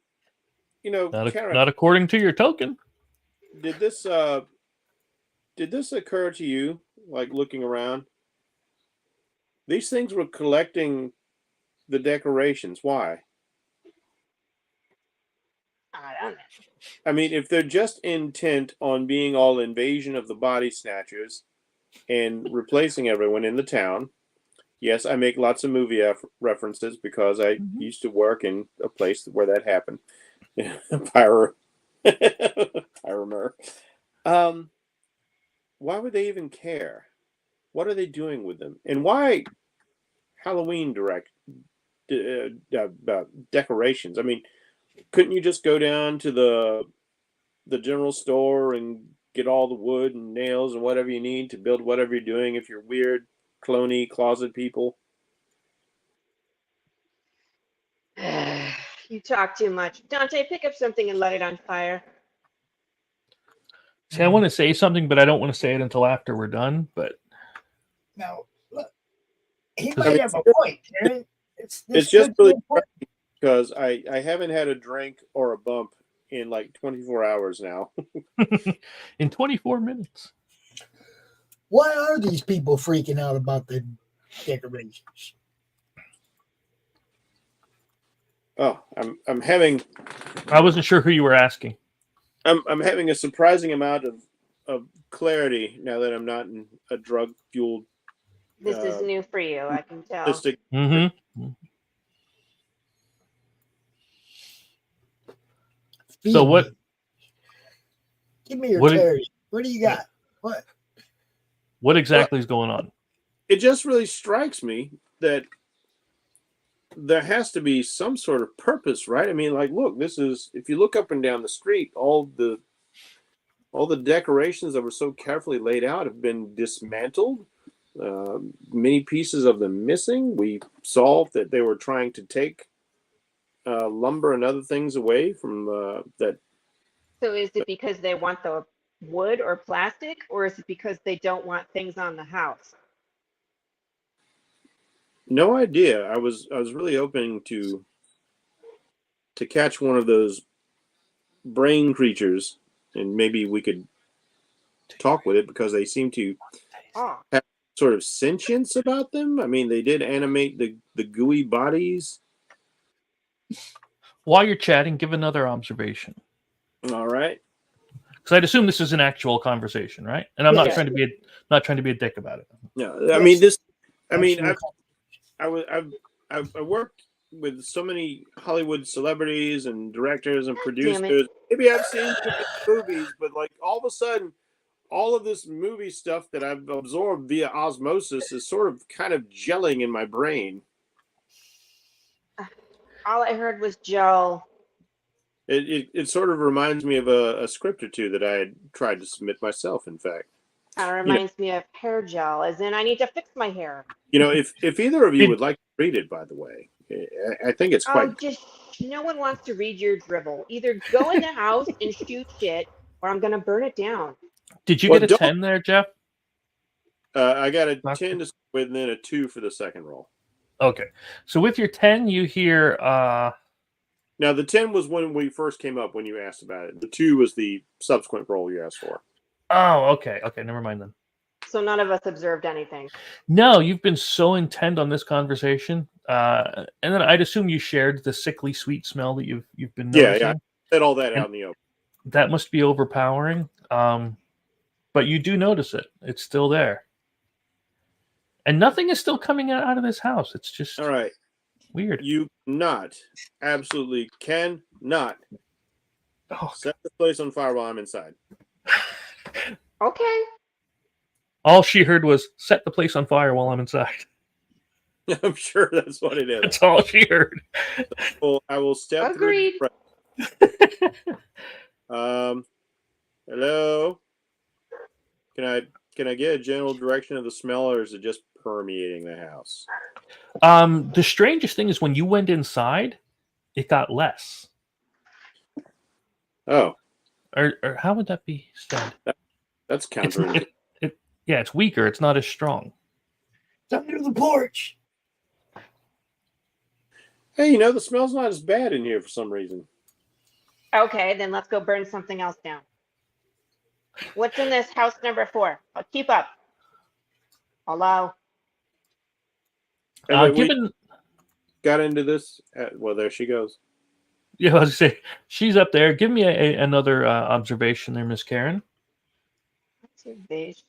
Not according to your token. Did this occur to you, like looking around? These things were collecting the decorations. Why? I don't know. I mean, if they're just intent on being all invasion of the body snatchers, and replacing everyone in the town. Yes, I make lots of movie references because I used to work in a place where that happened. Pyro. Pyromer. Why would they even care? What are they doing with them? And why Halloween decorations? I mean, couldn't you just go down to the general store and get all the wood and nails and whatever you need to build whatever you're doing if you're weird, cloney, closet people? You talk too much. Dante, pick up something and light it on fire. See, I want to say something, but I don't want to say it until after we're done. But now, look, he might have a point, Karen. It's just really because I haven't had a drink or a bump in like 24 hours now. In 24 minutes. Why are these people freaking out about the decorations? Oh, I'm having. I wasn't sure who you were asking. I'm having a surprising amount of clarity now that I'm not in a drug fueled. This is new for you, I can tell. Mm-hmm. So what? Give me your clarity. What do you got? What exactly is going on? It just really strikes me that there has to be some sort of purpose, right? I mean, like, look, this is, if you look up and down the street, all the decorations that were so carefully laid out have been dismantled. Many pieces of them missing. We solved that they were trying to take lumber and other things away from that. So is it because they want the wood or plastic, or is it because they don't want things on the house? No idea. I was really hoping to catch one of those brain creatures, and maybe we could talk with it because they seem to have sort of sentience about them. I mean, they did animate the gooey bodies. While you're chatting, give another observation. All right. Because I'd assume this is an actual conversation, right? And I'm not trying to be a dick about it. No, I mean this. I mean, I've worked with so many Hollywood celebrities and directors and producers. Maybe I've seen movies, but like all of a sudden, all of this movie stuff that I've absorbed via osmosis is sort of kind of gelling in my brain. All I heard was Joe. It sort of reminds me of a script or two that I had tried to submit myself, in fact. It reminds me of hair gel, as in I need to fix my hair. You know, if either of you would like to read it, by the way, I think it's quite. No one wants to read your dribble. Either go in the house and shoot shit, or I'm going to burn it down. Did you get a 10 there, Jeff? I got a 10 to start with, and then a 2 for the second roll. Okay. So with your 10, you hear... Now, the 10 was when we first came up when you asked about it. The 2 was the subsequent roll you asked for. Oh, okay. Okay, never mind then. So none of us observed anything. No, you've been so intent on this conversation. And then I'd assume you shared the sickly sweet smell that you've been noticing. Yeah, I said all that out in the open. That must be overpowering. But you do notice it. It's still there. And nothing is still coming out of this house. It's just all right. Weird. You absolutely cannot set the place on fire while I'm inside. Okay. All she heard was set the place on fire while I'm inside. I'm sure that's what it is. That's all she heard. Well, I will step Agreed. through. Hello. Can I get a general direction of the smell, or is it just permeating the house? The strangest thing is when you went inside, it got less. Oh. Or how would that be said? That's counterintuitive. Yeah, it's weaker. It's not as strong. It's under the porch. Hey, the smell's not as bad in here for some reason. Okay, then let's go burn something else down. What's in this house number 4? I'll keep up. Hello? Got into this. Well, there she goes. Yeah, I was going to say, she's up there. Give me another observation there, Miss Karen. Observation.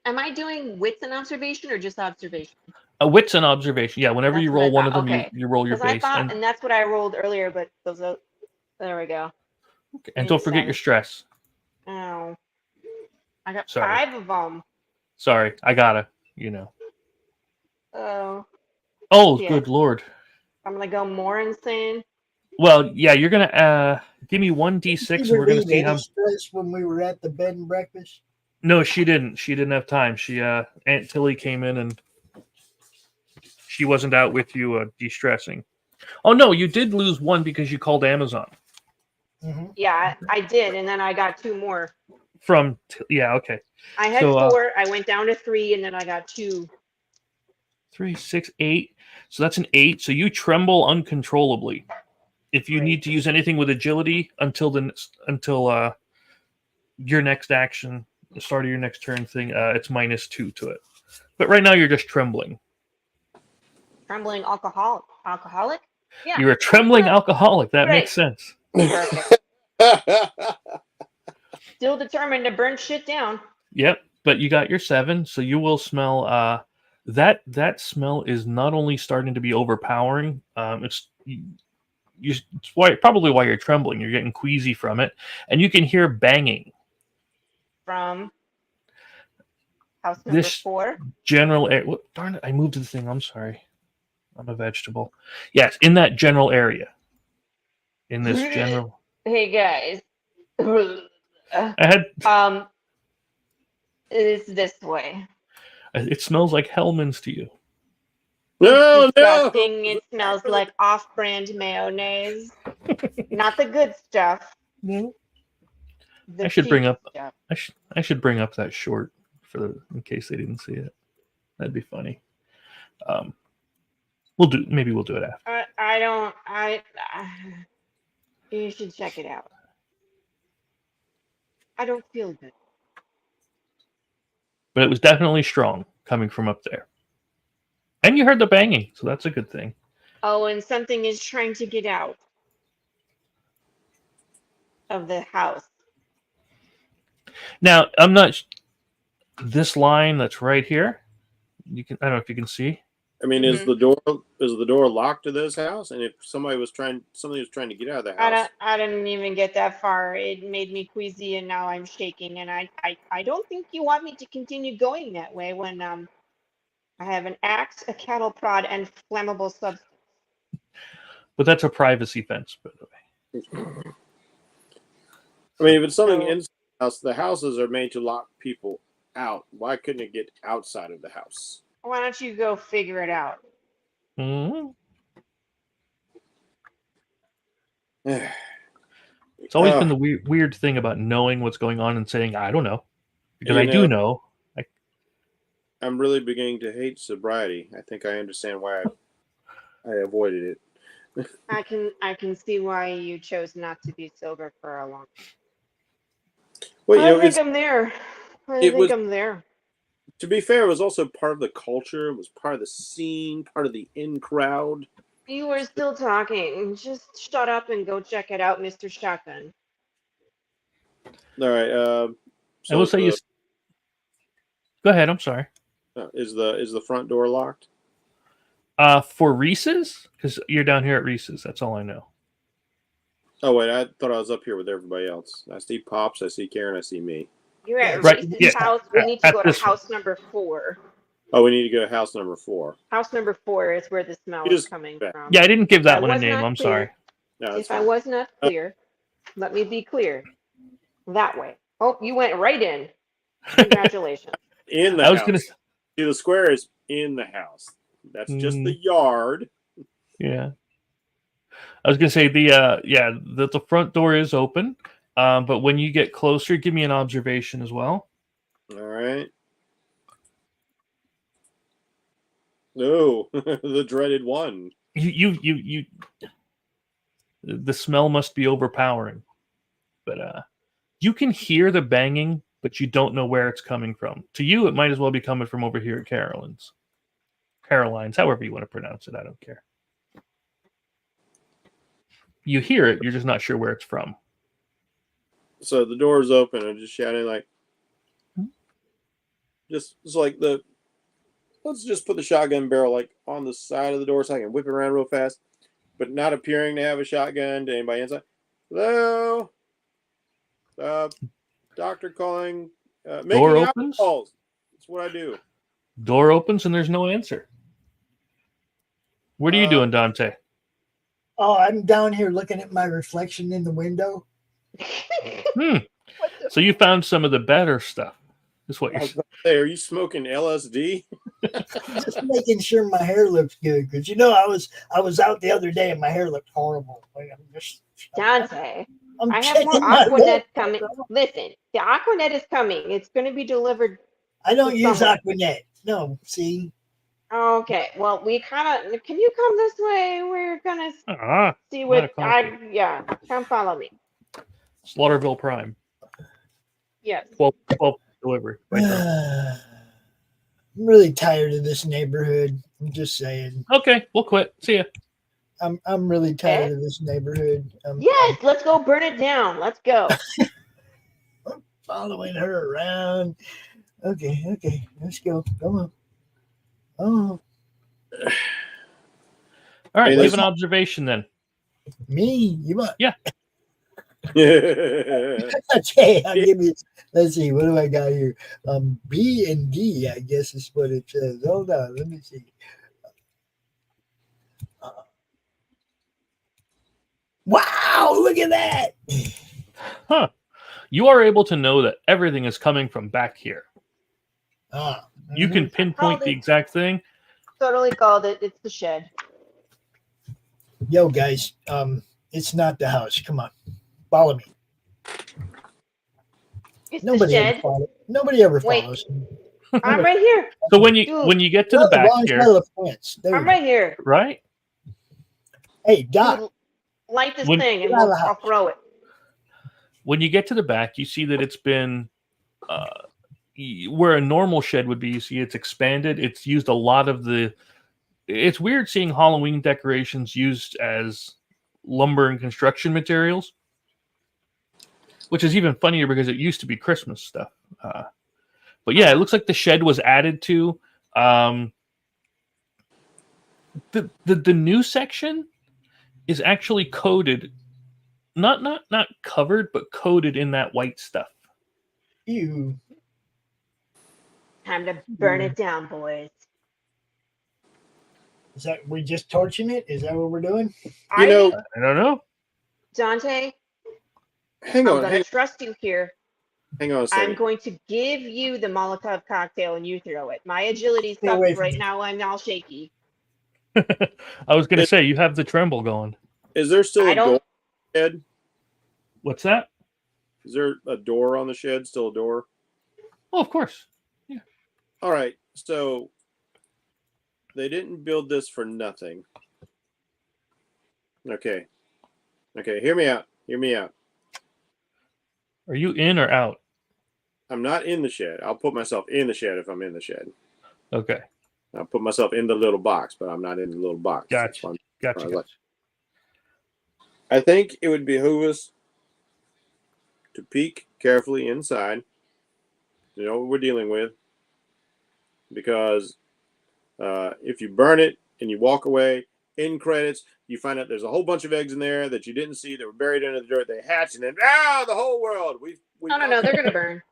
am I doing wits and observation or just observation? A wits and observation. Yeah, whenever you That's what I roll one of thought. them, Okay. you roll your Because I base. thought, and that's what I rolled earlier, but those are, there we go. And don't forget your stress. Oh. I got Sorry. 5 of them. Sorry, I gotta, you know. Oh. Oh, Yeah. good lord. I'm gonna go more insane. Well, yeah, you're gonna give me 1d6 and we're gonna see how. Stress when we were at the bed and breakfast. No, she didn't. She didn't have time. She Aunt Tilly came in and she wasn't out with you de-stressing. Oh no, you did lose 1 because you called Amazon. Mm-hmm. Yeah, I did, and then I got 2 more. Yeah, okay. I had 4. I went down to 3, and then I got 2. 3, 6, 8. So that's an 8. So you tremble uncontrollably. If you need to use anything with agility until your next action, the start of your next turn thing, it's -2 to it. But right now you're just trembling. Trembling alcoholic? Yeah. You're a trembling alcoholic. That makes sense. Perfect. Still determined to burn shit down. Yep, but you got your 7, so you will smell. That smell is not only starting to be overpowering. It's probably why you're trembling. You're getting queasy from it, and you can hear banging from house number 4. General area. Darn it! I moved the thing. I'm sorry. I'm a vegetable. Yes, in that general area. In this general. Hey guys. It's this way. It smells like Hellman's to you. No, disgusting. It smells like off-brand mayonnaise. Not the good stuff. No. The I should bring cheap up. stuff. I should bring up that short in case they didn't see it. That'd be funny. Maybe we'll do it after. You should check it out. I don't feel good. But it was definitely strong coming from up there. And you heard the banging, so that's a good thing. Oh, and something is trying to get out of the house. Now, I'm not. This line that's right here. I don't know if you can see. I mean, is the door locked to this house? And if somebody was trying to get out of the house, I didn't even get that far. It made me queasy, and now I'm shaking. And I don't think you want me to continue going that way when I have an axe, a cattle prod, and flammable substance. But that's a privacy fence, by the way. I mean, if it's something inside the house, the houses are made to lock people out. Why couldn't it get outside of the house? Why don't you go figure it out? Mm-hmm. It's always been the weird thing about knowing what's going on and saying, I don't know. Because I do know. I'm really beginning to hate sobriety. I think I understand why I avoided it. I can see why you chose not to be sober for a long time. Well, I think I'm there. I'm there. To be fair, it was also part of the culture. It was part of the scene, part of the in crowd. You were still talking. Just shut up and go check it out, Mr. Shotgun. All right. I will say you. Go ahead. I'm sorry. Is the front door locked? For Reese's, because you're down here at Reese's. That's all I know. Oh wait, I thought I was up here with everybody else. I see Pops. I see Karen. I see me. You're at Reese's house. We need to go to house number 4. Oh, we need to go to house number 4. House number 4 is where the smell is coming from. Yeah, I didn't give that one a name. I'm sorry. No, if I was not clear, let me be clear. That way. Oh, you went right in. Congratulations. In the house. See, the square is in the house. That's just the yard. Yeah. I was gonna say the front door is open. But when you get closer, give me an observation as well. All right. No, the dreaded one. You. The smell must be overpowering, but you can hear the banging, but you don't know where it's coming from. To you, it might as well be coming from over here at Caroline's, however you want to pronounce it. I don't care. You hear it, you're just not sure where it's from. So the door's open. I'm just shouting like, Just it's like the. Let's just put the shotgun barrel like on the side of the door so I can whip it around real fast, but not appearing to have a shotgun to anybody inside. Hello, doctor calling. Door Making opens. calls. That's what I do. Door opens and there's no answer. What are you doing, Dante? Oh, I'm down here looking at my reflection in the window. So you found some of the better stuff. Is what you're saying. Hey, are you smoking LSD? Just making sure my hair looks good, because I was out the other day and my hair looked horrible. Like, Dante, I'm I have more checking my Aquanet hair. coming. Listen, the Aquanet is coming. It's going to be delivered. I don't to use someone. Aquanet. No, see. Okay, well, we kind of. Can you come this way? We're gonna see what Yeah, come follow me. Slaughterville Prime. Yes. 12 delivery. Right there. I'm really tired of this neighborhood. I'm just saying. Okay, we'll quit. See ya. I'm really tired of this neighborhood. Yes, let's go burn it down. Let's go. I'm following her around. Okay, let's go. Come on. Oh. All right, Hey, leave an observation then. Me? You want? Yeah. Okay, I'll give you. Let's see. What do I got here? B and D, I guess is what it says. Hold on. Let me see. Wow! Look at that. Huh. You are able to know that everything is coming from back here. You can pinpoint the exact thing. Totally called it. It's the shed. Yo, guys. It's not the house. Come on. Follow me. It's Nobody the ever shed. follows. Nobody ever Wait. follows. I'm right here. So when you get to the back here, I'm right here. right? Hey, Doc. Dude, light this When- thing and I'll throw it. When you get to the back, you see that it's been where a normal shed would be. You see it's expanded. It's used a lot of the. It's weird seeing Halloween decorations used as lumber and construction materials, which is even funnier because it used to be Christmas stuff. But yeah, it looks like the shed was added to. The new section is actually coated, not covered, but coated in that white stuff. Ew. Time to burn it down, boys. Is that we just torching it? Is that what we're doing? You know, I don't know. Dante, hang I'm on. going to trust you here. Hang on a I'm second. going to give you the Molotov cocktail and you throw it. My agility Stay away sucks from right me. now. I'm all shaky. I was going to say, you have the tremble going. Is there still I a door don't- on the shed? What's that? Is there a door on the shed? Still a door? Oh, of course. Yeah. All right. So they didn't build this for nothing. Okay. Hear me out. Are you in or out? I'm not in the shed. I'll put myself in the shed if I'm in the shed. Okay. I'll put myself in the little box, but I'm not in the little box. Gotcha. Gotcha. I think it would behoove us to peek carefully inside to know what we're dealing with. Because if you burn it and you walk away, in credits, you find out there's a whole bunch of eggs in there that you didn't see that were buried under the dirt. They hatch and then, the whole world. No, they're going to burn.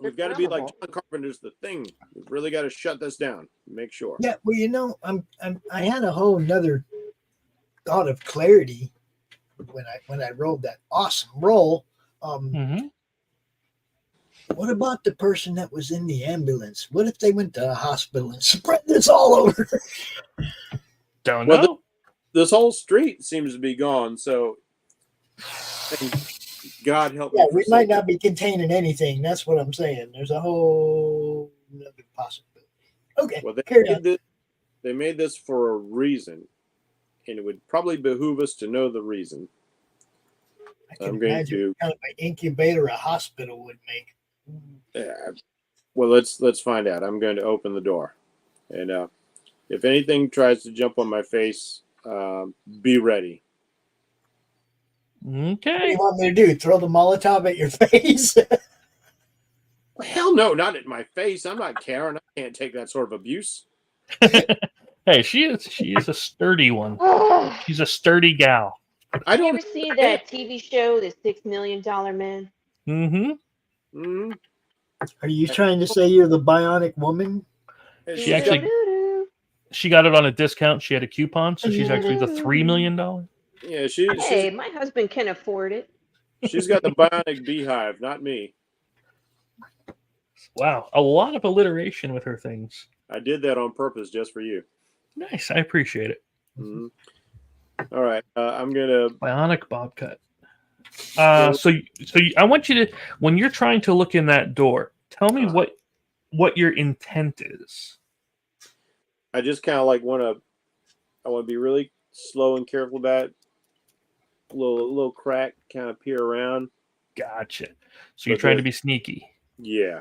We've got to be like John Carpenter's The Thing. We've really got to shut this down. Make sure. Yeah, well, I had a whole nother thought of clarity when I rolled that awesome roll. What about the person that was in the ambulance? What if they went to a hospital and spread this all over? Don't know. This whole street seems to be gone. So, God help me. Yeah, we might not be containing anything. That's what I'm saying. There's a whole other possibility. Okay. Well, carry on. they made this for a reason, and it would probably behoove us to know the reason. I can imagine what kind of an incubator a hospital would make. Well, let's find out. I'm going to open the door, and if anything tries to jump on my face, be ready. Okay. What do you want me to do? Throw the Molotov at your face? Hell no, not in my face. I'm not Karen. I can't take that sort of abuse. Hey, she is a sturdy one. She's a sturdy gal. I don't ever see that TV show, The $6 Million Man? Mm-hmm. Are you trying to say you're the bionic woman? She actually she got it on a discount. She had a coupon, so she's actually the $3 million. Yeah, Hey, my husband can afford it. She's got the bionic beehive, not me. Wow, a lot of alliteration with her things. I did that on purpose just for you. Nice, I appreciate it. Mm-hmm. All right, I'm gonna bionic bobcat. So I want you to, when you're trying to look in that door, tell me what your intent is. I just kind of like want to be really slow and careful about it. Little crack, kind of peer around. Gotcha. So you're trying to be sneaky. Yeah.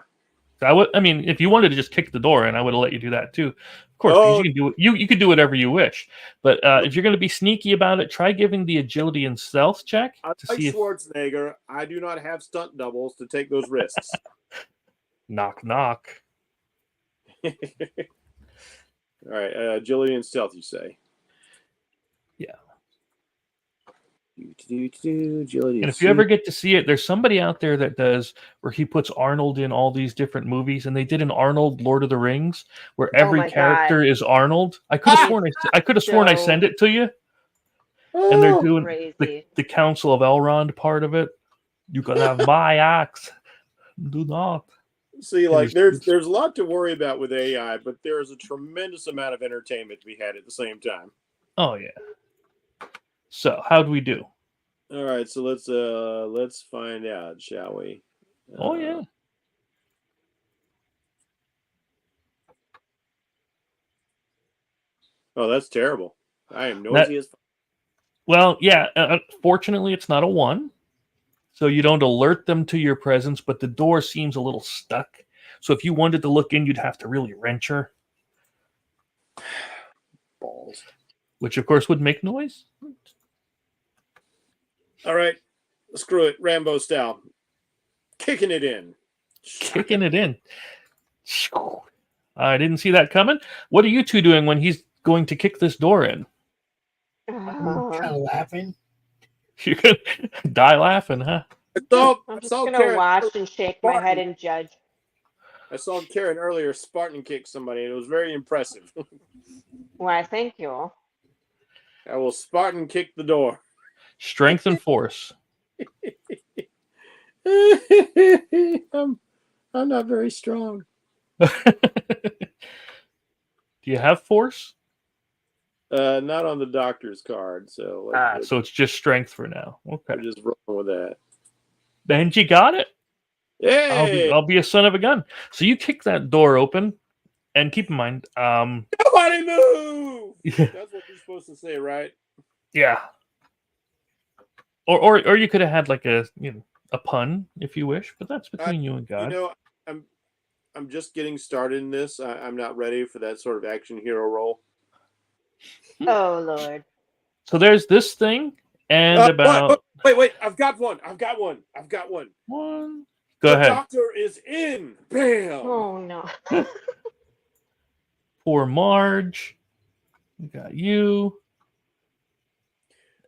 I mean, if you wanted to just kick the door in, I would have let you do that too. Of course, 'cause you can do it. You could do whatever you wish. But if you're going to be sneaky about it, try giving the agility and stealth check to Like see if Schwarzenegger, I do not have stunt doubles to take those risks. knock knock. All right, agility and stealth, you say? Yeah. Agility. And if you ever get to see it, there's somebody out there that does where he puts Arnold in all these different movies, and they did an Arnold Lord of the Rings where every character is Arnold. I could have sworn I sent it to you. And they're doing the Council of Elrond part of it. You can have my axe. Do not. See, like there's a lot to worry about with AI, but there is a tremendous amount of entertainment to be had at the same time. Oh yeah. So how do we do? All right, so let's find out, shall we? Oh yeah. Oh, that's terrible. I am noisy as fuck. Well, yeah. Fortunately, it's not a 1, so you don't alert them to your presence. But the door seems a little stuck. So if you wanted to look in, you'd have to really wrench her. Balls. Which, of course, would make noise. All right, screw it, Rambo style. Kicking it in. Kicking it in. I didn't see that coming. What are you two doing when he's going to kick this door in? I'm kind of laughing. You're going to die laughing, huh? I'm just going to watch and shake my head and judge. I saw Karen earlier Spartan kick somebody, and it was very impressive. Why, thank you. I will Spartan kick the door. Strength and force. I'm not very strong. Do you have force? Not on the doctor's card. So so it's just strength for now. Okay. We're just rolling with that. And you got it. Hey! I'll be a son of a gun. So you kick that door open, and keep in mind, nobody move. That's what you're supposed to say, right? Yeah. Or you could have had like a pun if you wish, but that's between you and God. I'm just getting started in this. I'm not ready for that sort of action hero role. Oh Lord. So there's this thing and about wait. I've got one. One. Go ahead. The doctor is in. Bam. Oh no. Poor Marge. We got you.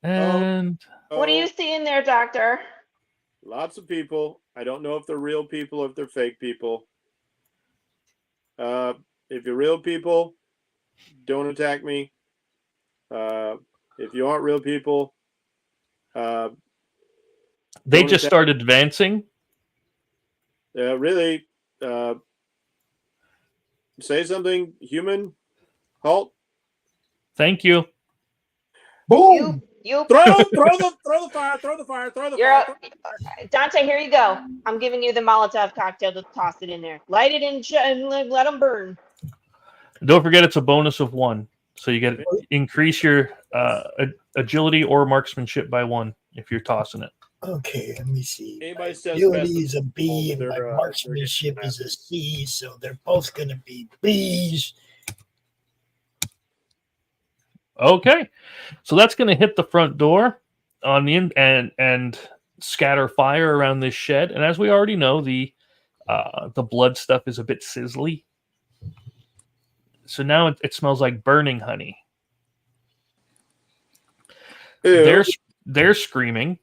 And what do you see in there, Doctor? Lots of people. I don't know if they're real people or if they're fake people. If you're real people, don't attack me. If you aren't real people, they just started advancing. Really, say something, human. Halt. Thank you. Boom. You throw the fire. Dante, here you go. I'm giving you the Molotov cocktail to toss it in there. Light it and let them burn. Don't forget it's a bonus of 1. So you get increase your agility or marksmanship by 1 if you're tossing it. Okay, let me see. Anybody says agility is a B and my marksmanship is a C, so they're both going to be B's. Okay, so that's going to hit the front door on the and scatter fire around this shed. And as we already know, the The blood stuff is a bit sizzly. So now it smells like burning honey. Ew. They're screaming.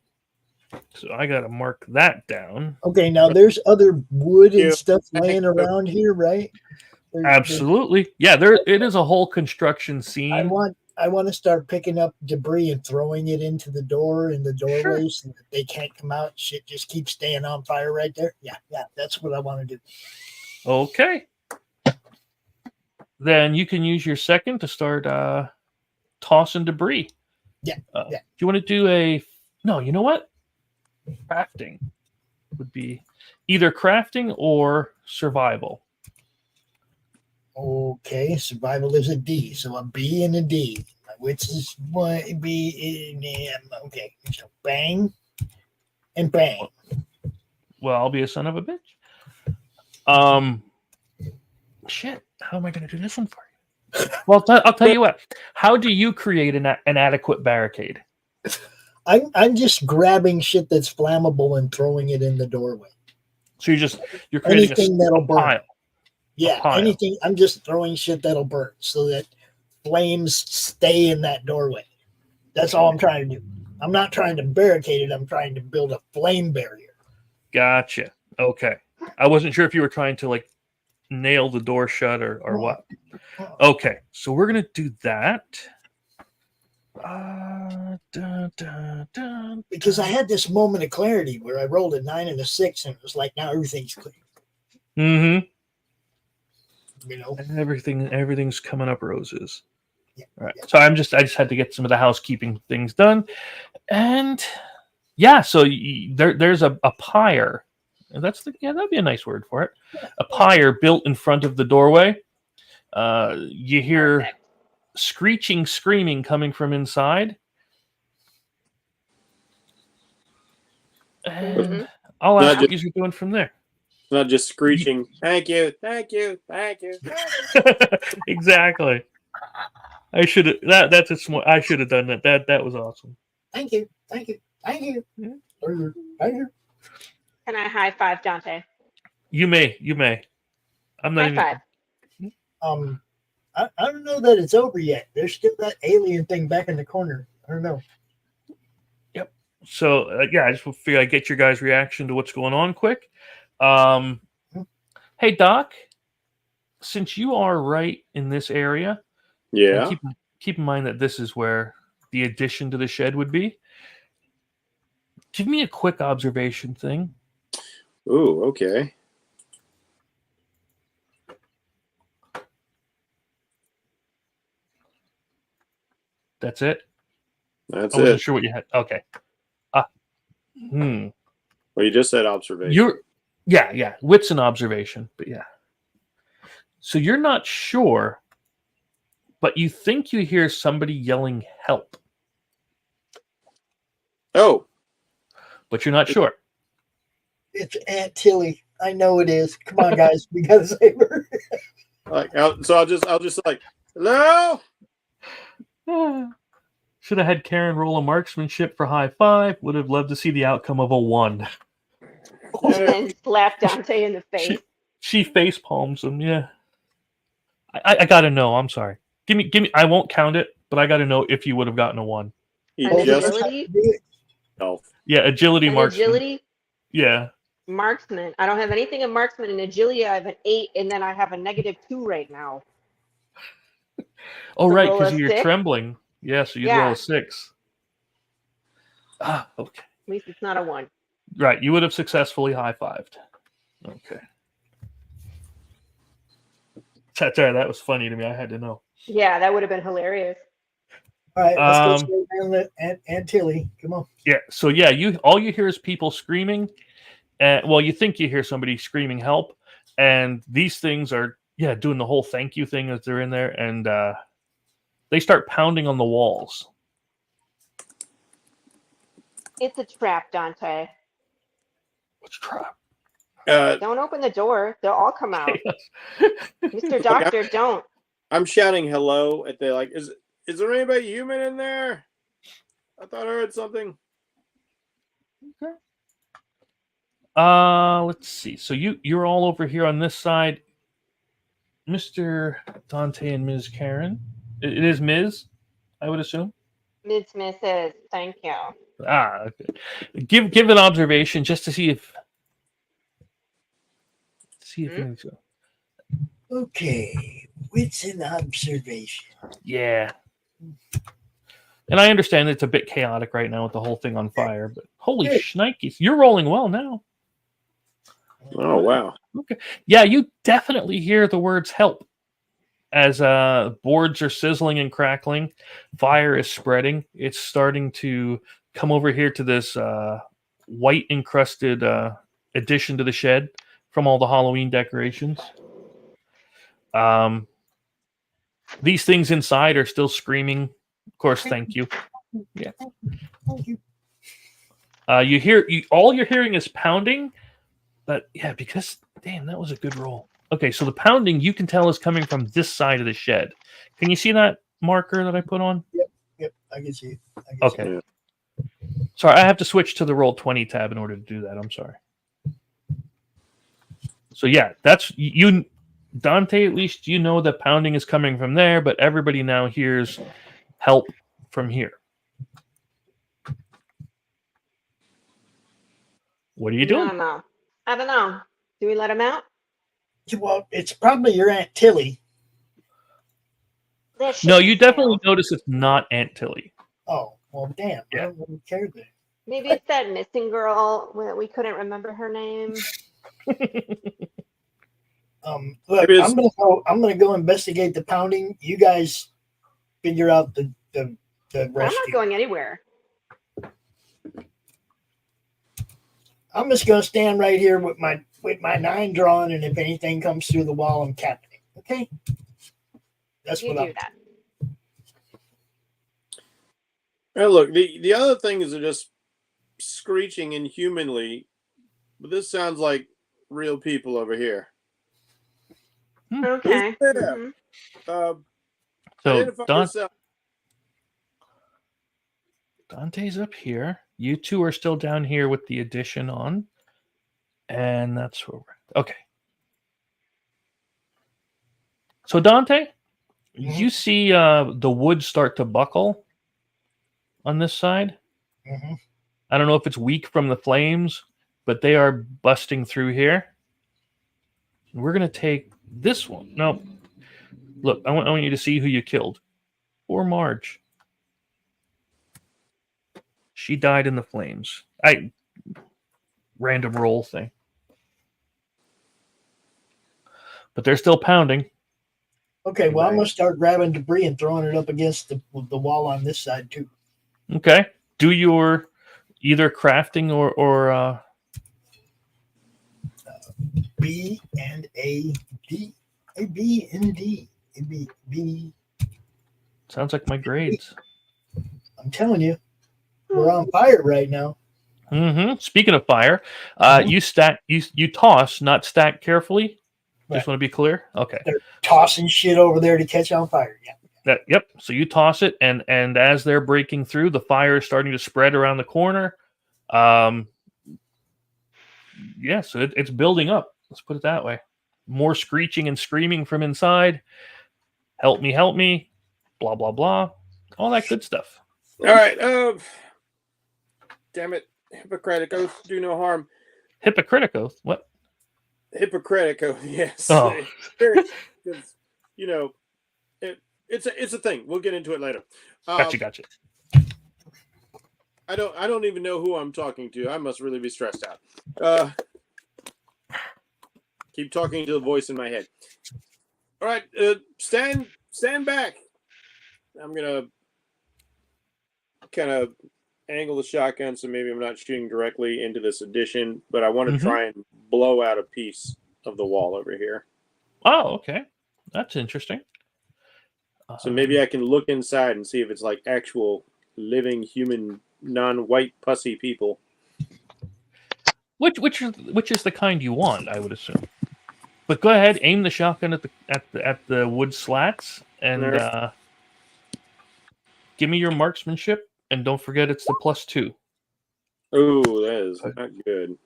So I got to mark that down. Okay, now there's other wood and Ew. stuff laying around here, right? Absolutely. Yeah, it is a whole construction scene. I want to start picking up debris and throwing it into the door in the doorways Sure. so that they can't come out. Shit just keeps staying on fire right there. Yeah, that's what I want to do. Okay. Then you can use your second to start tossing debris. Yeah. Do you want to do no, you know what? Crafting would be either crafting or survival. Okay, survival is a D, so a B and a D. Which is one B. Okay, so bang and bang. Well, I'll be a son of a bitch. Shit. How am I going to do this one for you? Well, I'll tell you what. How do you create an adequate barricade? I'm just grabbing shit that's flammable and throwing it in the doorway. So you're creating anything that'll burn. Pile. Yeah, anything. I'm just throwing shit that'll burn so that flames stay in that doorway. That's all I'm trying to do. I'm not trying to barricade it. I'm trying to build a flame barrier. Gotcha. Okay. I wasn't sure if you were trying to like nail the door shut or what. Okay. So we're going to do that. Because I had this moment of clarity where I rolled a 9 and a 6 and it was like, now everything's clear. Mm-hmm. You know, everything's coming up roses. Yeah, all right. Yeah. So I just had to get some of the housekeeping things done, and yeah. So there's a pyre, and that'd be a nice word for it. A pyre built in front of the doorway. You hear screeching, screaming coming from inside, and I'll ask what you're doing from there. Not just screeching, thank you, thank you, thank you. Exactly. I should have that's a small I should have done that. That was awesome. Thank you. Thank you. Thank you. Thank you. Can I high five Dante? You may. I'm not high even five. I don't know that it's over yet. There's still that alien thing back in the corner. I don't know. Yep. So I just figured I'd get your guys' reaction to what's going on quick. Hey Doc, since you are right in this area, keep in mind that this is where the addition to the shed would be. Give me a quick observation thing. Ooh, okay. That's it. I wasn't sure what you had. Okay. Well, you just said observation. Yeah. Wit's an observation, but yeah. So you're not sure, but you think you hear somebody yelling help. Oh. But you're not sure. It's Aunt Tilly. I know it is. Come on, guys. We gotta save her. So I'll just like, hello? Should have had Karen roll a marksmanship for high five. Would have loved to see the outcome of a 1. And then slap Dante in the face. She face palms him. Yeah. I gotta know. I'm sorry. Give me. I won't count it, but I gotta know if you would have gotten a 1. Agility. Yeah, agility, marksman. Agility. Yeah. Marksman. I don't have anything in marksman and agility. I have an 8, and then I have a -2 right now. Oh, right, because you're trembling. Yeah, so you roll a 6. Okay. At least it's not a 1. Right, you would have successfully high-fived. Okay. Sorry, that was funny to me. I had to know. Yeah, that would have been hilarious. All right, let's go straight down Aunt Tilly. Come on. Yeah, so yeah, all you hear is people screaming. Well, you think you hear somebody screaming help, and these things are doing the whole thank you thing as they're in there, and they start pounding on the walls. It's a trap, Dante. What's a trap? Don't open the door. They'll all come out. Mr. Doctor, don't. I'm shouting hello at the is there anybody human in there? I thought I heard something. Okay. Let's see. So you're all over here on this side, Mr. Dante and Ms. Karen. It is Ms., I would assume. Mrs. Thank you. Okay. Give an observation just to see if things go. Okay, wits and observation. Yeah. And I understand it's a bit chaotic right now with the whole thing on fire, but holy shnikes, you're rolling well now. Oh, wow. Okay. Yeah, you definitely hear the words help as boards are sizzling and crackling. Fire is spreading. It's starting to come over here to this white encrusted addition to the shed from all the Halloween decorations. These things inside are still screaming. Of course, thank you. Yeah. Thank you. All you're hearing is pounding. But yeah, because damn, that was a good roll. Okay, so the pounding you can tell is coming from this side of the shed. Can you see that marker that I put on? Yep, I can see it. Okay. Sorry, I have to switch to the roll 20 tab in order to do that. I'm sorry. So yeah, that's you, Dante. At least you know that pounding is coming from there, but everybody now hears help from here. What are you doing? I don't know. Do we let him out? Well, it's probably your Aunt Tilly. No, you definitely notice it's not Aunt Tilly. Oh, well, damn. Yeah. I don't really care then. Maybe it's that missing girl that we couldn't remember her name. Look, I'm gonna go investigate the pounding. You guys figure out the rescue. I'm not going anywhere. I'm just gonna stand right here with my 9 drawn, and if anything comes through the wall, I'm capping it. Okay? That's You what do that. Now look, the other thing is just screeching inhumanly, but this sounds like real people over here. Okay. Mm-hmm. So Dante's up here. You two are still down here with the addition on. And that's where we're at. Okay. So Dante, you see the wood start to buckle on this side. Mm-hmm. I don't know if it's weak from the flames, but they are busting through here. We're going to take this one. No. Look, I want you to see who you killed. Poor Marge. She died in the flames. Random roll thing. But they're still pounding. Okay, well, I'm going to start grabbing debris and throwing it up against the wall on this side, too. Okay. Do your either crafting or B and A D. A B and D. A B. B. Sounds like my grades. I'm telling you, we're on fire right now. Mm-hmm. Speaking of fire, you stack, you toss, not stack carefully. Just want to be clear. Okay. They're tossing shit over there to catch on fire. Yeah. Yep. So you toss it, and as they're breaking through, the fire is starting to spread around the corner. So it's building up. Let's put it that way. More screeching and screaming from inside. Help me, help me. Blah, blah, blah. All that good stuff. All right. Damn it. Hippocratic oath, do no harm. Hippocratic oath? What? Hippocratic oath, yes. Oh. Because, it's a thing. We'll get into it later. Gotcha. I don't even know who I'm talking to. I must really be stressed out. Keep talking to the voice in my head. All right, stand back. I'm gonna kind of angle the shotgun so maybe I'm not shooting directly into this addition, but I want to try and blow out a piece of the wall over here. Oh, okay. That's interesting. So maybe I can look inside and see if it's like actual living human, non-white pussy people. Which is the kind you want, I would assume. But go ahead, aim the shotgun at the wood slats, and give me your marksmanship, and don't forget it's the +2. Oh, that is not good.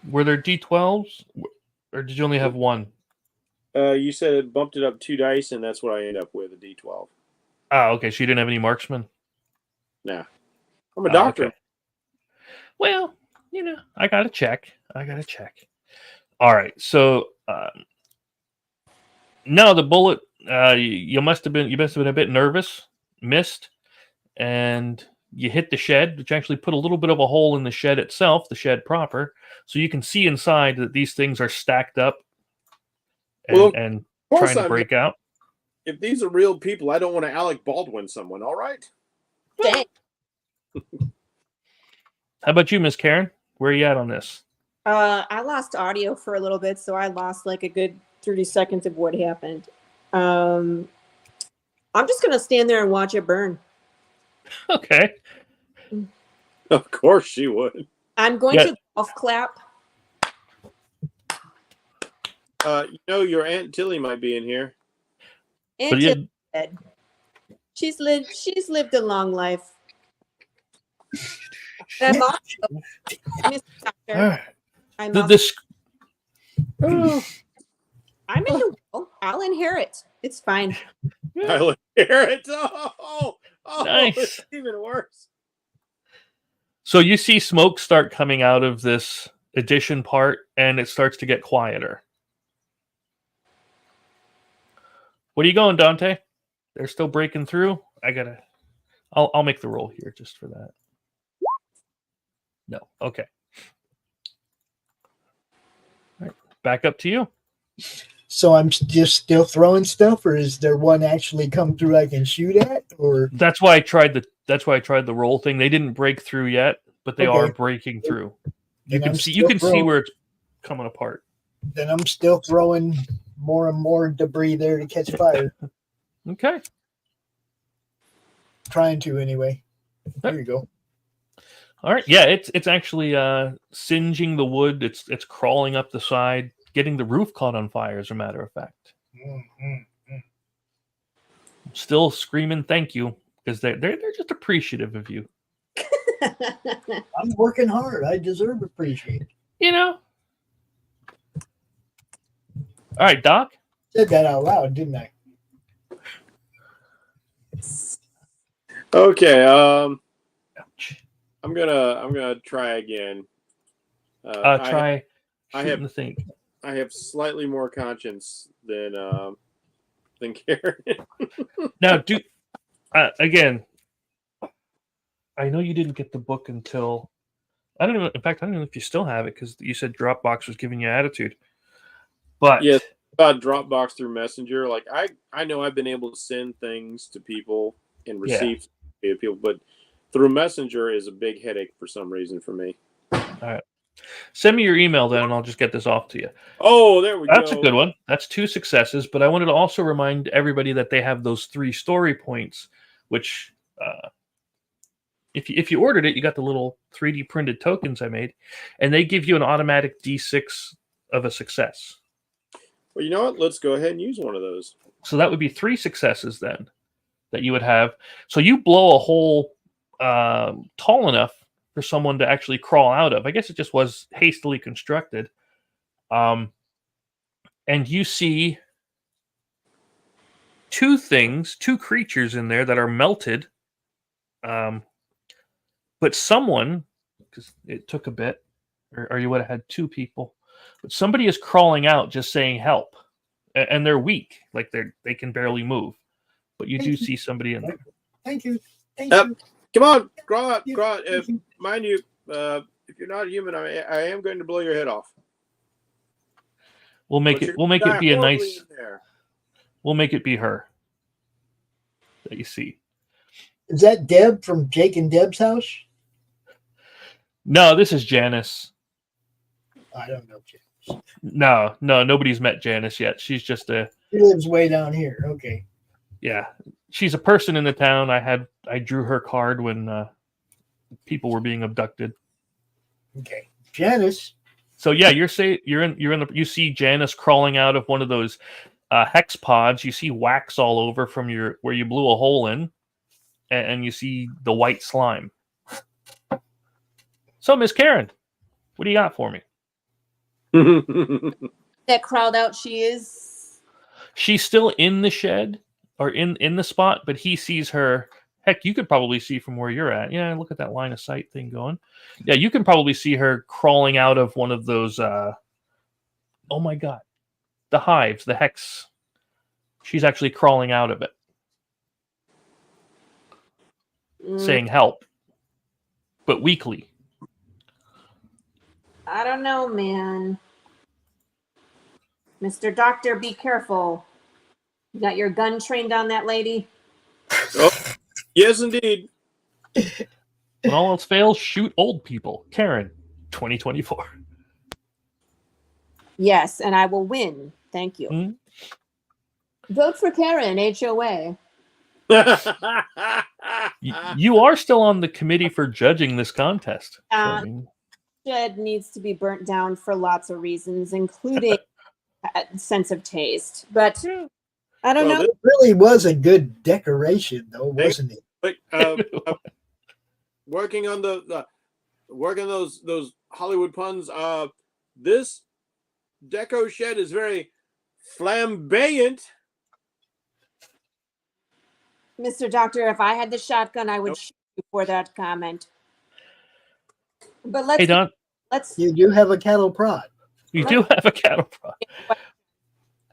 Were there D12s, or did you only have one? You said it bumped it up 2 dice, and that's what I end up with, a D12. Ah, okay. So you didn't have any marksman? Nah. I'm a doctor. Okay. Well, I gotta check. All right. So no, the bullet. You must have been a bit nervous, missed, and you hit the shed, which actually put a little bit of a hole in the shed itself, the shed proper, so you can see inside that these things are stacked up and trying to break out. If these are real people, I don't want to Alec Baldwin someone. All right. Dang. How about you, Miss Karen? Where are you at on this? I lost audio for a little bit, so I lost like a good 30 seconds of what happened. I'm just gonna stand there and watch it burn. Okay. Of course she would. I'm going to golf clap. Your Aunt Tilly might be in here. Aunt Tilly's dead. She's lived a long life. And I'm also, Mr. Doctor, I'm in the will. I'll inherit. It's fine. I'll inherit. Oh, nice. It's even worse. So you see smoke start coming out of this addition part, and it starts to get quieter. What are you going, Dante? They're still breaking through. I'll make the roll here just for that. No. Okay. All right. Back up to you. So I'm just still throwing stuff, or is there one actually come through I can shoot at? Or that's why I tried the roll thing. They didn't break through yet, but they are breaking through. You can see where it's coming apart. Then I'm still throwing more and more debris there to catch fire. Okay. Trying to anyway. There you go. All right. Yeah, it's actually singeing the wood. It's crawling up the side, getting the roof caught on fire, as a matter of fact. Still screaming thank you, because they're just appreciative of you. I'm working hard. I deserve appreciation. All right, Doc. Said that out loud, didn't I? Okay. I'm gonna try again. I have slightly more conscience than Karen. Now, again. I know you didn't get the book until I don't know. In fact, I don't know if you still have it, because you said Dropbox was giving you attitude. But yeah, about Dropbox through Messenger. Like I know I've been able to send things to people and receive to people, but through Messenger is a big headache for some reason for me. All right. Send me your email then, and I'll just get this off to you. Oh, there we go. That's a good one. That's 2 successes. But I wanted to also remind everybody that they have those 3 story points, which if you ordered it, you got the little 3D printed tokens I made, and they give you an automatic D6 of a success. Well, you know what? Let's go ahead and use one of those. So that would be 3 successes then that you would have. So you blow a hole tall enough for someone to actually crawl out of. I guess it just was hastily constructed. And you see 2 creatures in there that are melted. But someone, because it took a bit, or you would have had 2 people, but somebody is crawling out just saying help. And they're weak, like they can barely move. But you do see somebody in there. Thank you. Thank you. Come on, crawl out. Mind you, if you're not human, I am going to blow your head off. We'll make it be a nice. We'll make it be her that you see. Is that Deb from Jake and Deb's house? No, this is Janice. I don't know Janice. No, nobody's met Janice yet. She's just She lives way down here. Okay. Yeah, she's a person in the town. I drew her card when people were being abducted. Okay, Janice. So yeah, you see Janice crawling out of one of those hex pods. You see wax all over from where you blew a hole in, and you see the white slime. So, Miss Karen, what do you got for me? That crawled out, she is. She's still in the shed or in the spot, but he sees her. Heck, you could probably see from where you're at. Yeah, look at that line of sight thing going. Yeah, you can probably see her crawling out of one of those. Oh my God, the hives, the hex. She's actually crawling out of it, saying help, but weakly. I don't know, man. Mr. Doctor, be careful. You got your gun trained on that lady? Oh, yes, indeed. When all else fails, shoot old people. Karen, 2024. Yes, and I will win. Thank you. Vote for Karen, HOA. You are still on the committee for judging this contest. Shed needs to be burnt down for lots of reasons, including a sense of taste. But I don't know. It really was a good decoration, though, wasn't it? But working on working those Hollywood puns. This deco shed is very flamboyant. Mr. Doctor, if I had the shotgun, I would shoot you for that comment. But let's. Hey, Don. You do have a cattle prod. You do have a cattle prod. A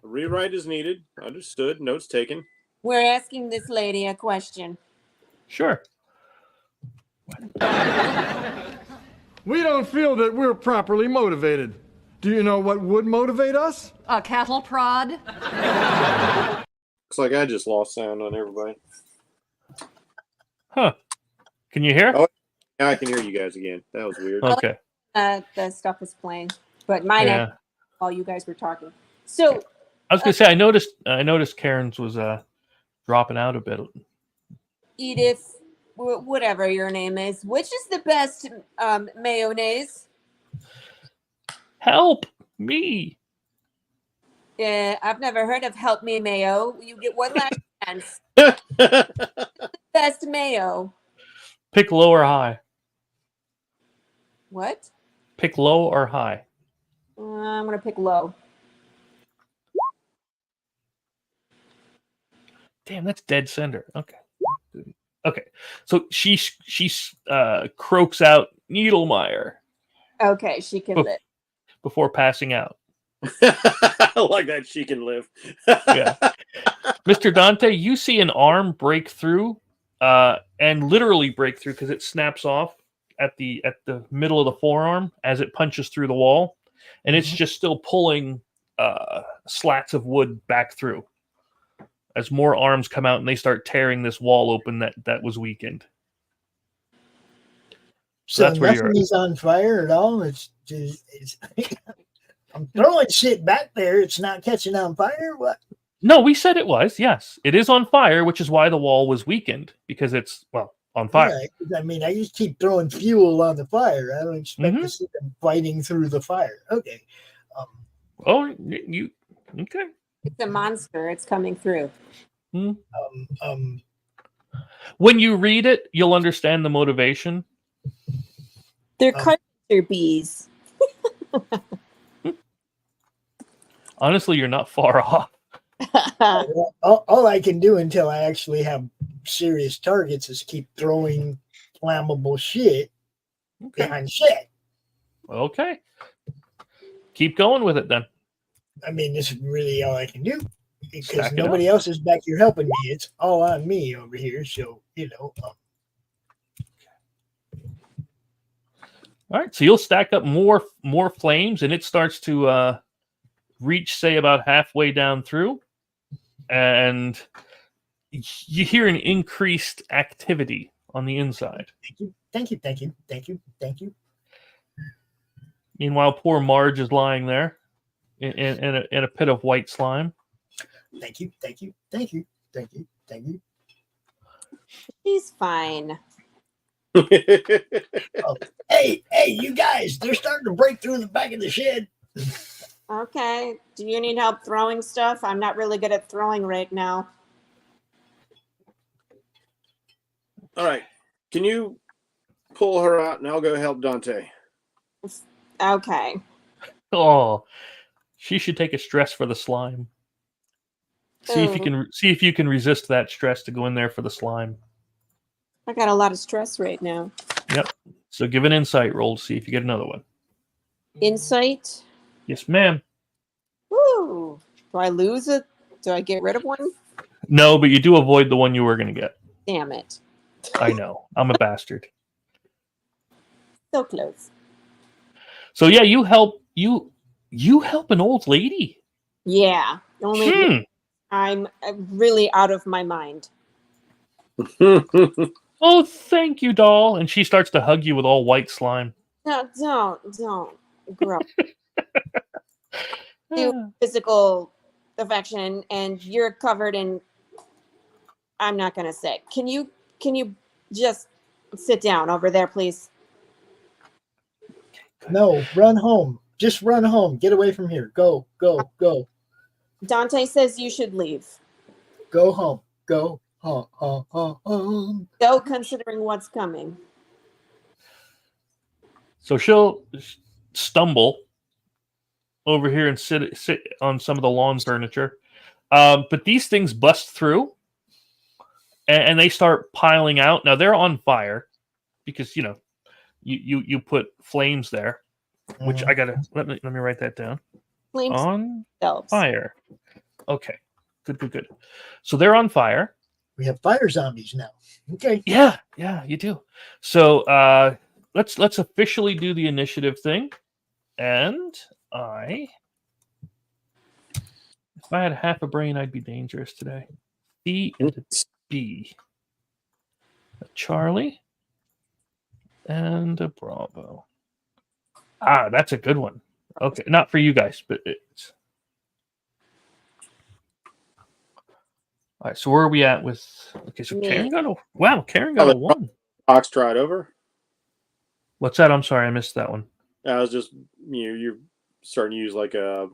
rewrite is needed. Understood. Notes taken. We're asking this lady a question. Sure. We don't feel that we're properly motivated. Do you know what would motivate us? A cattle prod. Looks like I just lost sound on everybody. Huh. Can you hear? Oh, now I can hear you guys again. That was weird. Okay. The stuff is playing, but mine Yeah. while you guys were talking. So I was gonna say I noticed Karen's was dropping out a bit. Edith, whatever your name is, which is the best mayonnaise? Help me. Yeah, I've never heard of Help Me Mayo. You get one last chance. The best mayo. Pick low or high. What? Pick low or high. I'm gonna pick low. Damn, that's dead center. Okay. Okay. So she croaks out Needlemeyer Okay, she can live. before passing out. I like that she can live. Yeah. Mr. Dante, you see an arm break through, and literally break through because it snaps off at the middle of the forearm as it punches through the wall, and it's just still pulling slats of wood back through as more arms come out and they start tearing this wall open that was weakened. So that's where you're nothing is on fire at all. It's I'm throwing shit back there. It's not catching on fire. What? No, we said it was. Yes, it is on fire, which is why the wall was weakened because it's on fire. Right. I mean, I just keep throwing fuel on the fire. I don't expect to see them fighting through the fire. Okay. Oh, you okay? It's a monster. It's coming through. When you read it, you'll understand the motivation. They're carpenter bees. Honestly, you're not far off. All I can do until I actually have serious targets is keep throwing flammable shit behind shit. Okay. Keep going with it then. I mean, this is really all I can do because Stack it nobody up. else is back here helping me. It's all on me over here. So, All right, so you'll stack up more flames, and it starts to reach, say, about halfway down through, and you hear an increased activity on the inside. Thank you. Meanwhile, poor Marge is lying there in a pit of white slime. Thank you. She's fine. Hey, you guys, they're starting to break through the back of the shed. Okay. Do you need help throwing stuff? I'm not really good at throwing right now. All right. Can you pull her out and I'll go help Dante? Okay. Oh, she should take a stress for the slime. See if you can resist that stress to go in there for the slime. I got a lot of stress right now. Yep. So give an insight roll to see if you get another one. Insight. Yes, ma'am. Woo! Do I lose it? Do I get rid of one? No, but you do avoid the one you were going to get. Damn it. I know. I'm a bastard. So close. So yeah, you help an old lady. Yeah. Only I'm really out of my mind. Oh, thank you, doll. And she starts to hug you with all white slime. No, don't. Grow. Do physical affection, and you're covered in. I'm not gonna say. Can you just sit down over there, please? No, run home. Just run home. Get away from here. Go. Dante says you should leave. Go home. Go home. Go, considering what's coming. So she'll stumble over here and sit on some of the lawn furniture. But these things bust through and they start piling out. Now they're on fire because, you put flames there, which I gotta, let me write that down. Flames on themselves. fire. Okay. Good. So they're on fire. We have fire zombies now. Okay. Yeah, you do. So let's officially do the initiative thing. And if I had half a brain, I'd be dangerous today. C and a B. A Charlie and a Bravo. That's a good one. Okay, not for you guys, but it's all right. So where are we at with? Okay, so Karen got a 1. Foxtrot over. What's that? I'm sorry, I missed that one. I was just you're starting to use like a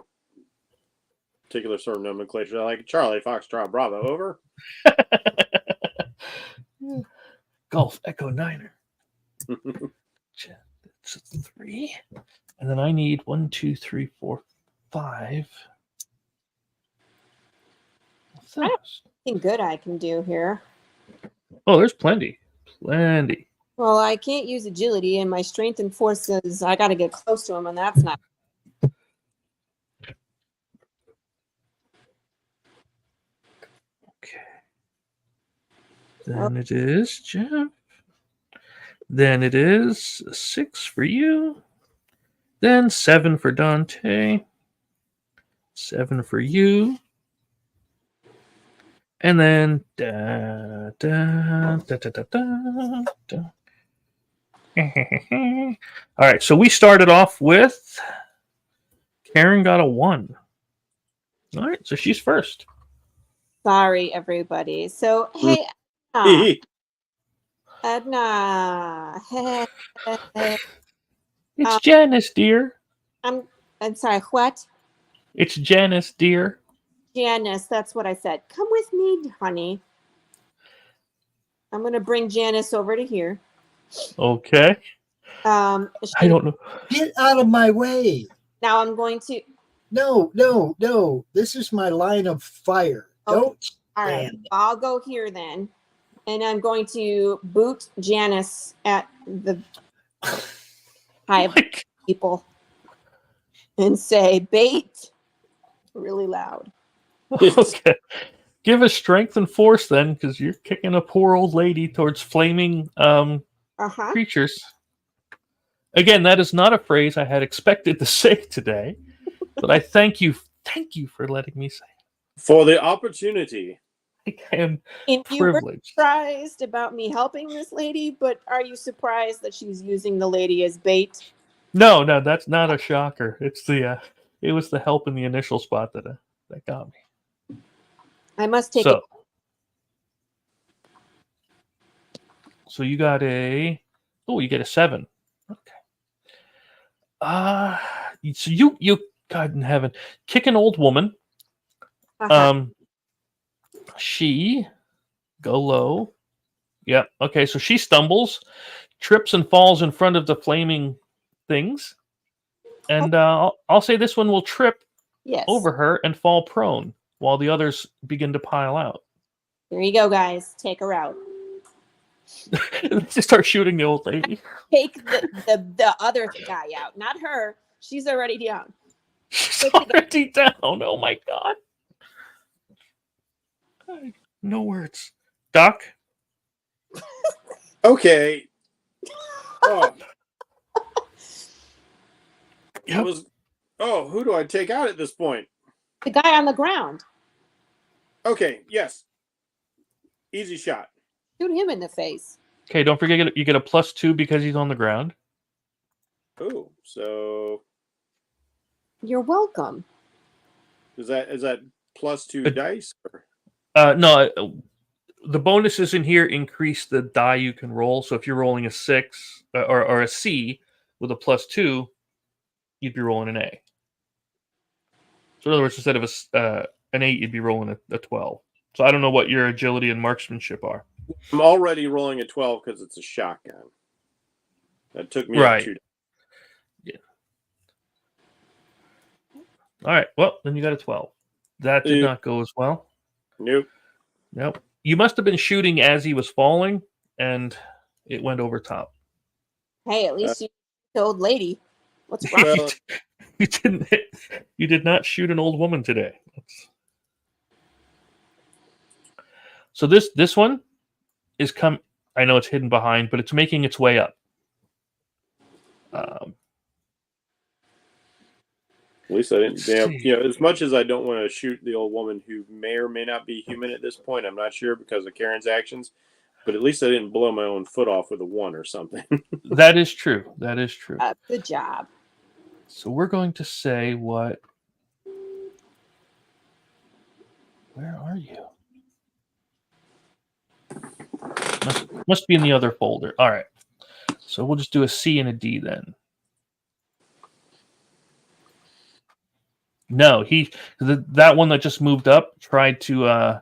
particular sort of nomenclature, like Charlie Foxtrot Bravo over. Golf Echo Niner. It's 3, and then I need 1, 2, 3, 4, 5. Nothing good I can do here. Oh, there's plenty. Well, I can't use agility, and my strength and force says I got to get close to him, and that's not. Okay. Then it is Jeff. Then it is 6 for you. Then 7 for Dante. 7 for you. And then All right, so we started off with Karen got a 1. All right, so she's first. Sorry, everybody. So, hey, Edna. It's Janice, dear. I'm sorry, what? It's Janice, dear. Janice, that's what I said. Come with me, honey. I'm going to bring Janice over to here. Okay. I don't know. Get out of my way. Now I'm going to. No. This is my line of fire. Okay. Don't. All right. I'll go here then. And I'm going to boot Janice at the hive people and say, bait, really loud. Okay. Give us strength and force then, because you're kicking a poor old lady towards flaming creatures. Again, that is not a phrase I had expected to say today, but I thank you for letting me say it. For the opportunity. I am privileged. You were surprised about me helping this lady, but are you surprised that she's using the lady as bait? No, that's not a shocker. It's it was the help in the initial spot that got me. I must take it. So you got you get a 7. Okay. So you God in heaven, kick an old woman. She go low. Yeah. Okay. So she stumbles, trips, and falls in front of the flaming things. And I'll say this one will trip Yes. over her and fall prone while the others begin to pile out. Here you go, guys. Take her out. Just start shooting the old lady. Take the other guy out, not her. She's already down. She's already down. Oh my god. No words. Doc? Okay. Oh. Yep. Who do I take out at this point? The guy on the ground. Okay, yes. Easy shot. Shoot him in the face. Okay, don't forget you get a +2 because he's on the ground. Oh, so You're welcome. is that +2 dice? No, the bonuses in here increase the die you can roll. So if you're rolling a 6 or a C with a +2, you'd be rolling an A. So in other words, instead of an 8, you'd be rolling a 12. So I don't know what your agility and marksmanship are. I'm already rolling a 12 because it's a shotgun. That took me right. up 2 dice. Yeah. All right. Well, then you got a 12. That did not go as well. Nope. Nope. You must have been shooting as he was falling, and it went over top. Hey, at least you the old lady. What's wrong? Well, You didn't. You did not shoot an old woman today. So this one is come. I know it's hidden behind, but it's making its way up. At least I didn't. As much as I don't want to shoot the old woman who may or may not be human at this point, I'm not sure because of Karen's actions. But at least I didn't blow my own foot off with a 1 or something. That is true. That is true. Good job. So we're going to say what? Where are you? Must be in the other folder. All right. So we'll just do a C and a D then. No, that one that just moved up tried to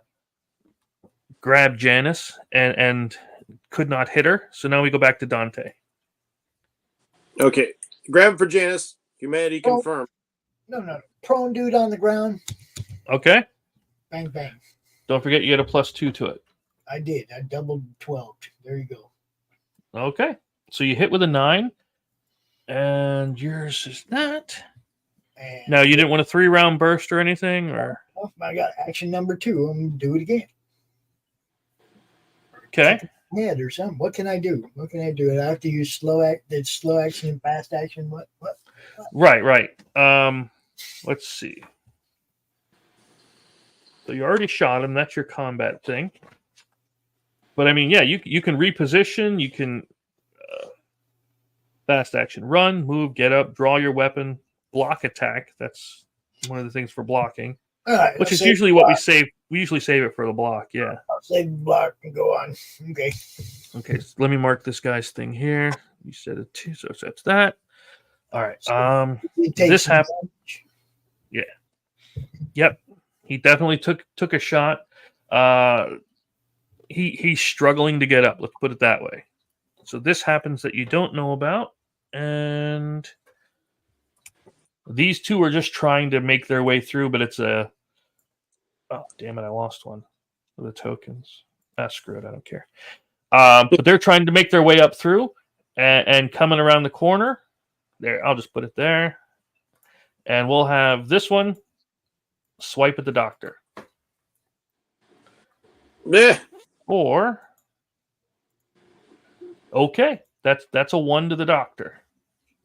grab Janice and could not hit her. So now we go back to Dante. Okay. Grab him for Janice. Humanity confirmed. No. Prone dude on the ground. Okay. Bang, bang. Don't forget you get a +2 to it. I did. I doubled 12. There you go. Okay. So you hit with a 9. And yours is not. And now, you didn't want a 3-round burst or anything? Or I got action number 2. I'm going to do it again. Okay. Head or something. What can I do? I have to use slow action and fast action. What? Right. Let's see. So you already shot him. That's your combat thing. But I mean, yeah, you can reposition. You can fast action, run, move, get up, draw your weapon, block attack. That's one of the things for blocking. All right, which is usually what we save. We usually save it for the block. Yeah. I'll save the block and go on. Okay. Okay. So let me mark this guy's thing here. You said a 2, so that's that. All right. This happened. Yeah. Yep. He definitely took a shot. He's struggling to get up. Let's put it that way. So this happens that you don't know about, and these two are just trying to make their way through. But it's a oh damn it! I lost one of the tokens. Screw it. I don't care. But they're trying to make their way up through and coming around the corner. There, I'll just put it there, and we'll have this one swipe at the doctor. Meh. Or okay, that's a 1 to the doctor.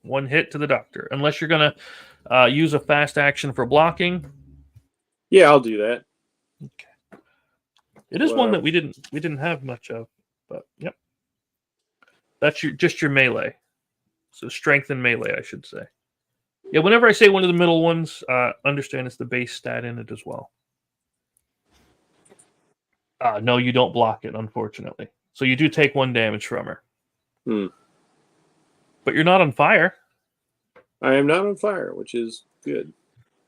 1 hit to the doctor, unless you're gonna use a fast action for blocking. Yeah, I'll do that. Okay. It is one that we didn't have much of, but yep. That's just your melee. So strength and melee, I should say. Yeah, whenever I say one of the middle ones, understand it's the base stat in it as well. No, you don't block it, unfortunately. So you do take 1 damage from her. But you're not on fire. I am not on fire, which is good.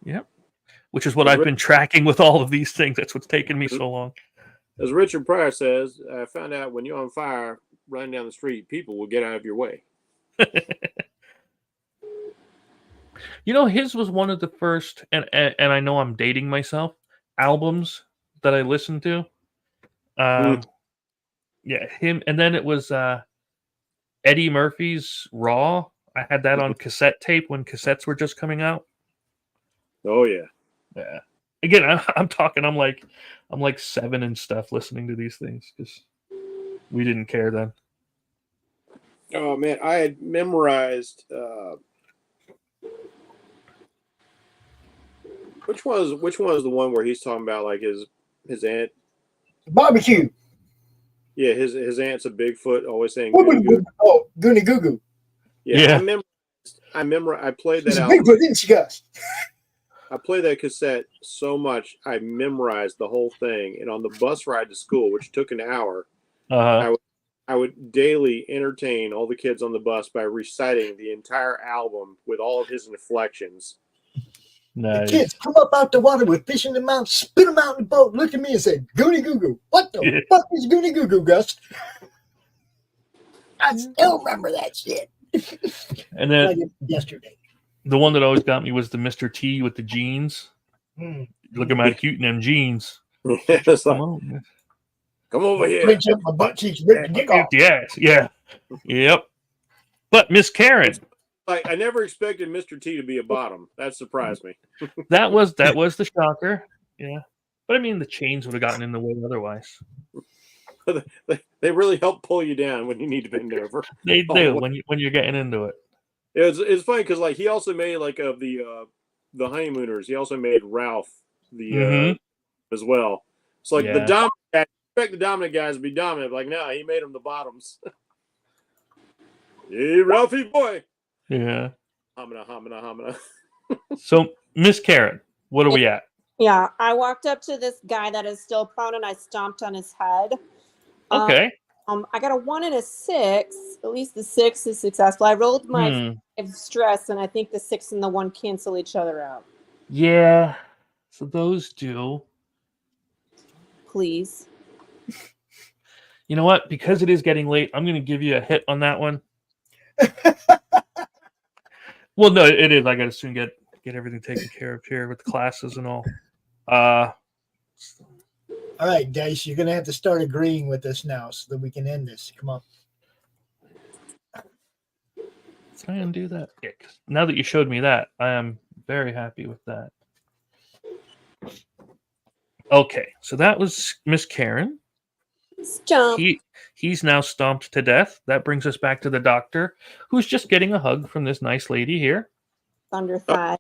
Yep. Which is what I've been tracking with all of these things. That's what's taken me so long. As Richard Pryor says, I found out when you're on fire, running down the street, people will get out of your way. You know, his was one of the first, and I know I'm dating myself, albums that I listened to. Yeah, him, and then it was Eddie Murphy's Raw. I had that on cassette tape when cassettes were just coming out. Oh yeah. Yeah. Again, I'm talking. I'm like 7 and stuff listening to these things because we didn't care then. Oh man, I had memorized. Which one is the one where he's talking about like his aunt? Barbecue. Yeah, his aunt's a Bigfoot, always saying Goony Goo. Oh, Goony Goo Goo. Yeah. I played that She's a album. Bigfoot, isn't she, guys? I played that cassette so much I memorized the whole thing. And on the bus ride to school, which took an hour, I would daily entertain all the kids on the bus by reciting the entire album with all of his inflections. Nice. The kids come up out the water with fish in the mouth, spit them out in the boat, look at me and say, Goony Goo Goo. What the fuck is Goony Goo Goo, Gus? I still remember that shit. And then like yesterday. The one that always got me was the Mr. T with the jeans. Looking mighty cute in them jeans. Come over here. Pinch up my butt cheeks, rip the dick off. Yes, yeah. Yep. But Miss Karen. I never expected Mr. T to be a bottom. That surprised me. that was the shocker. Yeah. But I mean, the chains would have gotten in the way otherwise. They really help pull you down when you need to bend over. They do when you're getting into it. It's funny because like he also made like of the honeymooners. He also made Ralph as well. It's like the dominant guy. Expect the dominant guys to be dominant. Like no, he made them the bottoms. Hey, Ralphie boy. Yeah. Hamina. So Miss Karen, what are we at? Yeah, I walked up to this guy that is still prone and I stomped on his head. Okay. I got a 1 and a 6. At least the 6 is successful. I rolled my stress, and I think the 6 and the 1 cancel each other out. Yeah. So those do. Please. You know what? Because it is getting late, I'm going to give you a hit on that one. Well, no, it is. I got to soon get everything taken care of here with the classes and all. All right, Dice, you're going to have to start agreeing with us now so that we can end this. Come on. Try and do that. Yeah, 'cause now that you showed me that, I am very happy with that. Okay, so that was Miss Karen. Stomp. He's now stomped to death. That brings us back to the doctor, who's just getting a hug from this nice lady here. Thunder thigh.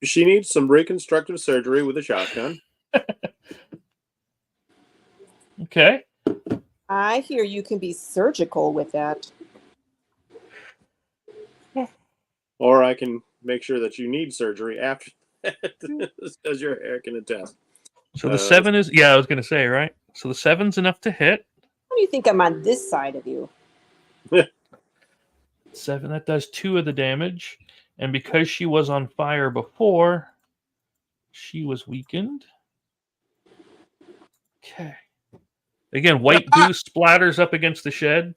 She needs some reconstructive surgery with a shotgun. Okay. I hear you can be surgical with that. Or I can make sure that you need surgery after that, as your hair can attest. So the 7 is, I was going to say, right? So the 7's enough to hit. How do you think I'm on this side of you? 7, that does 2 of the damage. And because she was on fire before, she was weakened. Okay. Again, white goo splatters up against the shed.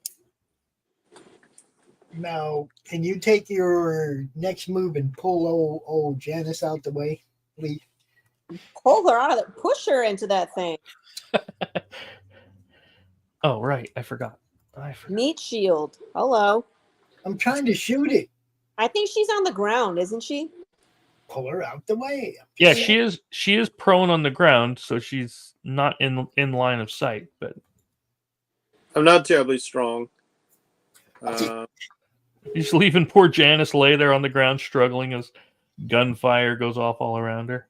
Now, can you take your next move and pull old Janice out the way, please? Pull her out of there. Push her into that thing. Oh, right. I forgot. Meat shield. Hello. I'm trying to shoot it. I think she's on the ground, isn't she? Pull her out the way. Yeah, she is. She is prone on the ground, so she's not in line of sight. But I'm not terribly strong. He's leaving poor Janice lay there on the ground, struggling as gunfire goes off all around her.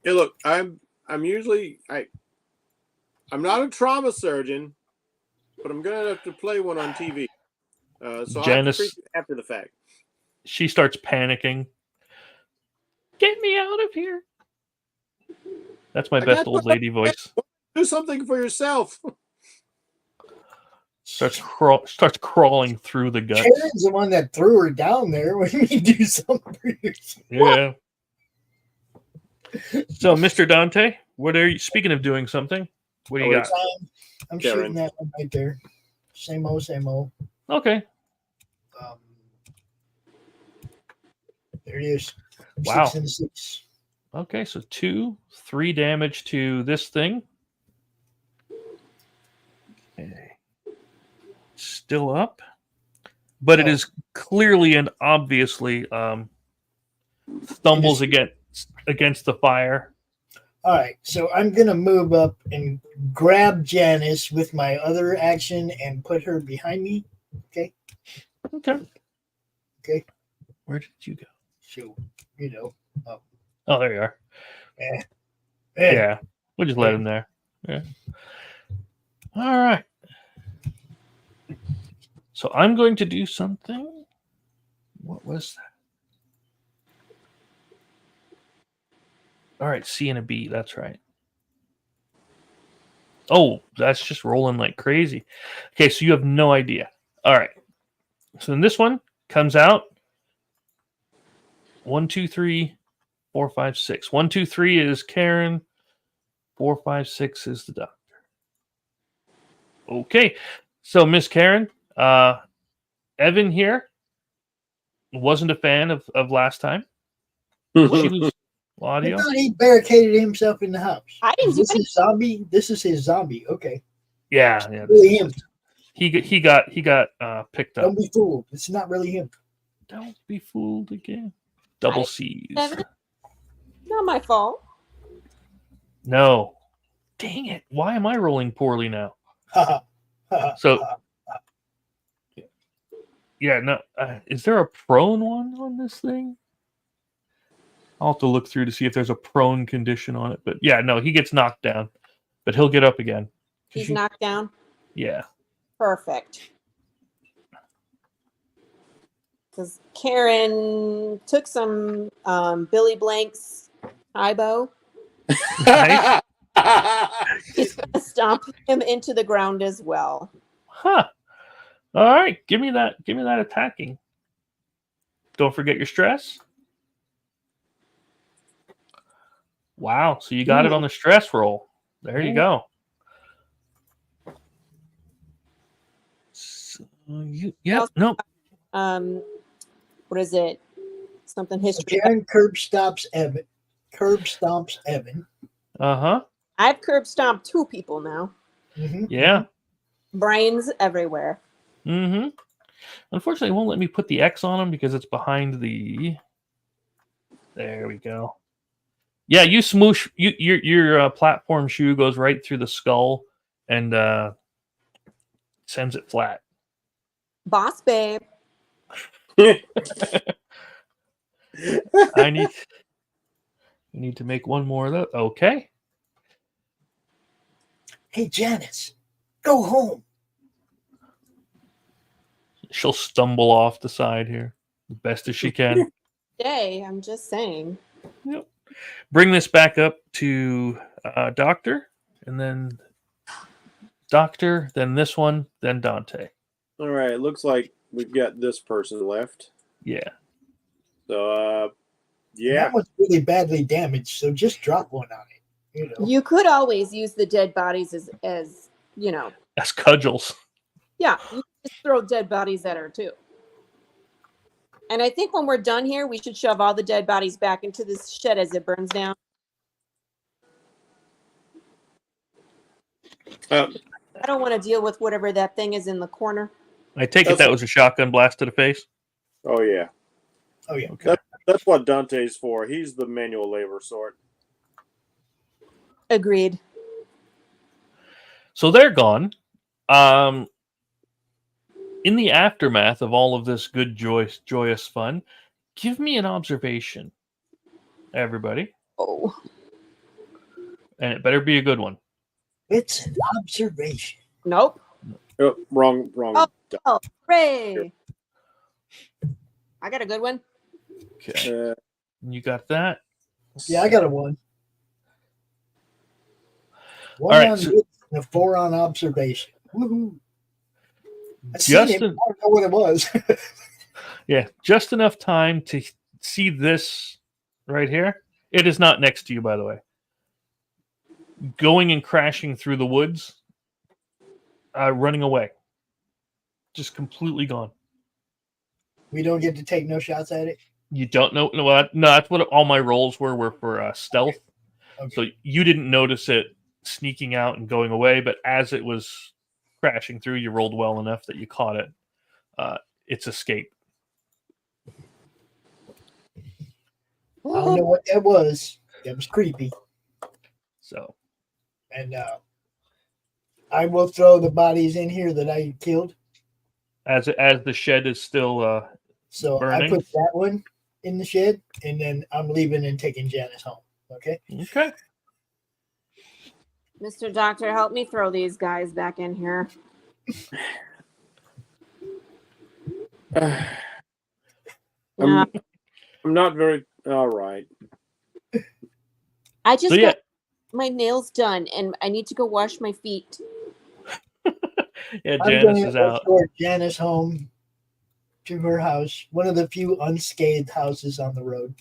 Hey, look, I'm usually I'm not a trauma surgeon, but I'm gonna have to play one on TV. So Janice, I have to treat it after the fact. She starts panicking. Get me out of here! That's my best old lady voice. Do something for yourself. Starts crawling through the guts. Karen's the one that threw her down there. When you do something for yourself. Yeah. So, Mr. Dante, what are you? Speaking of doing something, what do you got? I'm shooting that one right there. Same old, same old. Okay. There it is. Wow. 6 and 6. Okay, so 2, 3 damage to this thing. Okay. Still up. But it is clearly and obviously stumbles against the fire. All right, so I'm going to move up and grab Janice with my other action and put her behind me. Okay? Okay. Okay. Where did you go? So, you know. Oh, there you are. Yeah, we'll just let him there. Yeah. All right. So I'm going to do something. What was that? All right, C and a B. That's right. Oh, that's just rolling like crazy. Okay, so you have no idea. All right. So then this one comes out. 1, 2, 3, 4, 5, 6. 1, 2, 3 is Karen. 4, 5, 6 is the doctor. Okay. So Miss Karen, Evan here wasn't a fan of last time. She was audio. I thought he barricaded himself in the house. I didn't do his zombie. This is his zombie. Okay. Yeah. Really him. He got picked up. Don't be fooled. It's not really him. Don't be fooled again. Double C's. Evan, not my fault. No. Dang it. Why am I rolling poorly now? So, yeah, no. Is there a prone one on this thing? I'll have to look through to see if there's a prone condition on it. But yeah, no, he gets knocked down. But he'll get up again. He's knocked down? Yeah. Perfect. Because Karen took some Billy Blank's Ibo. Nice. He's going to stomp him into the ground as well. Huh. All right. Give me that attacking. Don't forget your stress. Wow. So you got it on the stress roll. There you go. So no. What is it? Something history. Karen curb stomps Evan. Uh-huh. I've curb stomped 2 people now. Mm-hmm. Yeah. Brains everywhere. Mm-hmm. Unfortunately, it won't let me put the X on them because it's behind the... There we go. Yeah, you smoosh... Your platform shoe goes right through the skull and sends it flat. Boss babe. I need to make one more of those. Okay. Hey, Janice, go home. She'll stumble off the side here as best as she can. Day, I'm just saying. Yep. Bring this back up to Doctor, and then Doctor, then this one, then Dante. All right. Looks like we've got this person left. Yeah. So, yeah. That one's really badly damaged, so just drop one on it. You know. You could always use the dead bodies as you know. As cudgels. Yeah, you can just throw dead bodies at her too. And I think when we're done here, we should shove all the dead bodies back into this shed as it burns down. I don't want to deal with whatever that thing is in the corner. I take it that was a shotgun blast to the face? Oh, yeah. Oh, yeah. Okay. That's what Dante's for. He's the manual labor sort. Agreed. So they're gone. In the aftermath of all of this good, joyous fun, give me an observation, everybody. Oh. And it better be a good one. It's an observation. Nope. Oh, wrong. Oh, hooray. I got a good one. Okay. You got that? Yeah, I got a 1. 1 All right, on so, and a 4 on observation. Woohoo. I Justin, don't know what it was. Yeah, just enough time to see this right here. It is not next to you, by the way. Going and crashing through the woods, running away. Just completely gone. We don't get to take no shots at it? You don't know? No, that's what all my rolls were for stealth. Okay. So you didn't notice it sneaking out and going away, but as it was crashing through, you rolled well enough that you caught it. Its escape. I don't know what that was. That was creepy. So, and I will throw the bodies in here that I killed. As the shed is still so burning. I put that one in the shed, and then I'm leaving and taking Janice home. Okay. Okay. Mr. Doctor, help me throw these guys back in here. I'm not very all right. I just got my nails done, and I need to go wash my feet. Yeah, Janice is out. Escort Janice home to her house, one of the few unscathed houses on the road.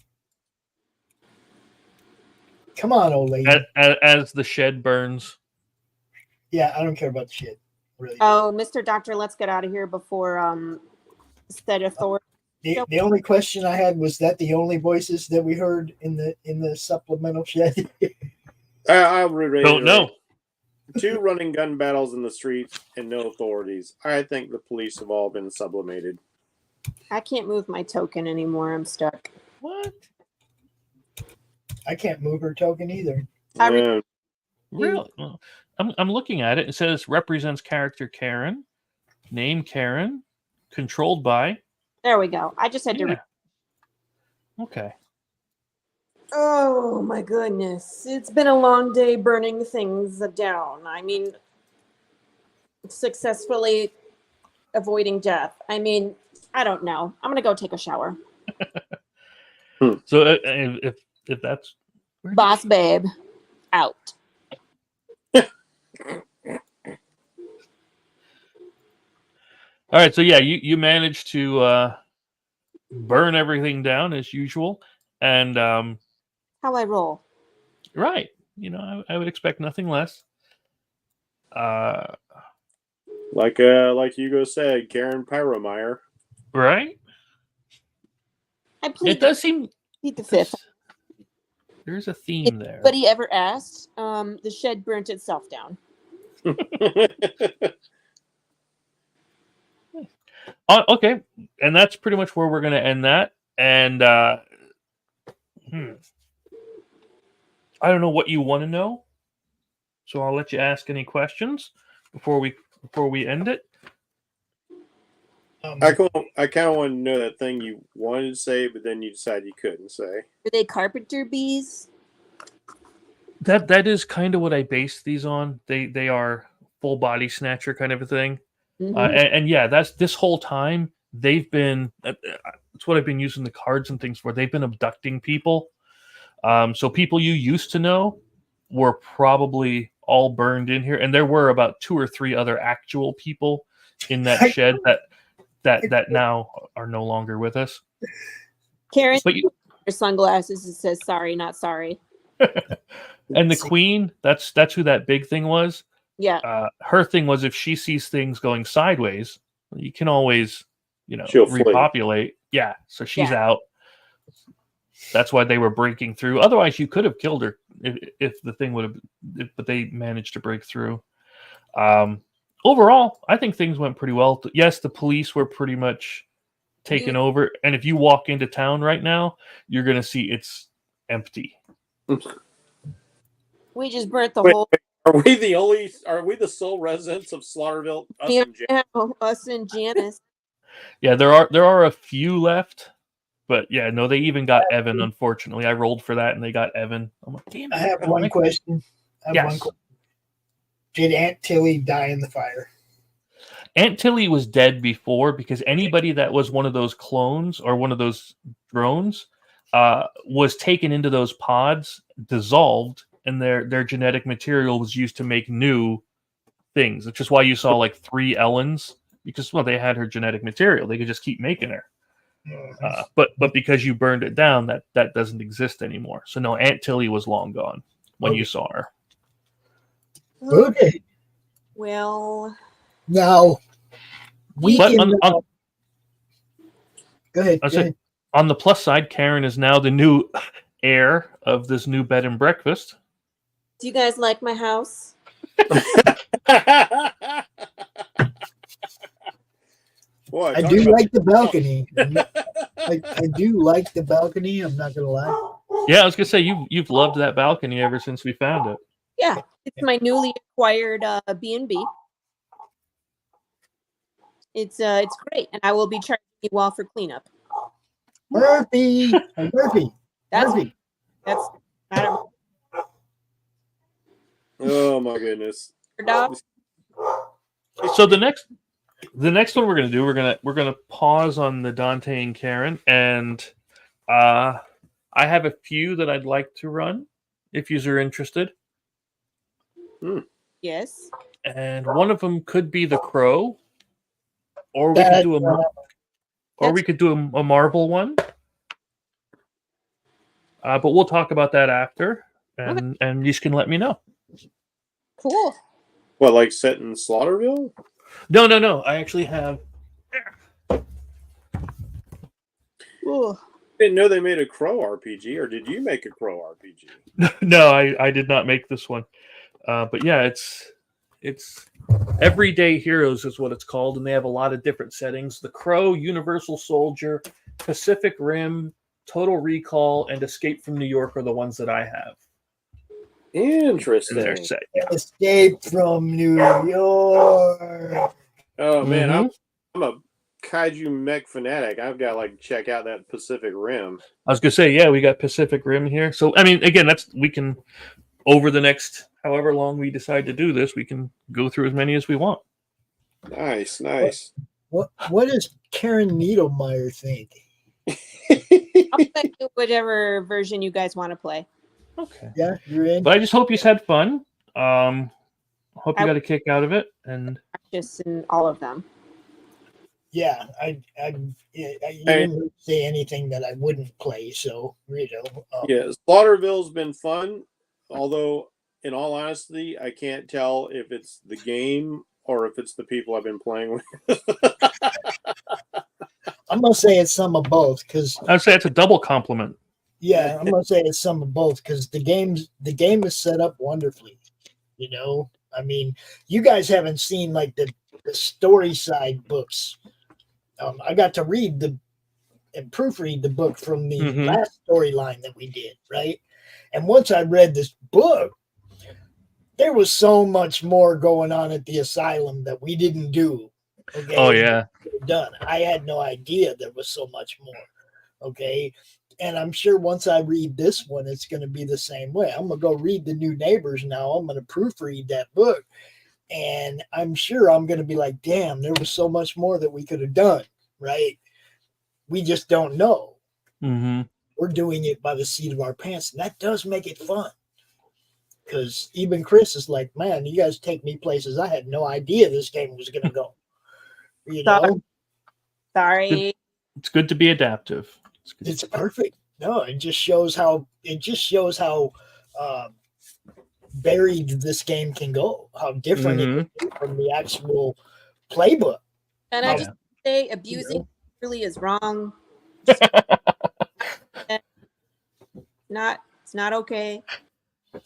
Come on, old lady. As the shed burns. Yeah, I don't care about the shed. Really. Oh, Mr. Doctor, let's get out of here before said authority. The only question I had was that the only voices that we heard in the supplemental shed. I'll reiterate. Don't know. 2 running gun battles in the streets and no authorities. I think the police have all been sublimated. I can't move my token anymore. I'm stuck. What? I can't move her token either. Really? Well, I'm looking at it. It says represents character Karen, name Karen, controlled by. There we go. I just had to. Okay. Oh my goodness. It's been a long day burning things down. I mean, successfully avoiding death. I mean, I don't know. I'm going to go take a shower. So if that's... Boss babe, out. All right, so yeah, you managed to burn everything down as usual, and how I roll. Right, I would expect nothing less. Like Hugo said, Karen Pyromeyer. Right. It does seem plead the fifth. There's a theme there. Anybody ever asked? The shed burnt itself down. Okay, and that's pretty much where we're going to end that. And I don't know what you want to know, so I'll let you ask any questions before we end it. I kind of want to know that thing you wanted to say, but then you decided you couldn't say. Are they carpenter bees? That is kind of what I base these on. They are full body snatcher kind of a thing. Mm-hmm. And yeah, that's this whole time they've been. That's what I've been using the cards and things for. They've been abducting people. So people you used to know were probably all burned in here, and there were about 2 or 3 other actual people in that shed that now are no longer with us. Karen, but your sunglasses. It says "sorry, not sorry." And the queen, that's who that big thing was. Yeah. Her thing was if she sees things going sideways, you can always, she'll repopulate. Flee. Yeah. So she's out. That's why they were breaking through. Otherwise, you could have killed her if the thing would have. But they managed to break through. Overall, I think things went pretty well. Yes, the police were pretty much taken over. And if you walk into town right now, you're going to see it's empty. We just burnt the whole. Are we the sole residents of Slaughterville? Us and Janice. Yeah, there are a few left. But yeah, no, they even got Evan, unfortunately. I rolled for that and they got Evan. I'm like, damn it. I have one question. Did Aunt Tilly die in the fire? Aunt Tilly was dead before because anybody that was one of those clones or one of those drones was taken into those pods, dissolved, and their genetic material was used to make new things, which is why you saw like 3 Ellens, because, well, they had her genetic material. They could just keep making her. But because you burned it down, that doesn't exist anymore. So no, Aunt Tilly was long gone when you saw her. Okay. Well, now go ahead. On the plus side, Karen is now the new heir of this new bed and breakfast. Do you guys like my house? Boy, I do like the balcony. I do like the balcony. I'm not gonna lie. Yeah, I was gonna say you've loved that balcony ever since we found it. Yeah, it's my newly acquired B&B. It's great, and I will be charging you well for cleanup. Murphy. That's Murphy. that's not Oh my goodness. a dog. So the next one we're gonna do, we're gonna pause on the Dante and Karen, and I have a few that I'd like to run if you are interested. Yes. And one of them could be the Crow, or we could do a Marvel one. But we'll talk about that after, and you can let me know. Cool. What, like set in Slaughterville? No. I actually have. Ooh. Didn't know they made a Crow RPG, or did you make a Crow RPG? No, I did not make this one. But yeah, it's Everyday Heroes is what it's called, and they have a lot of different settings. The Crow, Universal Soldier, Pacific Rim, Total Recall, and Escape from New York are the ones that I have. Interesting. Escape from New York. Oh man, I'm a kaiju mech fanatic. I've got to like check out that Pacific Rim. I was gonna say, yeah, we got Pacific Rim here. So I mean, again, we can over the next however long we decide to do this, we can go through as many as we want. Nice. What does Karen Needlemeyer think? I'll play whatever version you guys want to play. Okay. Yeah, you're in. But I just hope you had fun. Hope you got a kick out of it, and just in all of them. Yeah, you didn't say anything that I wouldn't play, so Yeah, Slaughterville's been fun. Although, in all honesty, I can't tell if it's the game or if it's the people I've been playing with. I'm gonna say it's some of both because I'd say it's a double compliment. Yeah, I'm gonna say it's some of both because the game is set up wonderfully. I mean, you guys haven't seen like the story side books. I got to read and proofread the book from the last storyline that we did, right? And once I read this book, there was so much more going on at the asylum that we didn't do. Okay? Oh yeah, done. I had no idea there was so much more. Okay. And I'm sure once I read this one, it's going to be the same way. I'm going to go read The New Neighbors now. I'm going to proofread that book. And I'm sure I'm going to be like, damn, there was so much more that we could have done, right? We just don't know. Mm-hmm. We're doing it by the seat of our pants. And that does make it fun. Because even Chris is like, man, you guys take me places I had no idea this game was going to go. Sorry. It's good to be adaptive. It's perfect. No, it just shows how buried this game can go, how different it can be from the actual playbook. And I just say abusing really is wrong. It's not okay.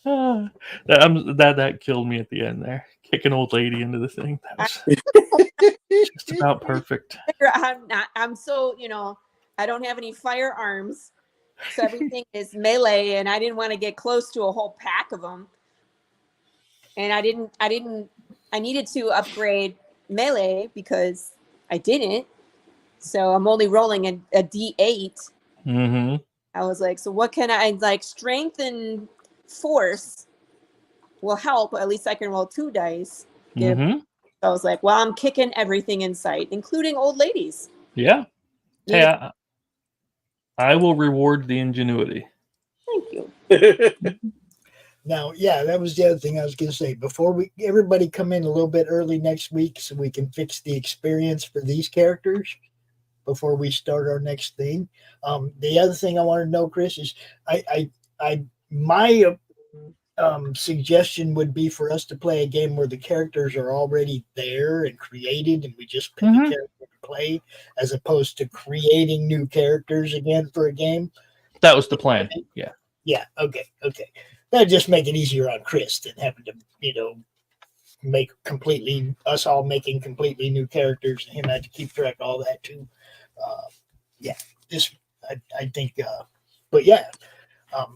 That killed me at the end there. Kick an old lady into the thing. That was just about perfect. I'm so, I don't have any firearms, so everything is melee, and I didn't want to get close to a whole pack of them. And I needed to upgrade melee because I didn't. So I'm only rolling a D8. Mm-hmm. I was like, so what can I like? Strength and force will help. At least I can roll 2 dice. Mm-hmm. So I was like, well, I'm kicking everything in sight, including old ladies. Yeah. Hey, I will reward the ingenuity. Thank you. Now, yeah, that was the other thing I was going to say. Before everybody come in a little bit early next week so we can fix the experience for these characters before we start our next thing. The other thing I want to know, Chris, is suggestion would be for us to play a game where the characters are already there and created, and we just pick a character to play, as opposed to creating new characters again for a game. That was the plan. Yeah. Yeah. Okay. That'd just make it easier on Chris than having to, make us all making completely new characters, and him have to keep track of all that too. I think, but yeah,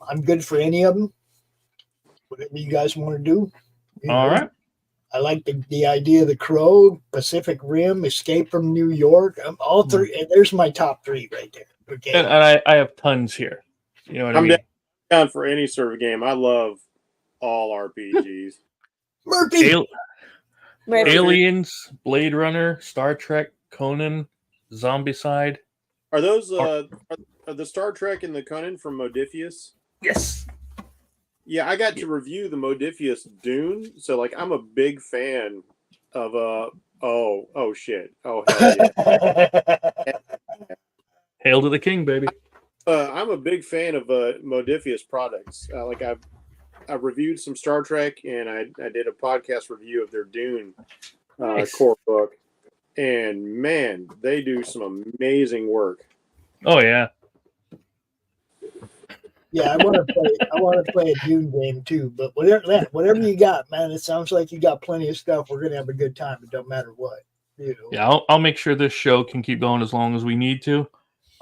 I'm good for any of them. Whatever you guys want to do. All right. I like the idea of the Crow, Pacific Rim, Escape from New York. All three. And there's my top 3 right there. Okay. And I have tons here. You know what I mean? Down for any sort of game. I love all RPGs. Murphy. Aliens, Blade Runner, Star Trek, Conan, Zombicide. Are those are the Star Trek and the Conan from Modiphius? Yes. Yeah, I got to review the Modiphius Dune, so I'm a big fan of oh shit. Oh hell yeah. Hail to the king, baby. I'm a big fan of Modiphius products. I reviewed some Star Trek, and I did a podcast review of their Dune core book. And man, they do some amazing work. Oh yeah. Yeah, I want to play a Dune game too. But whatever you got, man, it sounds like you got plenty of stuff. We're gonna have a good time. It don't matter what. Yeah, I'll make sure this show can keep going as long as we need to.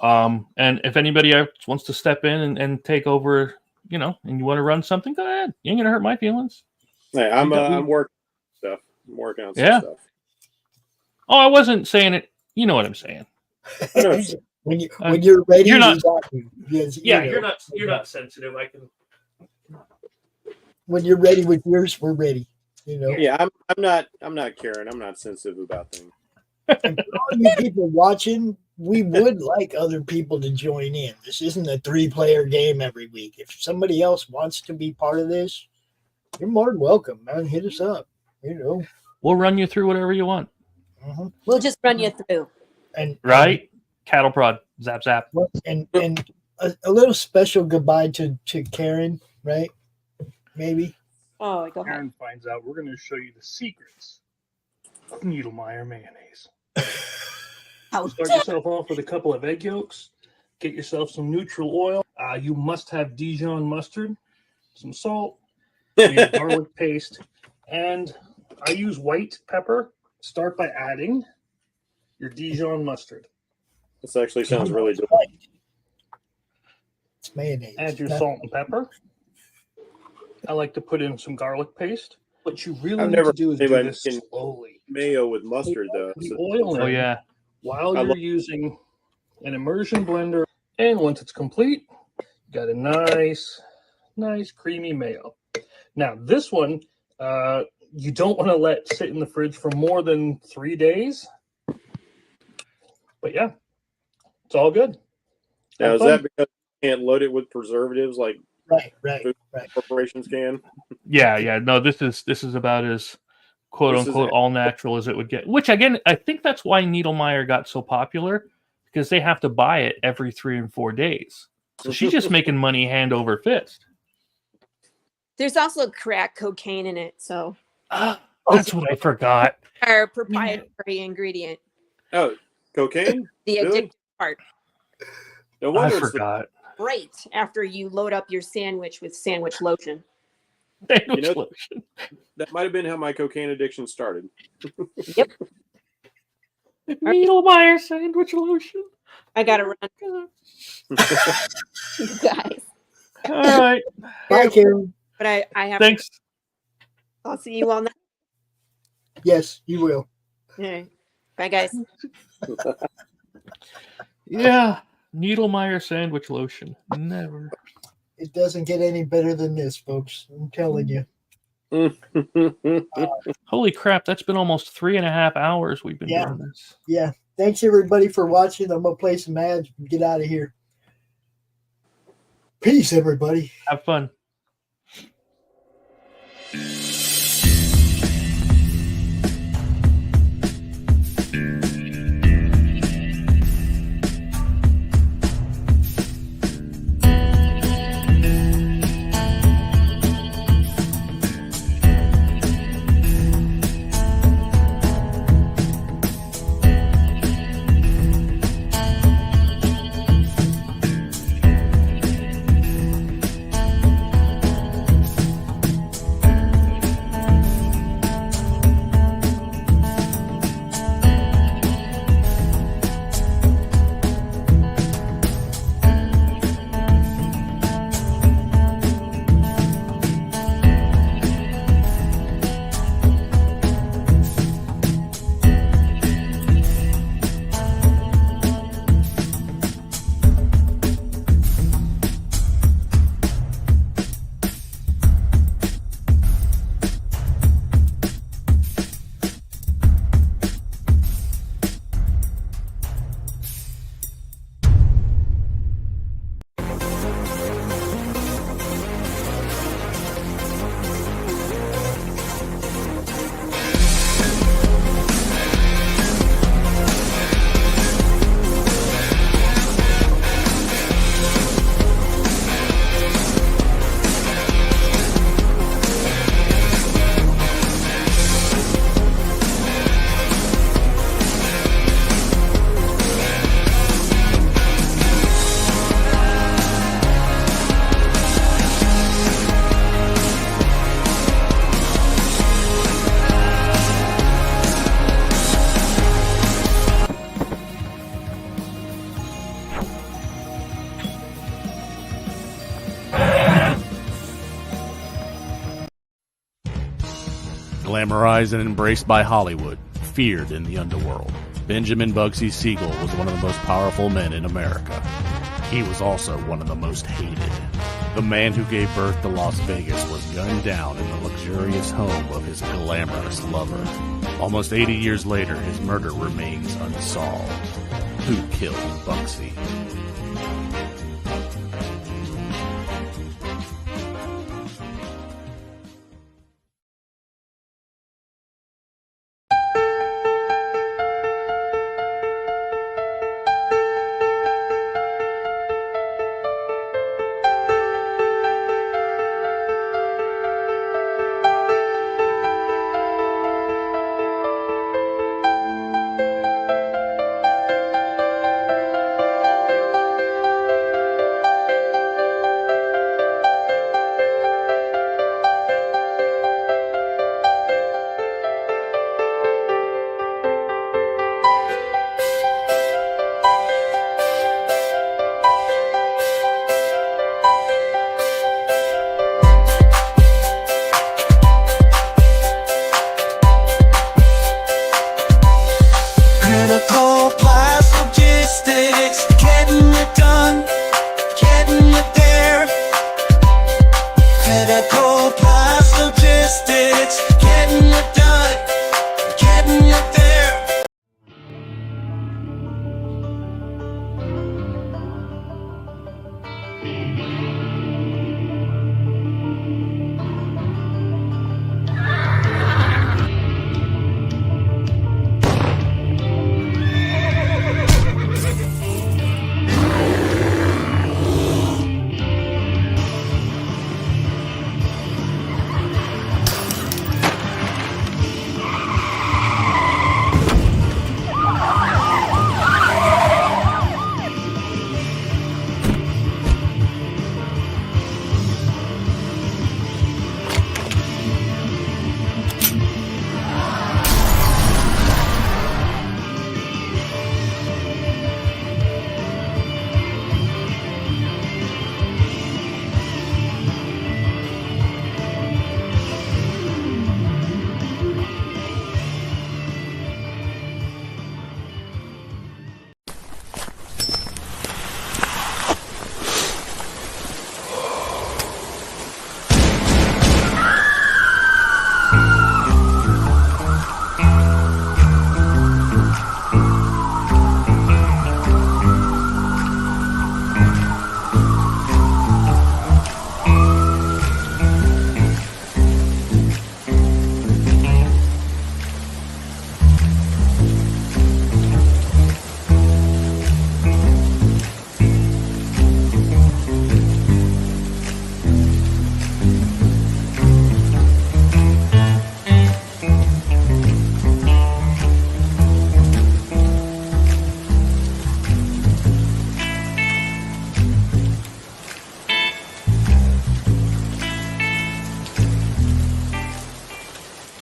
And if anybody else wants to step in and take over, and you want to run something, go ahead. You ain't gonna hurt my feelings. Hey, I'm working stuff. I'm working on some stuff. Oh, I wasn't saying it. You know what I'm saying. When you're ready, you're not. You're not sensitive. I can. When you're ready with yours, we're ready. Yeah, I'm not Karen. I'm not sensitive about things. And for all you people watching, we would like other people to join in. This isn't a 3-player game every week. If somebody else wants to be part of this, you're more than welcome, man. Hit us up. We'll run you through whatever you want. We'll just run you through. And right, cattle prod, zap zap, and a little special goodbye to Karen, right? Maybe. Oh, go ahead. Karen finds out we're going to show you the secrets of Needlemeyer mayonnaise. Start yourself off with a couple of egg yolks. Get yourself some neutral oil. You must have Dijon mustard, some salt, garlic paste, and I use white pepper. Start by adding your Dijon mustard. This actually sounds really good. It's mayonnaise. Add your salt and pepper. I like to put in some garlic paste. What you really need to do is do this slowly. Mayo with mustard, though. The oil in while you're using an immersion blender. And once it's complete, you got a nice creamy mayo. Now, this one, you don't want to let sit in the fridge for more than 3 days. But yeah, it's all good. Now, is that because you can't load it with preservatives like food corporations can? Yeah. No, this is about as quote unquote all natural as it would get. Which again, I think that's why Needlemeyer got so popular, because they have to buy it every 3 and 4 days. So she's just making money hand over fist. There's also crack cocaine in it, so that's what I forgot. Our proprietary ingredient. Oh, cocaine? The addictive part. No wonder I forgot. Great after you load up your sandwich with sandwich lotion. Lotion. That might have been how my cocaine addiction started. Yep. Needlemeyer sandwich lotion. I gotta run. You guys. All right. Bye, Karen. But I have. Thanks. I'll see you all next. Yes, you will. All right. Bye, guys. Yeah. Needlemeyer sandwich lotion. Never. It doesn't get any better than this, folks. I'm telling you. Holy crap. That's been almost 3.5 hours we've been doing this. Yeah. Thanks, everybody, for watching. I'm going to play some ads and get out of here. Peace, everybody. Have fun. Glamorized and embraced by Hollywood, feared in the underworld, Benjamin Bugsy Siegel was one of the most powerful men in America. He was also one of the most hated. The man who gave birth to Las Vegas was gunned down in the luxurious home of his glamorous lover. Almost 80 years later, his murder remains unsolved. Who killed Bugsy?